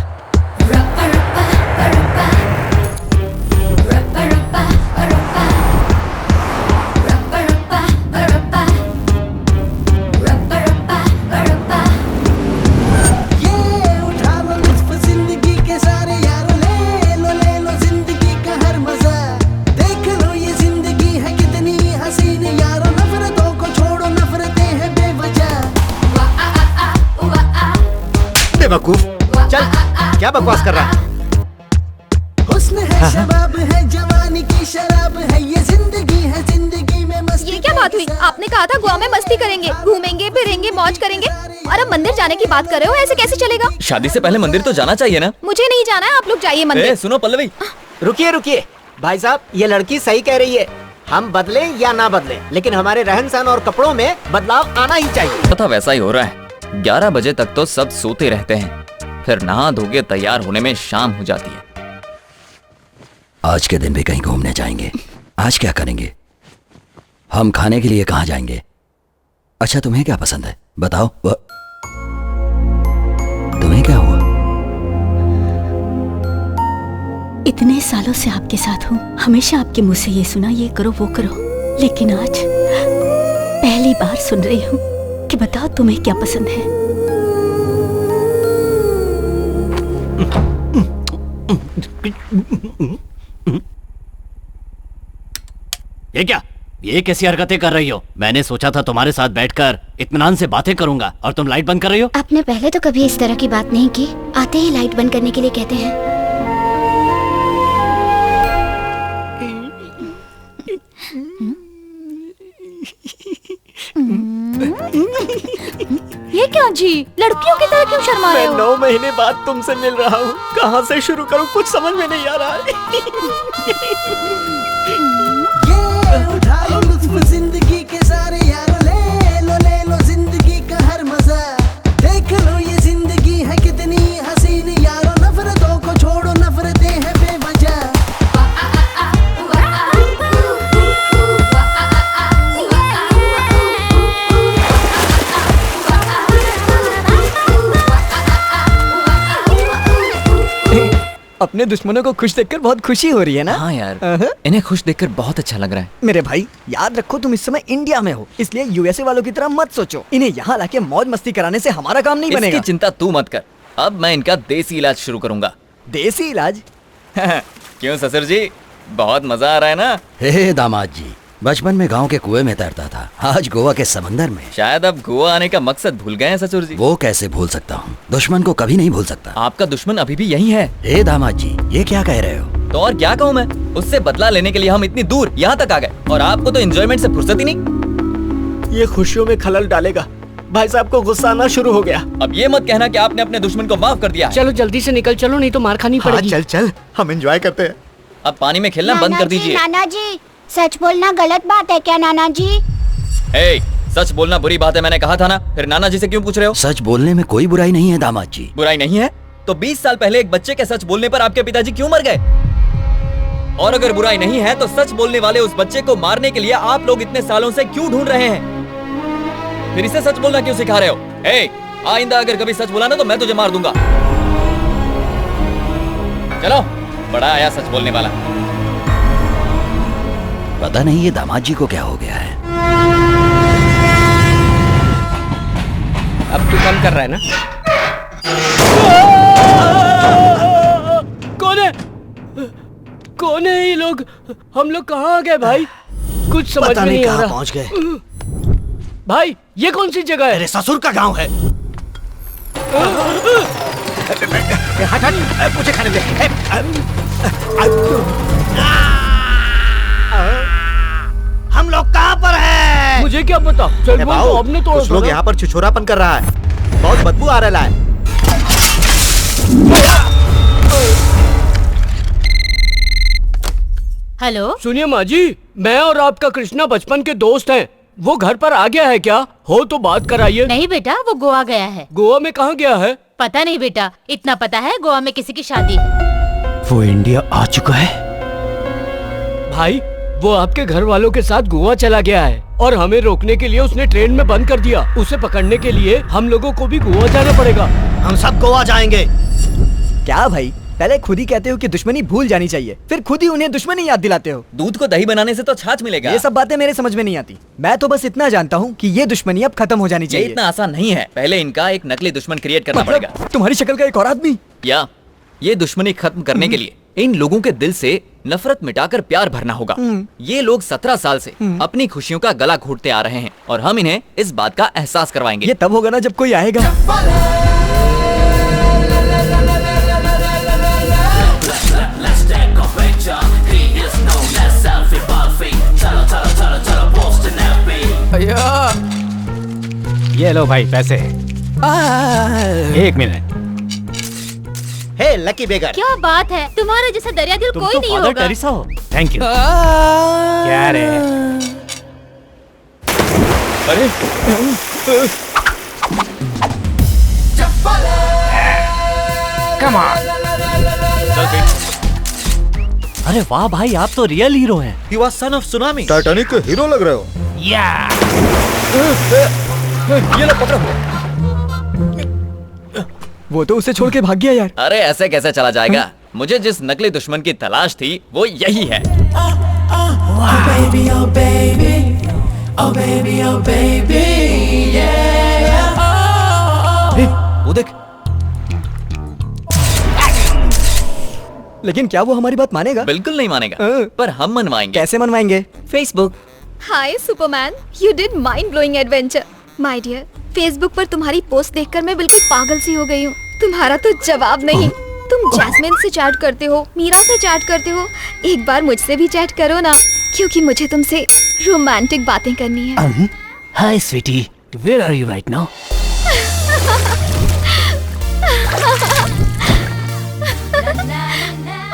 बेवकूफ, चल क्या बकवास कर रहा है?
हुस्न है, शबाब है, जवानी की शराब है, ये जिंदगी में मस्ती।
ये क्या बात हुई? आपने कहा था गोवा में मस्ती करेंगे, घूमेंगे फिरेंगे, मौज करेंगे, और अब मंदिर जाने की बात कर रहे हो। ऐसे कैसे चलेगा?
शादी से पहले मंदिर तो जाना चाहिए ना।
मुझे नहीं जाना है, आप लोग जाइए मंदिर।
सुनो पल्लवी,
रुकिए रुकिए भाई साहब, ये लड़की सही कह रही है। हम बदले या ना बदले, लेकिन हमारे रहन सहन और कपड़ों में बदलाव आना ही चाहिए।
पता वैसा ही हो रहा है। 11 बजे तक तो सब सोते रहते हैं, फिर नहा धो के तैयार होने में शाम हो जाती है।
आज के दिन भी कहीं घूमने जाएंगे। आज क्या करेंगे? हम खाने के लिए कहाँ जाएंगे? अच्छा तुम्हें क्या पसंद है बताओ? तुम्हें क्या हुआ?
इतने सालों से आपके साथ हूँ, हमेशा आपके मुंह से ये सुना, ये करो वो करो, लेकिन आज पहली बार सुन रही हूँ कि बताओ तुम्हें क्या पसंद है।
ये क्या? ये कैसी हरकतें कर रही हो? मैंने सोचा था तुम्हारे साथ बैठकर इत्मीनान से बातें करूंगा और तुम लाइट बंद कर रही हो।
आपने पहले तो कभी इस तरह की बात नहीं की। आते ही लाइट बंद करने के लिए कहते हैं।
ये क्या जी, लड़कियों की तरह क्यों शर्मा रहे हो?
मैं 9 महीने बाद तुमसे मिल रहा हूँ, कहाँ से शुरू करूँ कुछ समझ में नहीं आ रहा है।
ये उठा लो लुत्फ जिंदगी के सारे यार, ले लो जिंदगी का हर मजा। देख लो ये जिंदगी है कितनी हसीन यारो, नफरतों को छोड़ो, नफरतें हैं बेवजह।
अपने दुश्मनों को खुश देखकर बहुत खुशी हो रही है ना?
हाँ यार, इन्हें खुश देखकर बहुत अच्छा लग रहा है।
मेरे भाई याद रखो, तुम इस समय इंडिया में हो, इसलिए यूएसए वालों की तरह मत सोचो। इन्हें यहाँ लाके मौज मस्ती कराने से हमारा काम नहीं बनेगा।
इसकी चिंता तू मत कर, अब मैं इनका देसी इलाज शुरू करूंगा।
देसी इलाज?
क्यों ससुर जी, बहुत मजा आ रहा है ना?
हे दामाद जी, बचपन में गांव के कुएं में तैरता था, आज गोवा के समंदर में।
शायद अब गोवा आने का मकसद भूल गए हैं ससुर जी।
वो कैसे भूल सकता हूँ? दुश्मन को कभी नहीं भूल सकता।
आपका दुश्मन अभी भी यही है।
हे दामाद जी, ये क्या कह रहे हो?
तो और क्या कहूँ मैं? उससे बदला लेने के लिए हम इतनी दूर यहाँ तक आ गए, और आपको तो एंजॉयमेंट से फुर्सत ही नहीं।
ये खुशियों में खलल डालेगा। भाई साहब को गुस्सा आना शुरू हो गया।
अब ये मत कहना कि आपने अपने दुश्मन को माफ कर दिया है।
चलो जल्दी से निकल चलो, नहीं तो मार खानी पड़ेगी।
चल चल, हम एंजॉय करते हैं।
अब पानी में खेलना बंद कर दीजिए।
नाना जी, सच बोलना गलत बात है क्या नाना जी?
सच बोलना बुरी बात है, मैंने कहा था ना, फिर नाना जी से क्यों पूछ रहे हो?
सच बोलने में कोई बुराई नहीं है दामाद जी।
बुराई नहीं है तो 20 साल पहले एक बच्चे के सच बोलने पर आपके पिताजी क्यों मर गए? और अगर बुराई नहीं है तो सच बोलने वाले उस बच्चे को मारने के लिए आप लोग इतने सालों से क्यों ढूंढ रहे हैं? फिर इसे सच बोलना क्यों सिखा रहे हो? आइंदा अगर कभी सच बोला ना तो मैं तुझे मार दूंगा। चलो, बड़ा आया सच बोलने वाला।
पता नहीं ये दामाद जी को क्या हो गया है।
अब तू कम कर रहा है ना? कौन है? कौन है ये लोग? हम लोग कहाँ आ गए भाई? कुछ समझ में नहीं आ रहा।
पहुंच गए
भाई, ये कौन सी जगह है?
मेरे ससुर का गांव है।
हट हट, मुझे खाने दे। हम लोग कहाँ पर हैं?
मुझे क्या पता? चल बोल तो, आपने तोड़ा
कुछ लोग यहाँ पर छिछोरापन कर रहा है, बहुत बदबू आ रहा है।
हेलो,
सुनिए माँ जी, मैं और आपका कृष्णा बचपन के दोस्त हैं। वो घर पर आ गया है क्या? हो तो बात कराइए।
नहीं बेटा, वो गोवा गया है।
गोवा में कहाँ गया है?
पता नहीं बेटा, इतना पता है गोवा में किसी की शादी है।
वो इंडिया आ चुका है?
भाई, वो आपके घर वालों के साथ गोवा चला गया है और हमें रोकने के लिए उसने ट्रेन में बंद कर दिया। उसे पकड़ने के लिए हम लोगों को भी गोवा जाना पड़ेगा।
हम सब गोवा जाएंगे।
क्या भाई, पहले खुद ही कहते हो कि दुश्मनी भूल जानी चाहिए, फिर खुद ही उन्हें दुश्मनी याद दिलाते हो।
दूध को दही बनाने से तो छाछ मिलेगा।
ये सब बातें मेरे समझ में नहीं आती। मैं तो बस इतना जानता हूँ कि ये दुश्मनी अब खत्म हो जानी चाहिए।
ये इतना आसान नहीं है, पहले इनका एक नकली दुश्मन क्रिएट करना पड़ेगा।
तुम्हारी शक्ल का एक और आदमी?
या ये दुश्मनी खत्म करने के लिए इन लोगों के दिल से नफरत मिटाकर प्यार भरना होगा। ये लोग 17 साल से अपनी खुशियों का गला घोटते आ रहे हैं और हम इन्हें इस बात का एहसास करवाएंगे।
ये तब होगा ना जब कोई आएगा।
ये लो भाई पैसे। एक मिनट।
हे लकी बेगर।
क्या बात है, तुम्हारा जैसा दरिया दिल
तुम
कोई
तो
नहीं
फादर
होगा।
टेरेसा हो। Thank you. क्या रे? अरे
कम ऑन। अरे वाह भाई, आप तो रियल हीरो हैं।
You are son of tsunami. Titanic के हीरो लग रहे हो।
या
ये लो पकड़ो। वो तो उसे छोड़ के भाग गया यार।
अरे ऐसे कैसे चला जाएगा? मुझे जिस नकली दुश्मन की तलाश थी वो यही है।
वो देख। लेकिन क्या वो हमारी बात मानेगा?
बिल्कुल नहीं मानेगा, पर हम मनवाएंगे।
कैसे मनवाएंगे?
Facebook.
Hi Superman, you did mind blowing adventure. My dear, Facebook पर तुम्हारी पोस्ट देखकर मैं बिल्कुल पागल सी हो गई हूँ। तुम्हारा तो जवाब नहीं। तुम जैस्मिन से चैट करते हो, मीरा से चैट करते हो, एक बार मुझसे भी चैट करो ना, क्योंकि मुझे तुमसे रोमांटिक बातें करनी है।
Hi sweetie, where are you right now?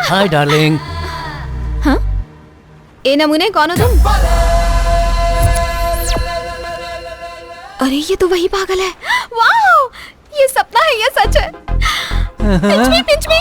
Hi darling.
हाँ? ए नमूने कौन हो तुम? अरे ये तो वही पागल है। वाओ, ये सपना है या सच है? पिंच मी।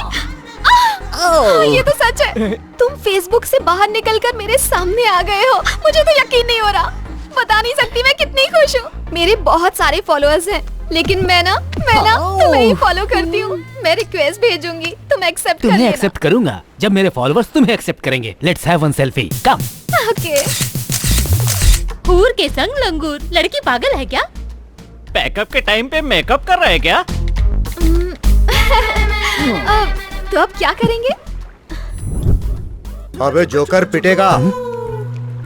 ये तो सच है। तुम फेसबुक से बाहर निकलकर मेरे सामने आ गए हो। मुझे तो यकीन नहीं हो रहा। बता नहीं सकती मैं कितनी खुश हूँ। मेरे बहुत सारे फॉलोअर्स हैं, लेकिन मैं ना तुम्हें ही फॉलो करती हूँ। मैं रिक्वेस्ट भेजूंगी, तुम एक्सेप्ट कर
तुम्हें
लेना।
एक्सेप्ट करूंगा जब मेरे फॉलोअर्स तुम्हें एक्सेप्ट करेंगे। Let's have one selfie. Come.
Okay.
हूर के संग लंगूर, लड़की पागल है क्या?
पैकअप के टाइम पे मेकअप कर रहे हैं क्या?
तो अब क्या करेंगे?
अबे जोकर पिटेगा।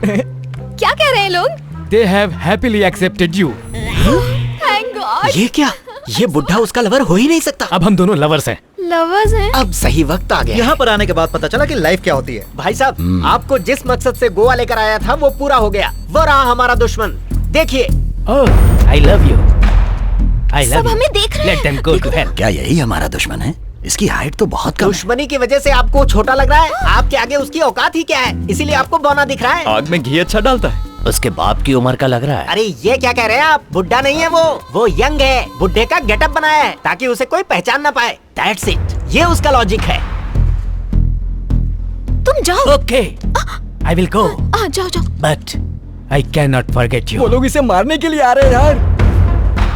क्या कह रहे हैं लोग?
They have happily accepted you.
Thank God.
ये क्या? ये बुढ़ा उसका लवर हो ही नहीं सकता।
अब हम दोनों लवर्स हैं।
लवर्स हैं?
अब सही वक्त आ गया।
यहाँ पर आने के बाद पता चला कि लाइफ क्या होती है। भाई साहब, आपको जिस मकसद से गोवा लेकर आया था वो पूरा हो गया। वो रहा हमारा दुश्मन। देखिए।
Oh, I love you. I love
सब
you.
हमें देख रहे हैं।
Let them go to hell.
क्या यही हमारा दुश्मन है? इसकी हाइट तो बहुत कम है।
दुश्मनी की वजह से आपको छोटा लग रहा है। आपके आगे उसकी औकात ही क्या है, इसीलिए आपको बौना दिख रहा है।
आग में घी अच्छा डालता है।
उसके बाप की उम्र का लग रहा है।
अरे ये क्या कह रहे हैं आप? बुड्ढा नहीं है वो यंग है। बुड्ढे का गेटअप बनाया है ताकि उसे कोई पहचान ना पाए। That's it. ये उसका लॉजिक है।
तुम जाओ।
Okay. I will go.
जाओ जाओ।
But I cannot forget you.
वो लोग इसे मारने के लिए आ रहे हैं यार।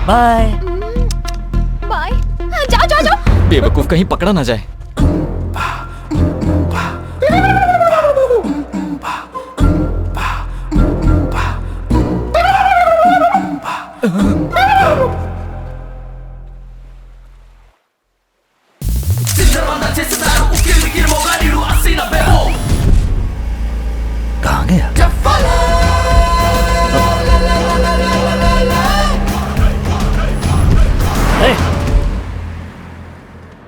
Bye.
बाय। जाओ जाओ जाओ।
बेवकूफ कहीं पकड़ा ना जाए।
कहाँ गया?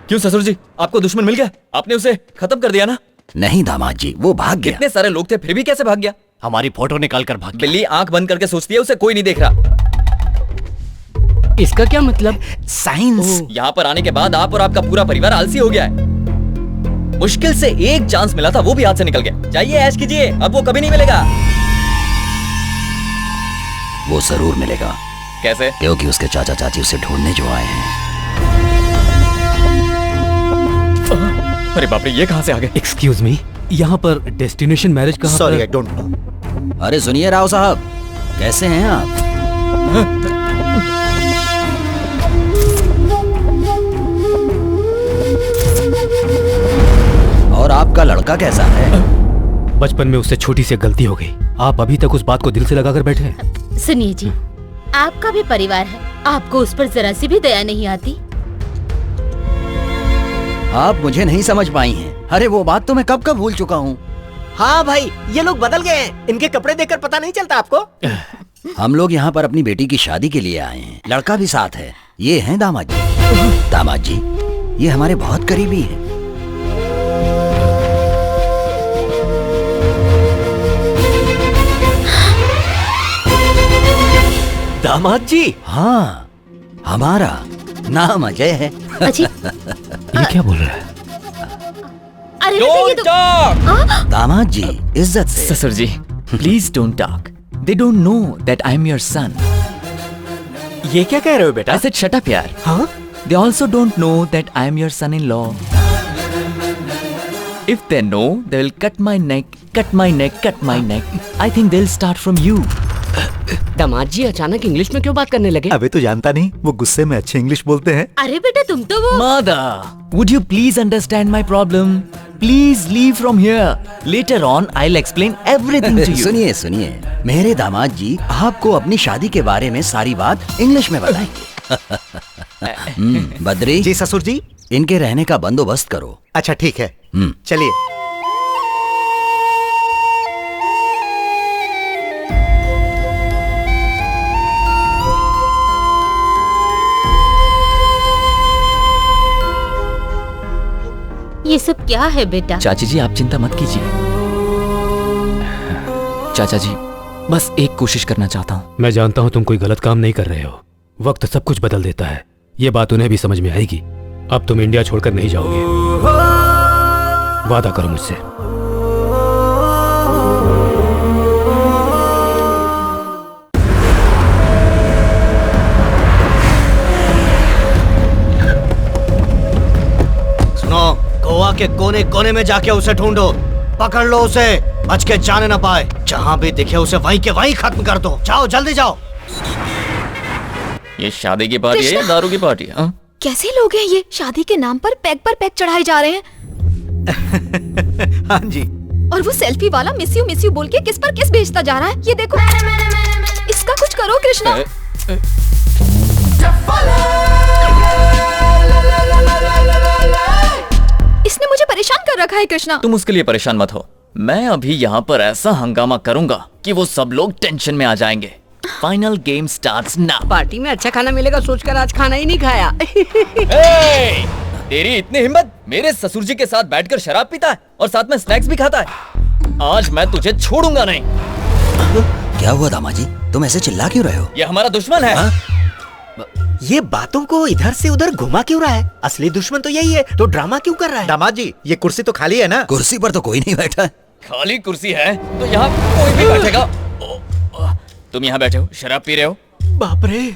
क्यों ससुर जी, आपको दुश्मन मिल गया? आपने उसे खत्म कर दिया ना?
नहीं दामाद जी, वो भाग गया।
कितने सारे लोग थे, फिर भी कैसे भाग गया?
हमारी फोटो निकाल कर भाग गया।
बिल्ली आंख बंद करके सोचती है उसे कोई नहीं देख रहा।
इसका क्या मतलब?
साइंस।
यहाँ पर आने के बाद आप और आपका पूरा परिवार आलसी हो गया है। मुश्किल से एक चांस मिला था, वो भी हाथ से निकल गया। जाइए ऐश कीजिए, अब वो कभी नहीं मिलेगा।
वो जरूर मिलेगा।
कैसे?
क्योंकि उसके चाचा चाची उसे ढूंढने जो आए हैं।
अरे बाप रे, ये कहाँ से आ गए?
Excuse me, यहाँ पर डेस्टिनेशन मैरिज कहाँ?
Sorry, I don't know.
अरे सुनिए राव साहब, कैसे हैं आप? और आपका लड़का कैसा है?
बचपन में उससे छोटी सी गलती हो गई। आप अभी तक उस बात को दिल से लगाकर बैठे हैं।
सुनिए जी, आपका भी परिवार है, आपको उस पर जरा सी भी दया नहीं आती?
आप मुझे नहीं समझ पाई हैं। अरे वो बात तो मैं कब कब भूल चुका हूँ।
हाँ भाई, ये लोग बदल गए हैं। इनके कपड़े देखकर पता नहीं चलता आपको?
हम लोग यहाँ पर अपनी बेटी की शादी के लिए आए हैं। लड़का भी साथ है। ये हैं दामाद जी। दामाद जी, ये हमारे बहुत करीबी हैं।
दामाद जी।
हाँ, हमारा नाम अजय है।
ये क्या बोल रहा है?
अरे ये तो
दामाद जी, इज्जत से।
ससुर जी, please don't talk. They don't know that I am your son.
ये क्या कह रहे हो बेटा?
I said shut up यार।
हाँ?
They also don't know that I am your son-in-law. If they know, they will cut my neck, cut my neck, cut my neck. I think they'll start from you.
दामाद जी अचानक इंग्लिश में क्यों बात करने लगे?
अबे तो जानता नहीं, वो गुस्से में अच्छे इंग्लिश बोलते हैं।
अरे बेटा तुम तो वो
Mother, would you please understand my problem? Please leave from here. Later on, I'll explain everything to you.
सुनिए सुनिए, मेरे दामाद जी आपको अपनी शादी के बारे में सारी बात इंग्लिश में बताएंगे। बद्री
जी ससुर जी।
इनके रहने का बंदोबस्त करो।
अच्छा ठीक है, चलिए।
ये सब क्या है बेटा?
चाची जी आप चिंता मत कीजिए। चाचा जी बस एक कोशिश करना चाहता हूँ।
मैं जानता हूँ तुम कोई गलत काम नहीं कर रहे हो। वक्त सब कुछ बदल देता है। ये बात उन्हें भी समझ में आएगी। अब तुम इंडिया छोड़कर नहीं जाओगे। वादा करो मुझसे।
सुनो, गोवा के कोने कोने में जाके उसे ढूंढो, पकड़ लो उसे, बच के जाने ना पाए। जहाँ भी दिखे उसे वहीं के वहीं खत्म कर दो। जाओ जल्दी जाओ।
ये शादी की पार्टी है या दारू की पार्टी है?
कैसे लोग हैं ये? शादी के नाम पर पैक चढ़ाए जा रहे हैं।
हाँ जी।
और वो सेल्फी वाला मिस यू बोल के किस पर किस भेजता जा रहा है। ये देखो, इसका कुछ करो कृष्णा। इसने मुझे परेशान कर रखा है कृष्णा।
तुम उसके लिए परेशान मत हो। मैं अभी यहाँ पर ऐसा हंगामा करूंगा कि वो सब लोग टेंशन में आ जाएंगे। Final game starts now.
Party में अच्छा खाना मिलेगा सोचकर आज खाना ही नहीं खाया।
तेरी इतनी हिम्मत, मेरे ससुर जी के साथ बैठकर शराब पीता है और साथ में स्नैक्स भी खाता है। आज मैं तुझे छोड़ूंगा नहीं।
क्या हुआ दामाद जी, तुम ऐसे चिल्ला क्यों रहे हो?
ये हमारा दुश्मन है।
ये बातों को इधर से उधर घुमा क्यों रहा है? असली दुश्मन तो यही है, तो ड्रामा क्यों कर रहा है?
दामाद जी, ये कुर्सी तो खाली है ना?
कुर्सी पर तो कोई नहीं बैठा है।
खाली कुर्सी है तो यहाँ कोई भी बैठेगा। तुम यहाँ बैठे हो, शराब पी रहे हो।
बाप रे।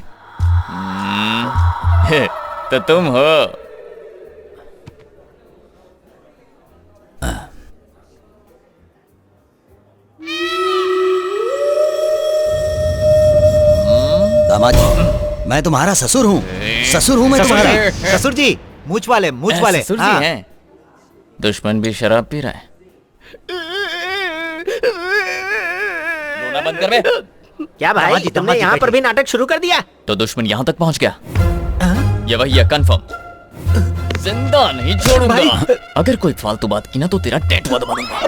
तो तुम हो।
दामाद जी, मैं तुम्हारा ससुर हूँ। ससुर हूँ मैं तुम्हारा।
ससुर जी, मूछ वाले मूछ वाले।
ससुर जी हैं। दुश्मन भी शराब पी रहा है। रोना बंद कर बे।
क्या भाई, तुमने यहाँ पर भी नाटक शुरू कर दिया?
तो दुश्मन यहाँ तक पहुँच गया। ये वही है, कंफर्म। जिंदा नहीं छोड़ूंगा। अगर कोई फालतू बात की ना तो तेरा टैटू दबा दूंगा।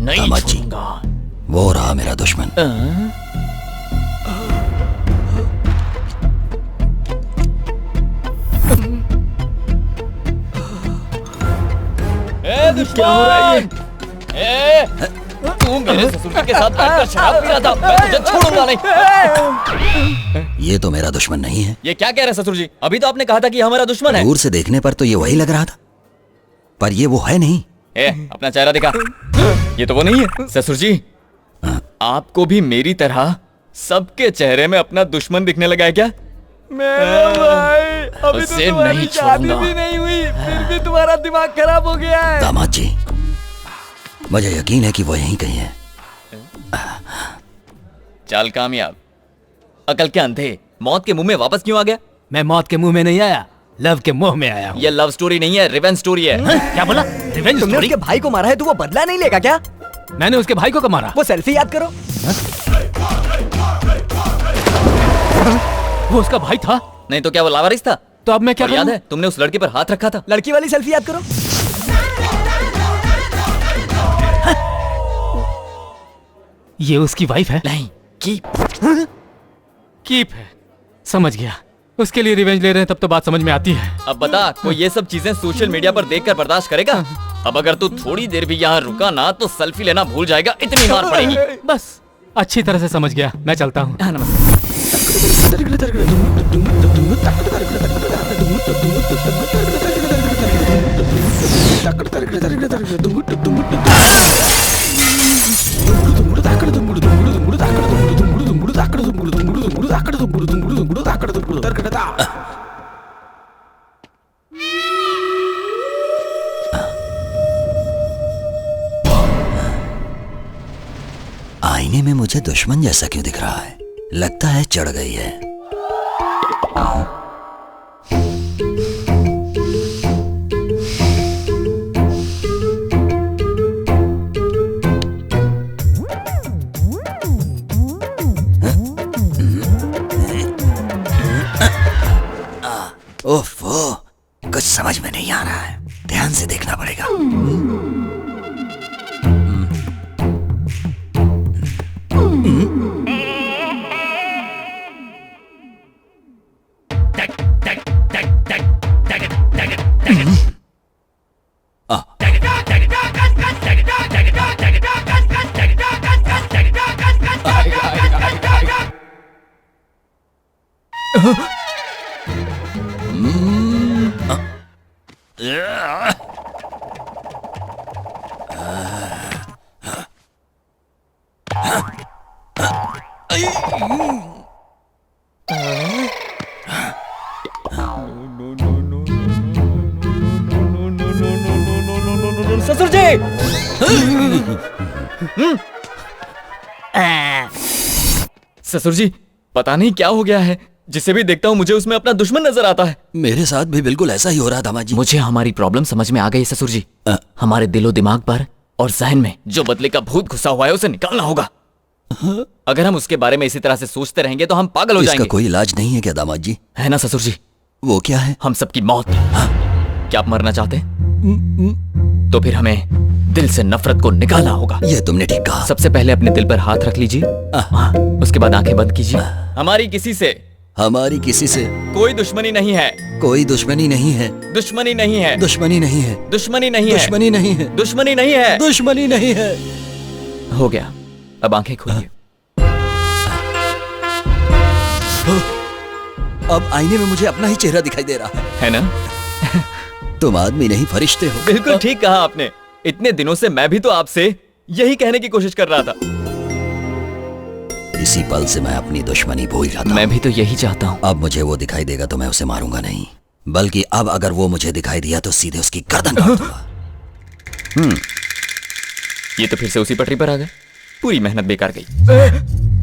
नहीं छोड़ूंगा।
वो रहा मेरा दुश्मन।
दुश्मन! तू मेरे ससुर के साथ बैठकर शराब पी रहा था। मैं तुझे छोड़ूंगा नहीं।
ये तो मेरा दुश्मन नहीं है।
ये क्या कह रहे हैं ससुर जी? अभी तो आपने कहा था कि हमारा दुश्मन है।
दूर से देखने पर तो ये वही लग रहा था, पर ये वो है नहीं।
अपना चेहरा दिखा। ये तो वो नहीं है। ससुर जी, आपको भी मेरी तरह सबके चेहरे में अपना दुश्मन दिखने लगा है क्या?
मेरा भाई, अभी तो तुम्हारी शादी भी नहीं हुई, फिर भी तुम्हारा दिमाग खराब हो गया है।
दामाद जी, मुझे यकीन है कि वो यहीं कहीं है।
चाल कामयाब। अकल के अंधे, मौत के मुंह में वापस क्यों आ गया?
मैं मौत के मुंह में नहीं आया, लव के मुंह में आया हूँ।
ये लव स्टोरी नहीं है, रिवेंज स्टोरी है।
क्या बोला? रिवेंज
तुमने
स्टोरी?
उसके भाई को मारा है तो वो बदला नहीं लेगा क्या?
मैंने उसके भाई को कब मारा?
वो सेल्फी याद करो।
वो उसका भाई था?
नहीं तो क्या वो लावारिस था?
तो अब मैं क्या करूं?
याद है तुमने उस लड़के पर हाथ रखा था।
लड़की वाली सेल्फी याद करो।
ये उसकी वाइफ है?
नहीं,
कीप है। समझ गया, उसके लिए रिवेंज ले रहे हैं, तब तो बात समझ में आती है।
अब बता, कोई ये सब चीजें सोशल मीडिया पर देखकर बर्दाश्त करेगा? अब अगर तू थोड़ी देर भी यहाँ रुका ना तो सेल्फी लेना भूल जाएगा, इतनी मार पड़ेगी।
बस अच्छी तरह से समझ गया, मैं चलता हूँ।
आईने में मुझे दुश्मन जैसा क्यों दिख रहा है? लगता है चढ़ गई है। ओफो, कुछ समझ में नहीं आ रहा है, ध्यान से देखना पड़ेगा।
ससुर जी!
ससुर जी, पता नहीं क्या हो गया है, जिसे भी देखता हूँ मुझे उसमें अपना दुश्मन नजर आता है।
मेरे साथ भी बिल्कुल ऐसा ही हो रहा था माँ जी।
मुझे हमारी प्रॉब्लम समझ में आ गई ससुर जी। हमारे दिलो दिमाग पर और जहन में जो बदले का भूत घुसा हुआ है उसे निकालना होगा। अगर हम उसके बारे में इसी तरह से सोचते रहेंगे तो हम पागल हो जाएंगे।
इसका कोई इलाज नहीं है क्या दामाद जी?
है ना ससुर जी?
वो क्या है?
हम सबकी मौत। क्या आप मरना चाहते हैं? तो फिर हमें दिल से नफरत को निकालना होगा।
ये तुमने ठीक कहा।
सबसे पहले अपने दिल पर हाथ रख लीजिए, उसके बाद आंखें बंद कीजिए। हमारी किसी से कोई दुश्मनी नहीं है।
कोई दुश्मनी नहीं है।
दुश्मनी नहीं है।
दुश्मनी नहीं है।
दुश्मनी नहीं है।
दुश्मनी नहीं है।
दुश्मनी नहीं है।
दुश्मनी नहीं है।
हो गया, अब आंखें खोलिए।
अब आईने में मुझे अपना ही चेहरा दिखाई दे रहा
है ना?
तुम आदमी नहीं फरिश्ते हो।
बिल्कुल ठीक कहा आपने। इतने दिनों से मैं भी तो आपसे यही कहने की कोशिश कर रहा था।
इसी पल से मैं अपनी दुश्मनी भूल जाता हूं।
मैं भी तो यही चाहता हूँ।
अब मुझे वो दिखाई देगा तो मैं उसे मारूंगा नहीं, बल्कि अब अगर वो मुझे दिखाई दिया तो सीधे उसकी गर्दन काट दूंगा।
ये तो फिर से उसी पटरी पर आ गए। पूरी मेहनत बेकार गई।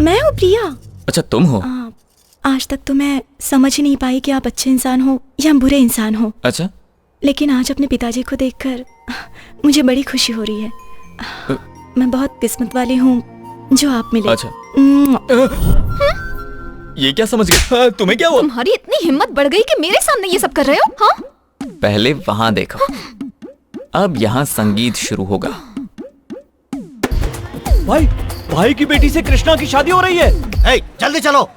मैं हूँ प्रिया।
अच्छा तुम हो?
आज तक तो मैं समझ ही नहीं पाई कि आप अच्छे इंसान हो या बुरे इंसान हो।
अच्छा,
लेकिन आज अपने पिताजी को देखकर मुझे बड़ी खुशी हो रही है। मैं बहुत किस्मत वाली हूँ जो आप मिले।
अच्छा। ये क्या समझ गए? तुम्हें क्या हुआ?
तुम्हारी इतनी हिम्मत बढ़ गई कि मेरे सामने ये सब कर रहे हो? हाँ?
पहले वहां देखो, अब यहाँ संगीत शुरू होगा।
भाई की बेटी से कृष्णा की शादी हो रही है।
जल्दी चलो।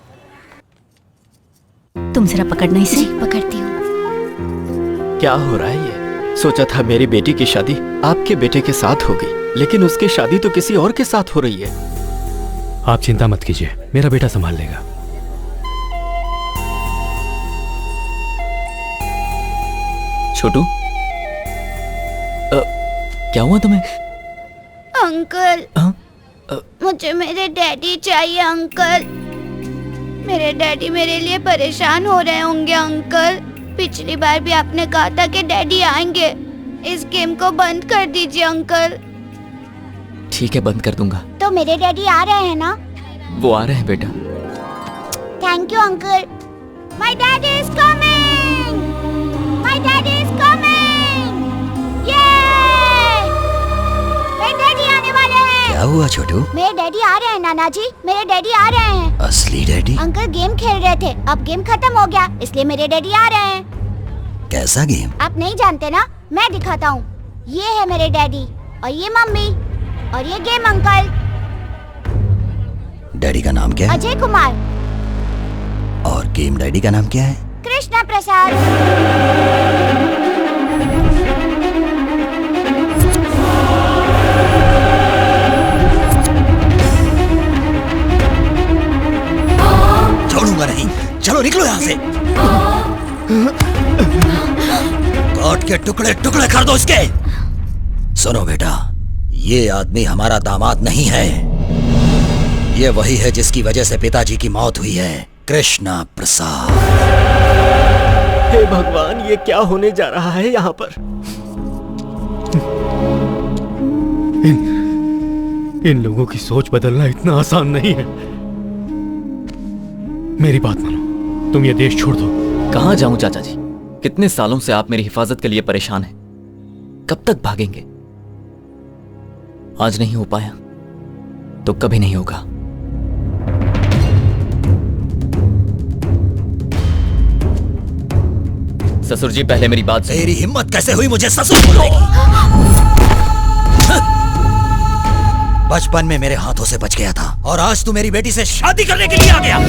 तुम जरा पकड़ना इसे।
पकड़ती हूँ।
क्या हो रहा है ये? सोचा था मेरी बेटी की शादी आपके बेटे के साथ होगी, लेकिन उसकी शादी तो किसी और के साथ हो रही है।
आप चिंता मत कीजिए, मेरा बेटा संभाल लेगा।
छोटू, क्या हुआ तुम्हें?
अंकल, मुझे मेरे डैडी चाहिए अंकल। मेरे डैडी मेरे लिए परेशान हो रहे होंगे अंकल। पिछली बार भी आपने कहा था कि डैडी आएंगे। इस गेम को बंद कर दीजिए अंकल।
ठीक है, बंद कर दूंगा।
तो मेरे डैडी आ रहे हैं ना?
वो आ रहे हैं बेटा।
Thank you uncle. My daddy is coming. My daddy is coming. ये मेरे डैडी आने वाले हैं।
क्या हुआ छोटू?
मेरे डैडी आ रहे हैं नाना जी, मेरे डैडी आ रहे हैं।
असली डैडी?
अंकल गेम खेल रहे थे, अब गेम खत्म हो गया, इसलिए मेरे डैडी आ रहे हैं।
कैसा गेम?
आप नहीं जानते ना, मैं दिखाता हूँ। ये है मेरे डैडी और ये मम्मी और ये गेम अंकल।
डैडी का नाम क्या है?
अजय कुमार।
और गेम डैडी का नाम क्या है?
कृष्णा प्रसाद।
के टुकड़े टुकड़े कर दो इसके। सुनो बेटा, ये आदमी हमारा दामाद नहीं है। ये वही है जिसकी वजह से पिताजी की मौत हुई है, कृष्णा प्रसाद।
हे भगवान, ये क्या होने जा रहा है यहाँ पर?
इन लोगों की सोच बदलना इतना आसान नहीं है। मेरी बात मानो, तुम ये देश छोड़ दो।
कहाँ जाऊं चाचा जी? कितने सालों से आप मेरी हिफाजत के लिए परेशान हैं। कब तक भागेंगे? आज नहीं हो पाया तो कभी नहीं होगा। ससुर जी, पहले मेरी बात सुनिए।
तेरी हिम्मत कैसे हुई मुझे ससुर बोलने की? बचपन में मेरे हाथों से बच गया था और आज तू मेरी बेटी से शादी करने के लिए आ गया।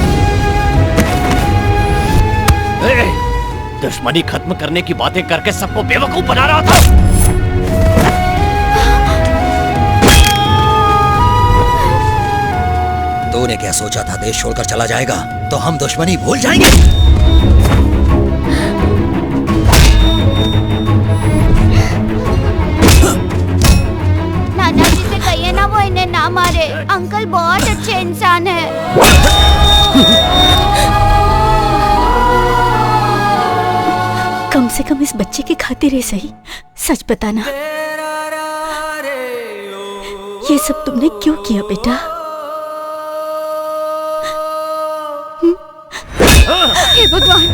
दुश्मनी खत्म करने की बातें करके सबको बेवकूफ बना रहा था।
तूने क्या सोचा था देश छोड़कर चला जाएगा तो हम दुश्मनी भूल जाएंगे?
नाना जी से कहिए ना वो इन्हें ना मारे। अंकल बहुत अच्छे इंसान है।
कम से कम इस बच्चे की खातिर ही सही सच बताना, ये सब तुमने क्यों किया बेटा?
हे भगवान!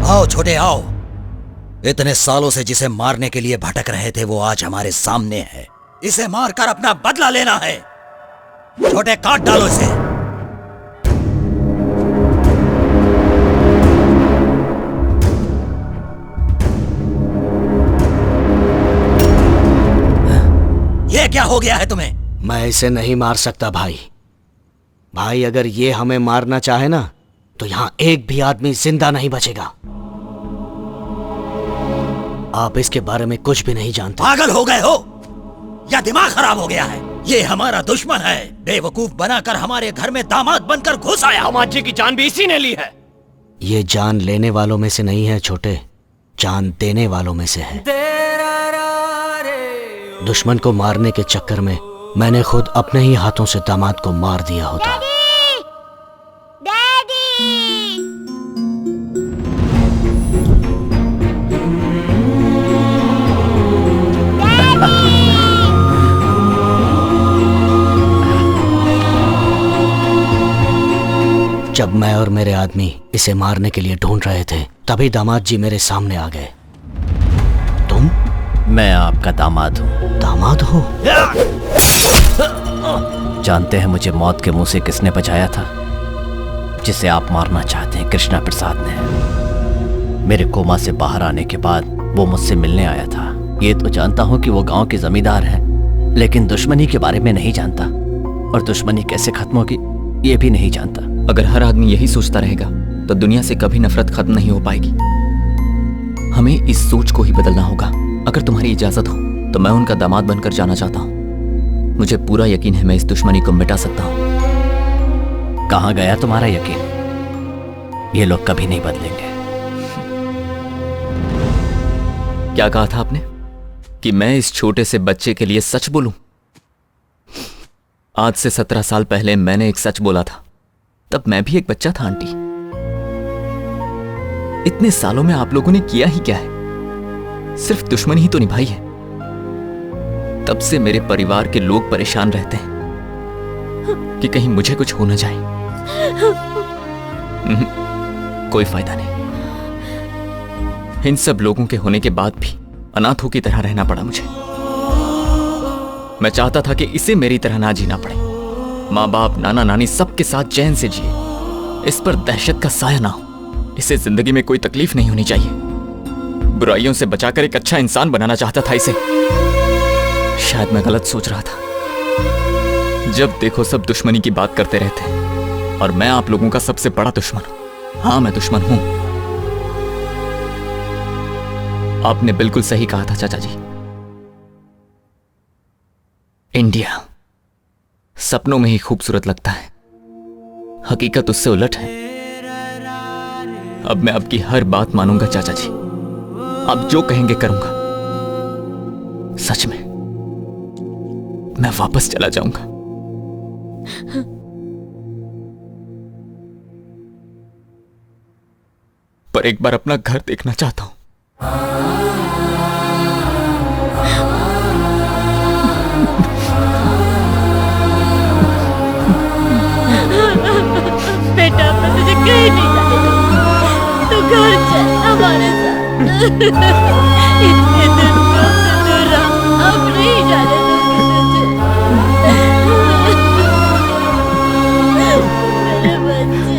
आओ छोटे आओ। इतने सालों से जिसे मारने के लिए भटक रहे थे वो आज हमारे सामने है। इसे मारकर अपना बदला लेना है। छोटे काट डालो इसे। ये क्या हो गया है तुम्हें?
मैं इसे नहीं मार सकता भाई। भाई, अगर ये हमें मारना चाहे ना तो यहाँ एक भी आदमी जिंदा नहीं बचेगा। आप इसके बारे में कुछ भी नहीं जानते।
पागल हो गए हो या दिमाग खराब हो गया है? ये हमारा दुश्मन है। बेवकूफ बनाकर हमारे घर में दामाद बनकर घुस आया।
दामाद जी की जान भी इसी ने ली है।
ये जान लेने वालों में से नहीं है छोटे, जान देने वालों में से है। दुश्मन को मारने के चक्कर में मैंने खुद अपने ही हाथों से दामाद को मार दिया होता। जब मैं और मेरे आदमी इसे मारने के लिए ढूंढ रहे थे तभी दामाद जी मेरे सामने आ गए। तुम?
मैं आपका दामाद हूँ।
दामाद हो?
जानते हैं मुझे मौत के मुंह से किसने बचाया था? जिसे आप मारना चाहते हैं, कृष्णा प्रसाद ने। मेरे कोमा से बाहर आने के बाद वो मुझसे मिलने आया था। ये तो जानता हूँ कि वो गांव के जमींदार है, लेकिन दुश्मनी के बारे में नहीं जानता और दुश्मनी कैसे खत्म होगी ये भी नहीं जानता।
अगर हर आदमी यही सोचता रहेगा तो दुनिया से कभी नफरत खत्म नहीं हो पाएगी। हमें इस सोच को ही बदलना होगा। अगर तुम्हारी इजाजत हो तो मैं उनका दामाद बनकर जाना चाहता हूँ। मुझे पूरा यकीन है मैं इस दुश्मनी को मिटा सकता हूँ।
कहाँ गया तुम्हारा यकीन? ये लोग कभी नहीं बदलेंगे।
क्या कहा था आपने कि मैं इस छोटे से बच्चे के लिए सच बोलूं? आज से 17 साल पहले मैंने एक सच बोला था। तब मैं भी एक बच्चा था आंटी। इतने सालों में आप लोगों ने किया ही क्या है? सिर्फ दुश्मनी ही तो निभाई है। तब से मेरे परिवार के लोग परेशान रहते हैं कि कहीं मुझे कुछ हो न जाए। कोई फायदा नहीं। इन सब लोगों के होने के बाद भी अनाथों की तरह रहना पड़ा मुझे। मैं चाहता था कि इसे मेरी तरह ना जीना पड़े। माँ बाप, नाना नानी सबके साथ चैन से जिए। इस पर दहशत का साया ना हो। इसे जिंदगी में कोई तकलीफ नहीं होनी चाहिए। बुराइयों से बचाकर एक अच्छा इंसान बनाना चाहता था इसे। शायद मैं गलत सोच रहा था। जब देखो सब दुश्मनी की बात करते रहते हैं और मैं आप लोगों का सबसे बड़ा दुश्मन हूं। हाँ, मैं दुश्मन हूं। आपने बिल्कुल सही कहा था चाचा जी। इंडिया सपनों में ही खूबसूरत लगता है, हकीकत उससे उलट है। अब मैं आपकी हर बात मानूंगा चाचा जी, आप जो कहेंगे करूंगा। सच में मैं वापस चला जाऊंगा। पर एक बार अपना घर देखना चाहता हूं।
बेटा मैं तुझे कहीं नहीं जाने दूंगी, तू घर चल हमारे साथ। इतने दिन से दूर रहा, अब नहीं जाने दूंगी तुझे। मेरे बच्चे।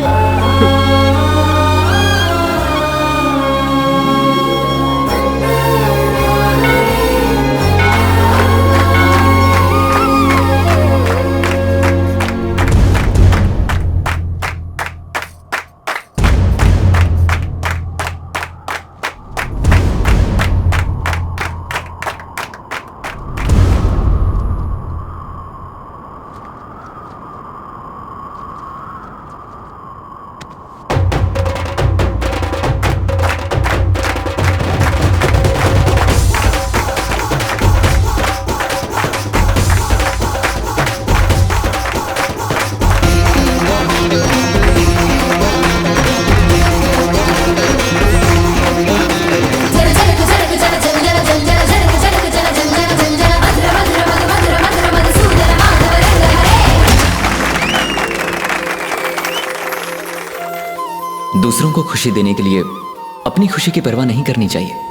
दूसरों को खुशी देने के लिए अपनी खुशी की परवाह नहीं करनी चाहिए।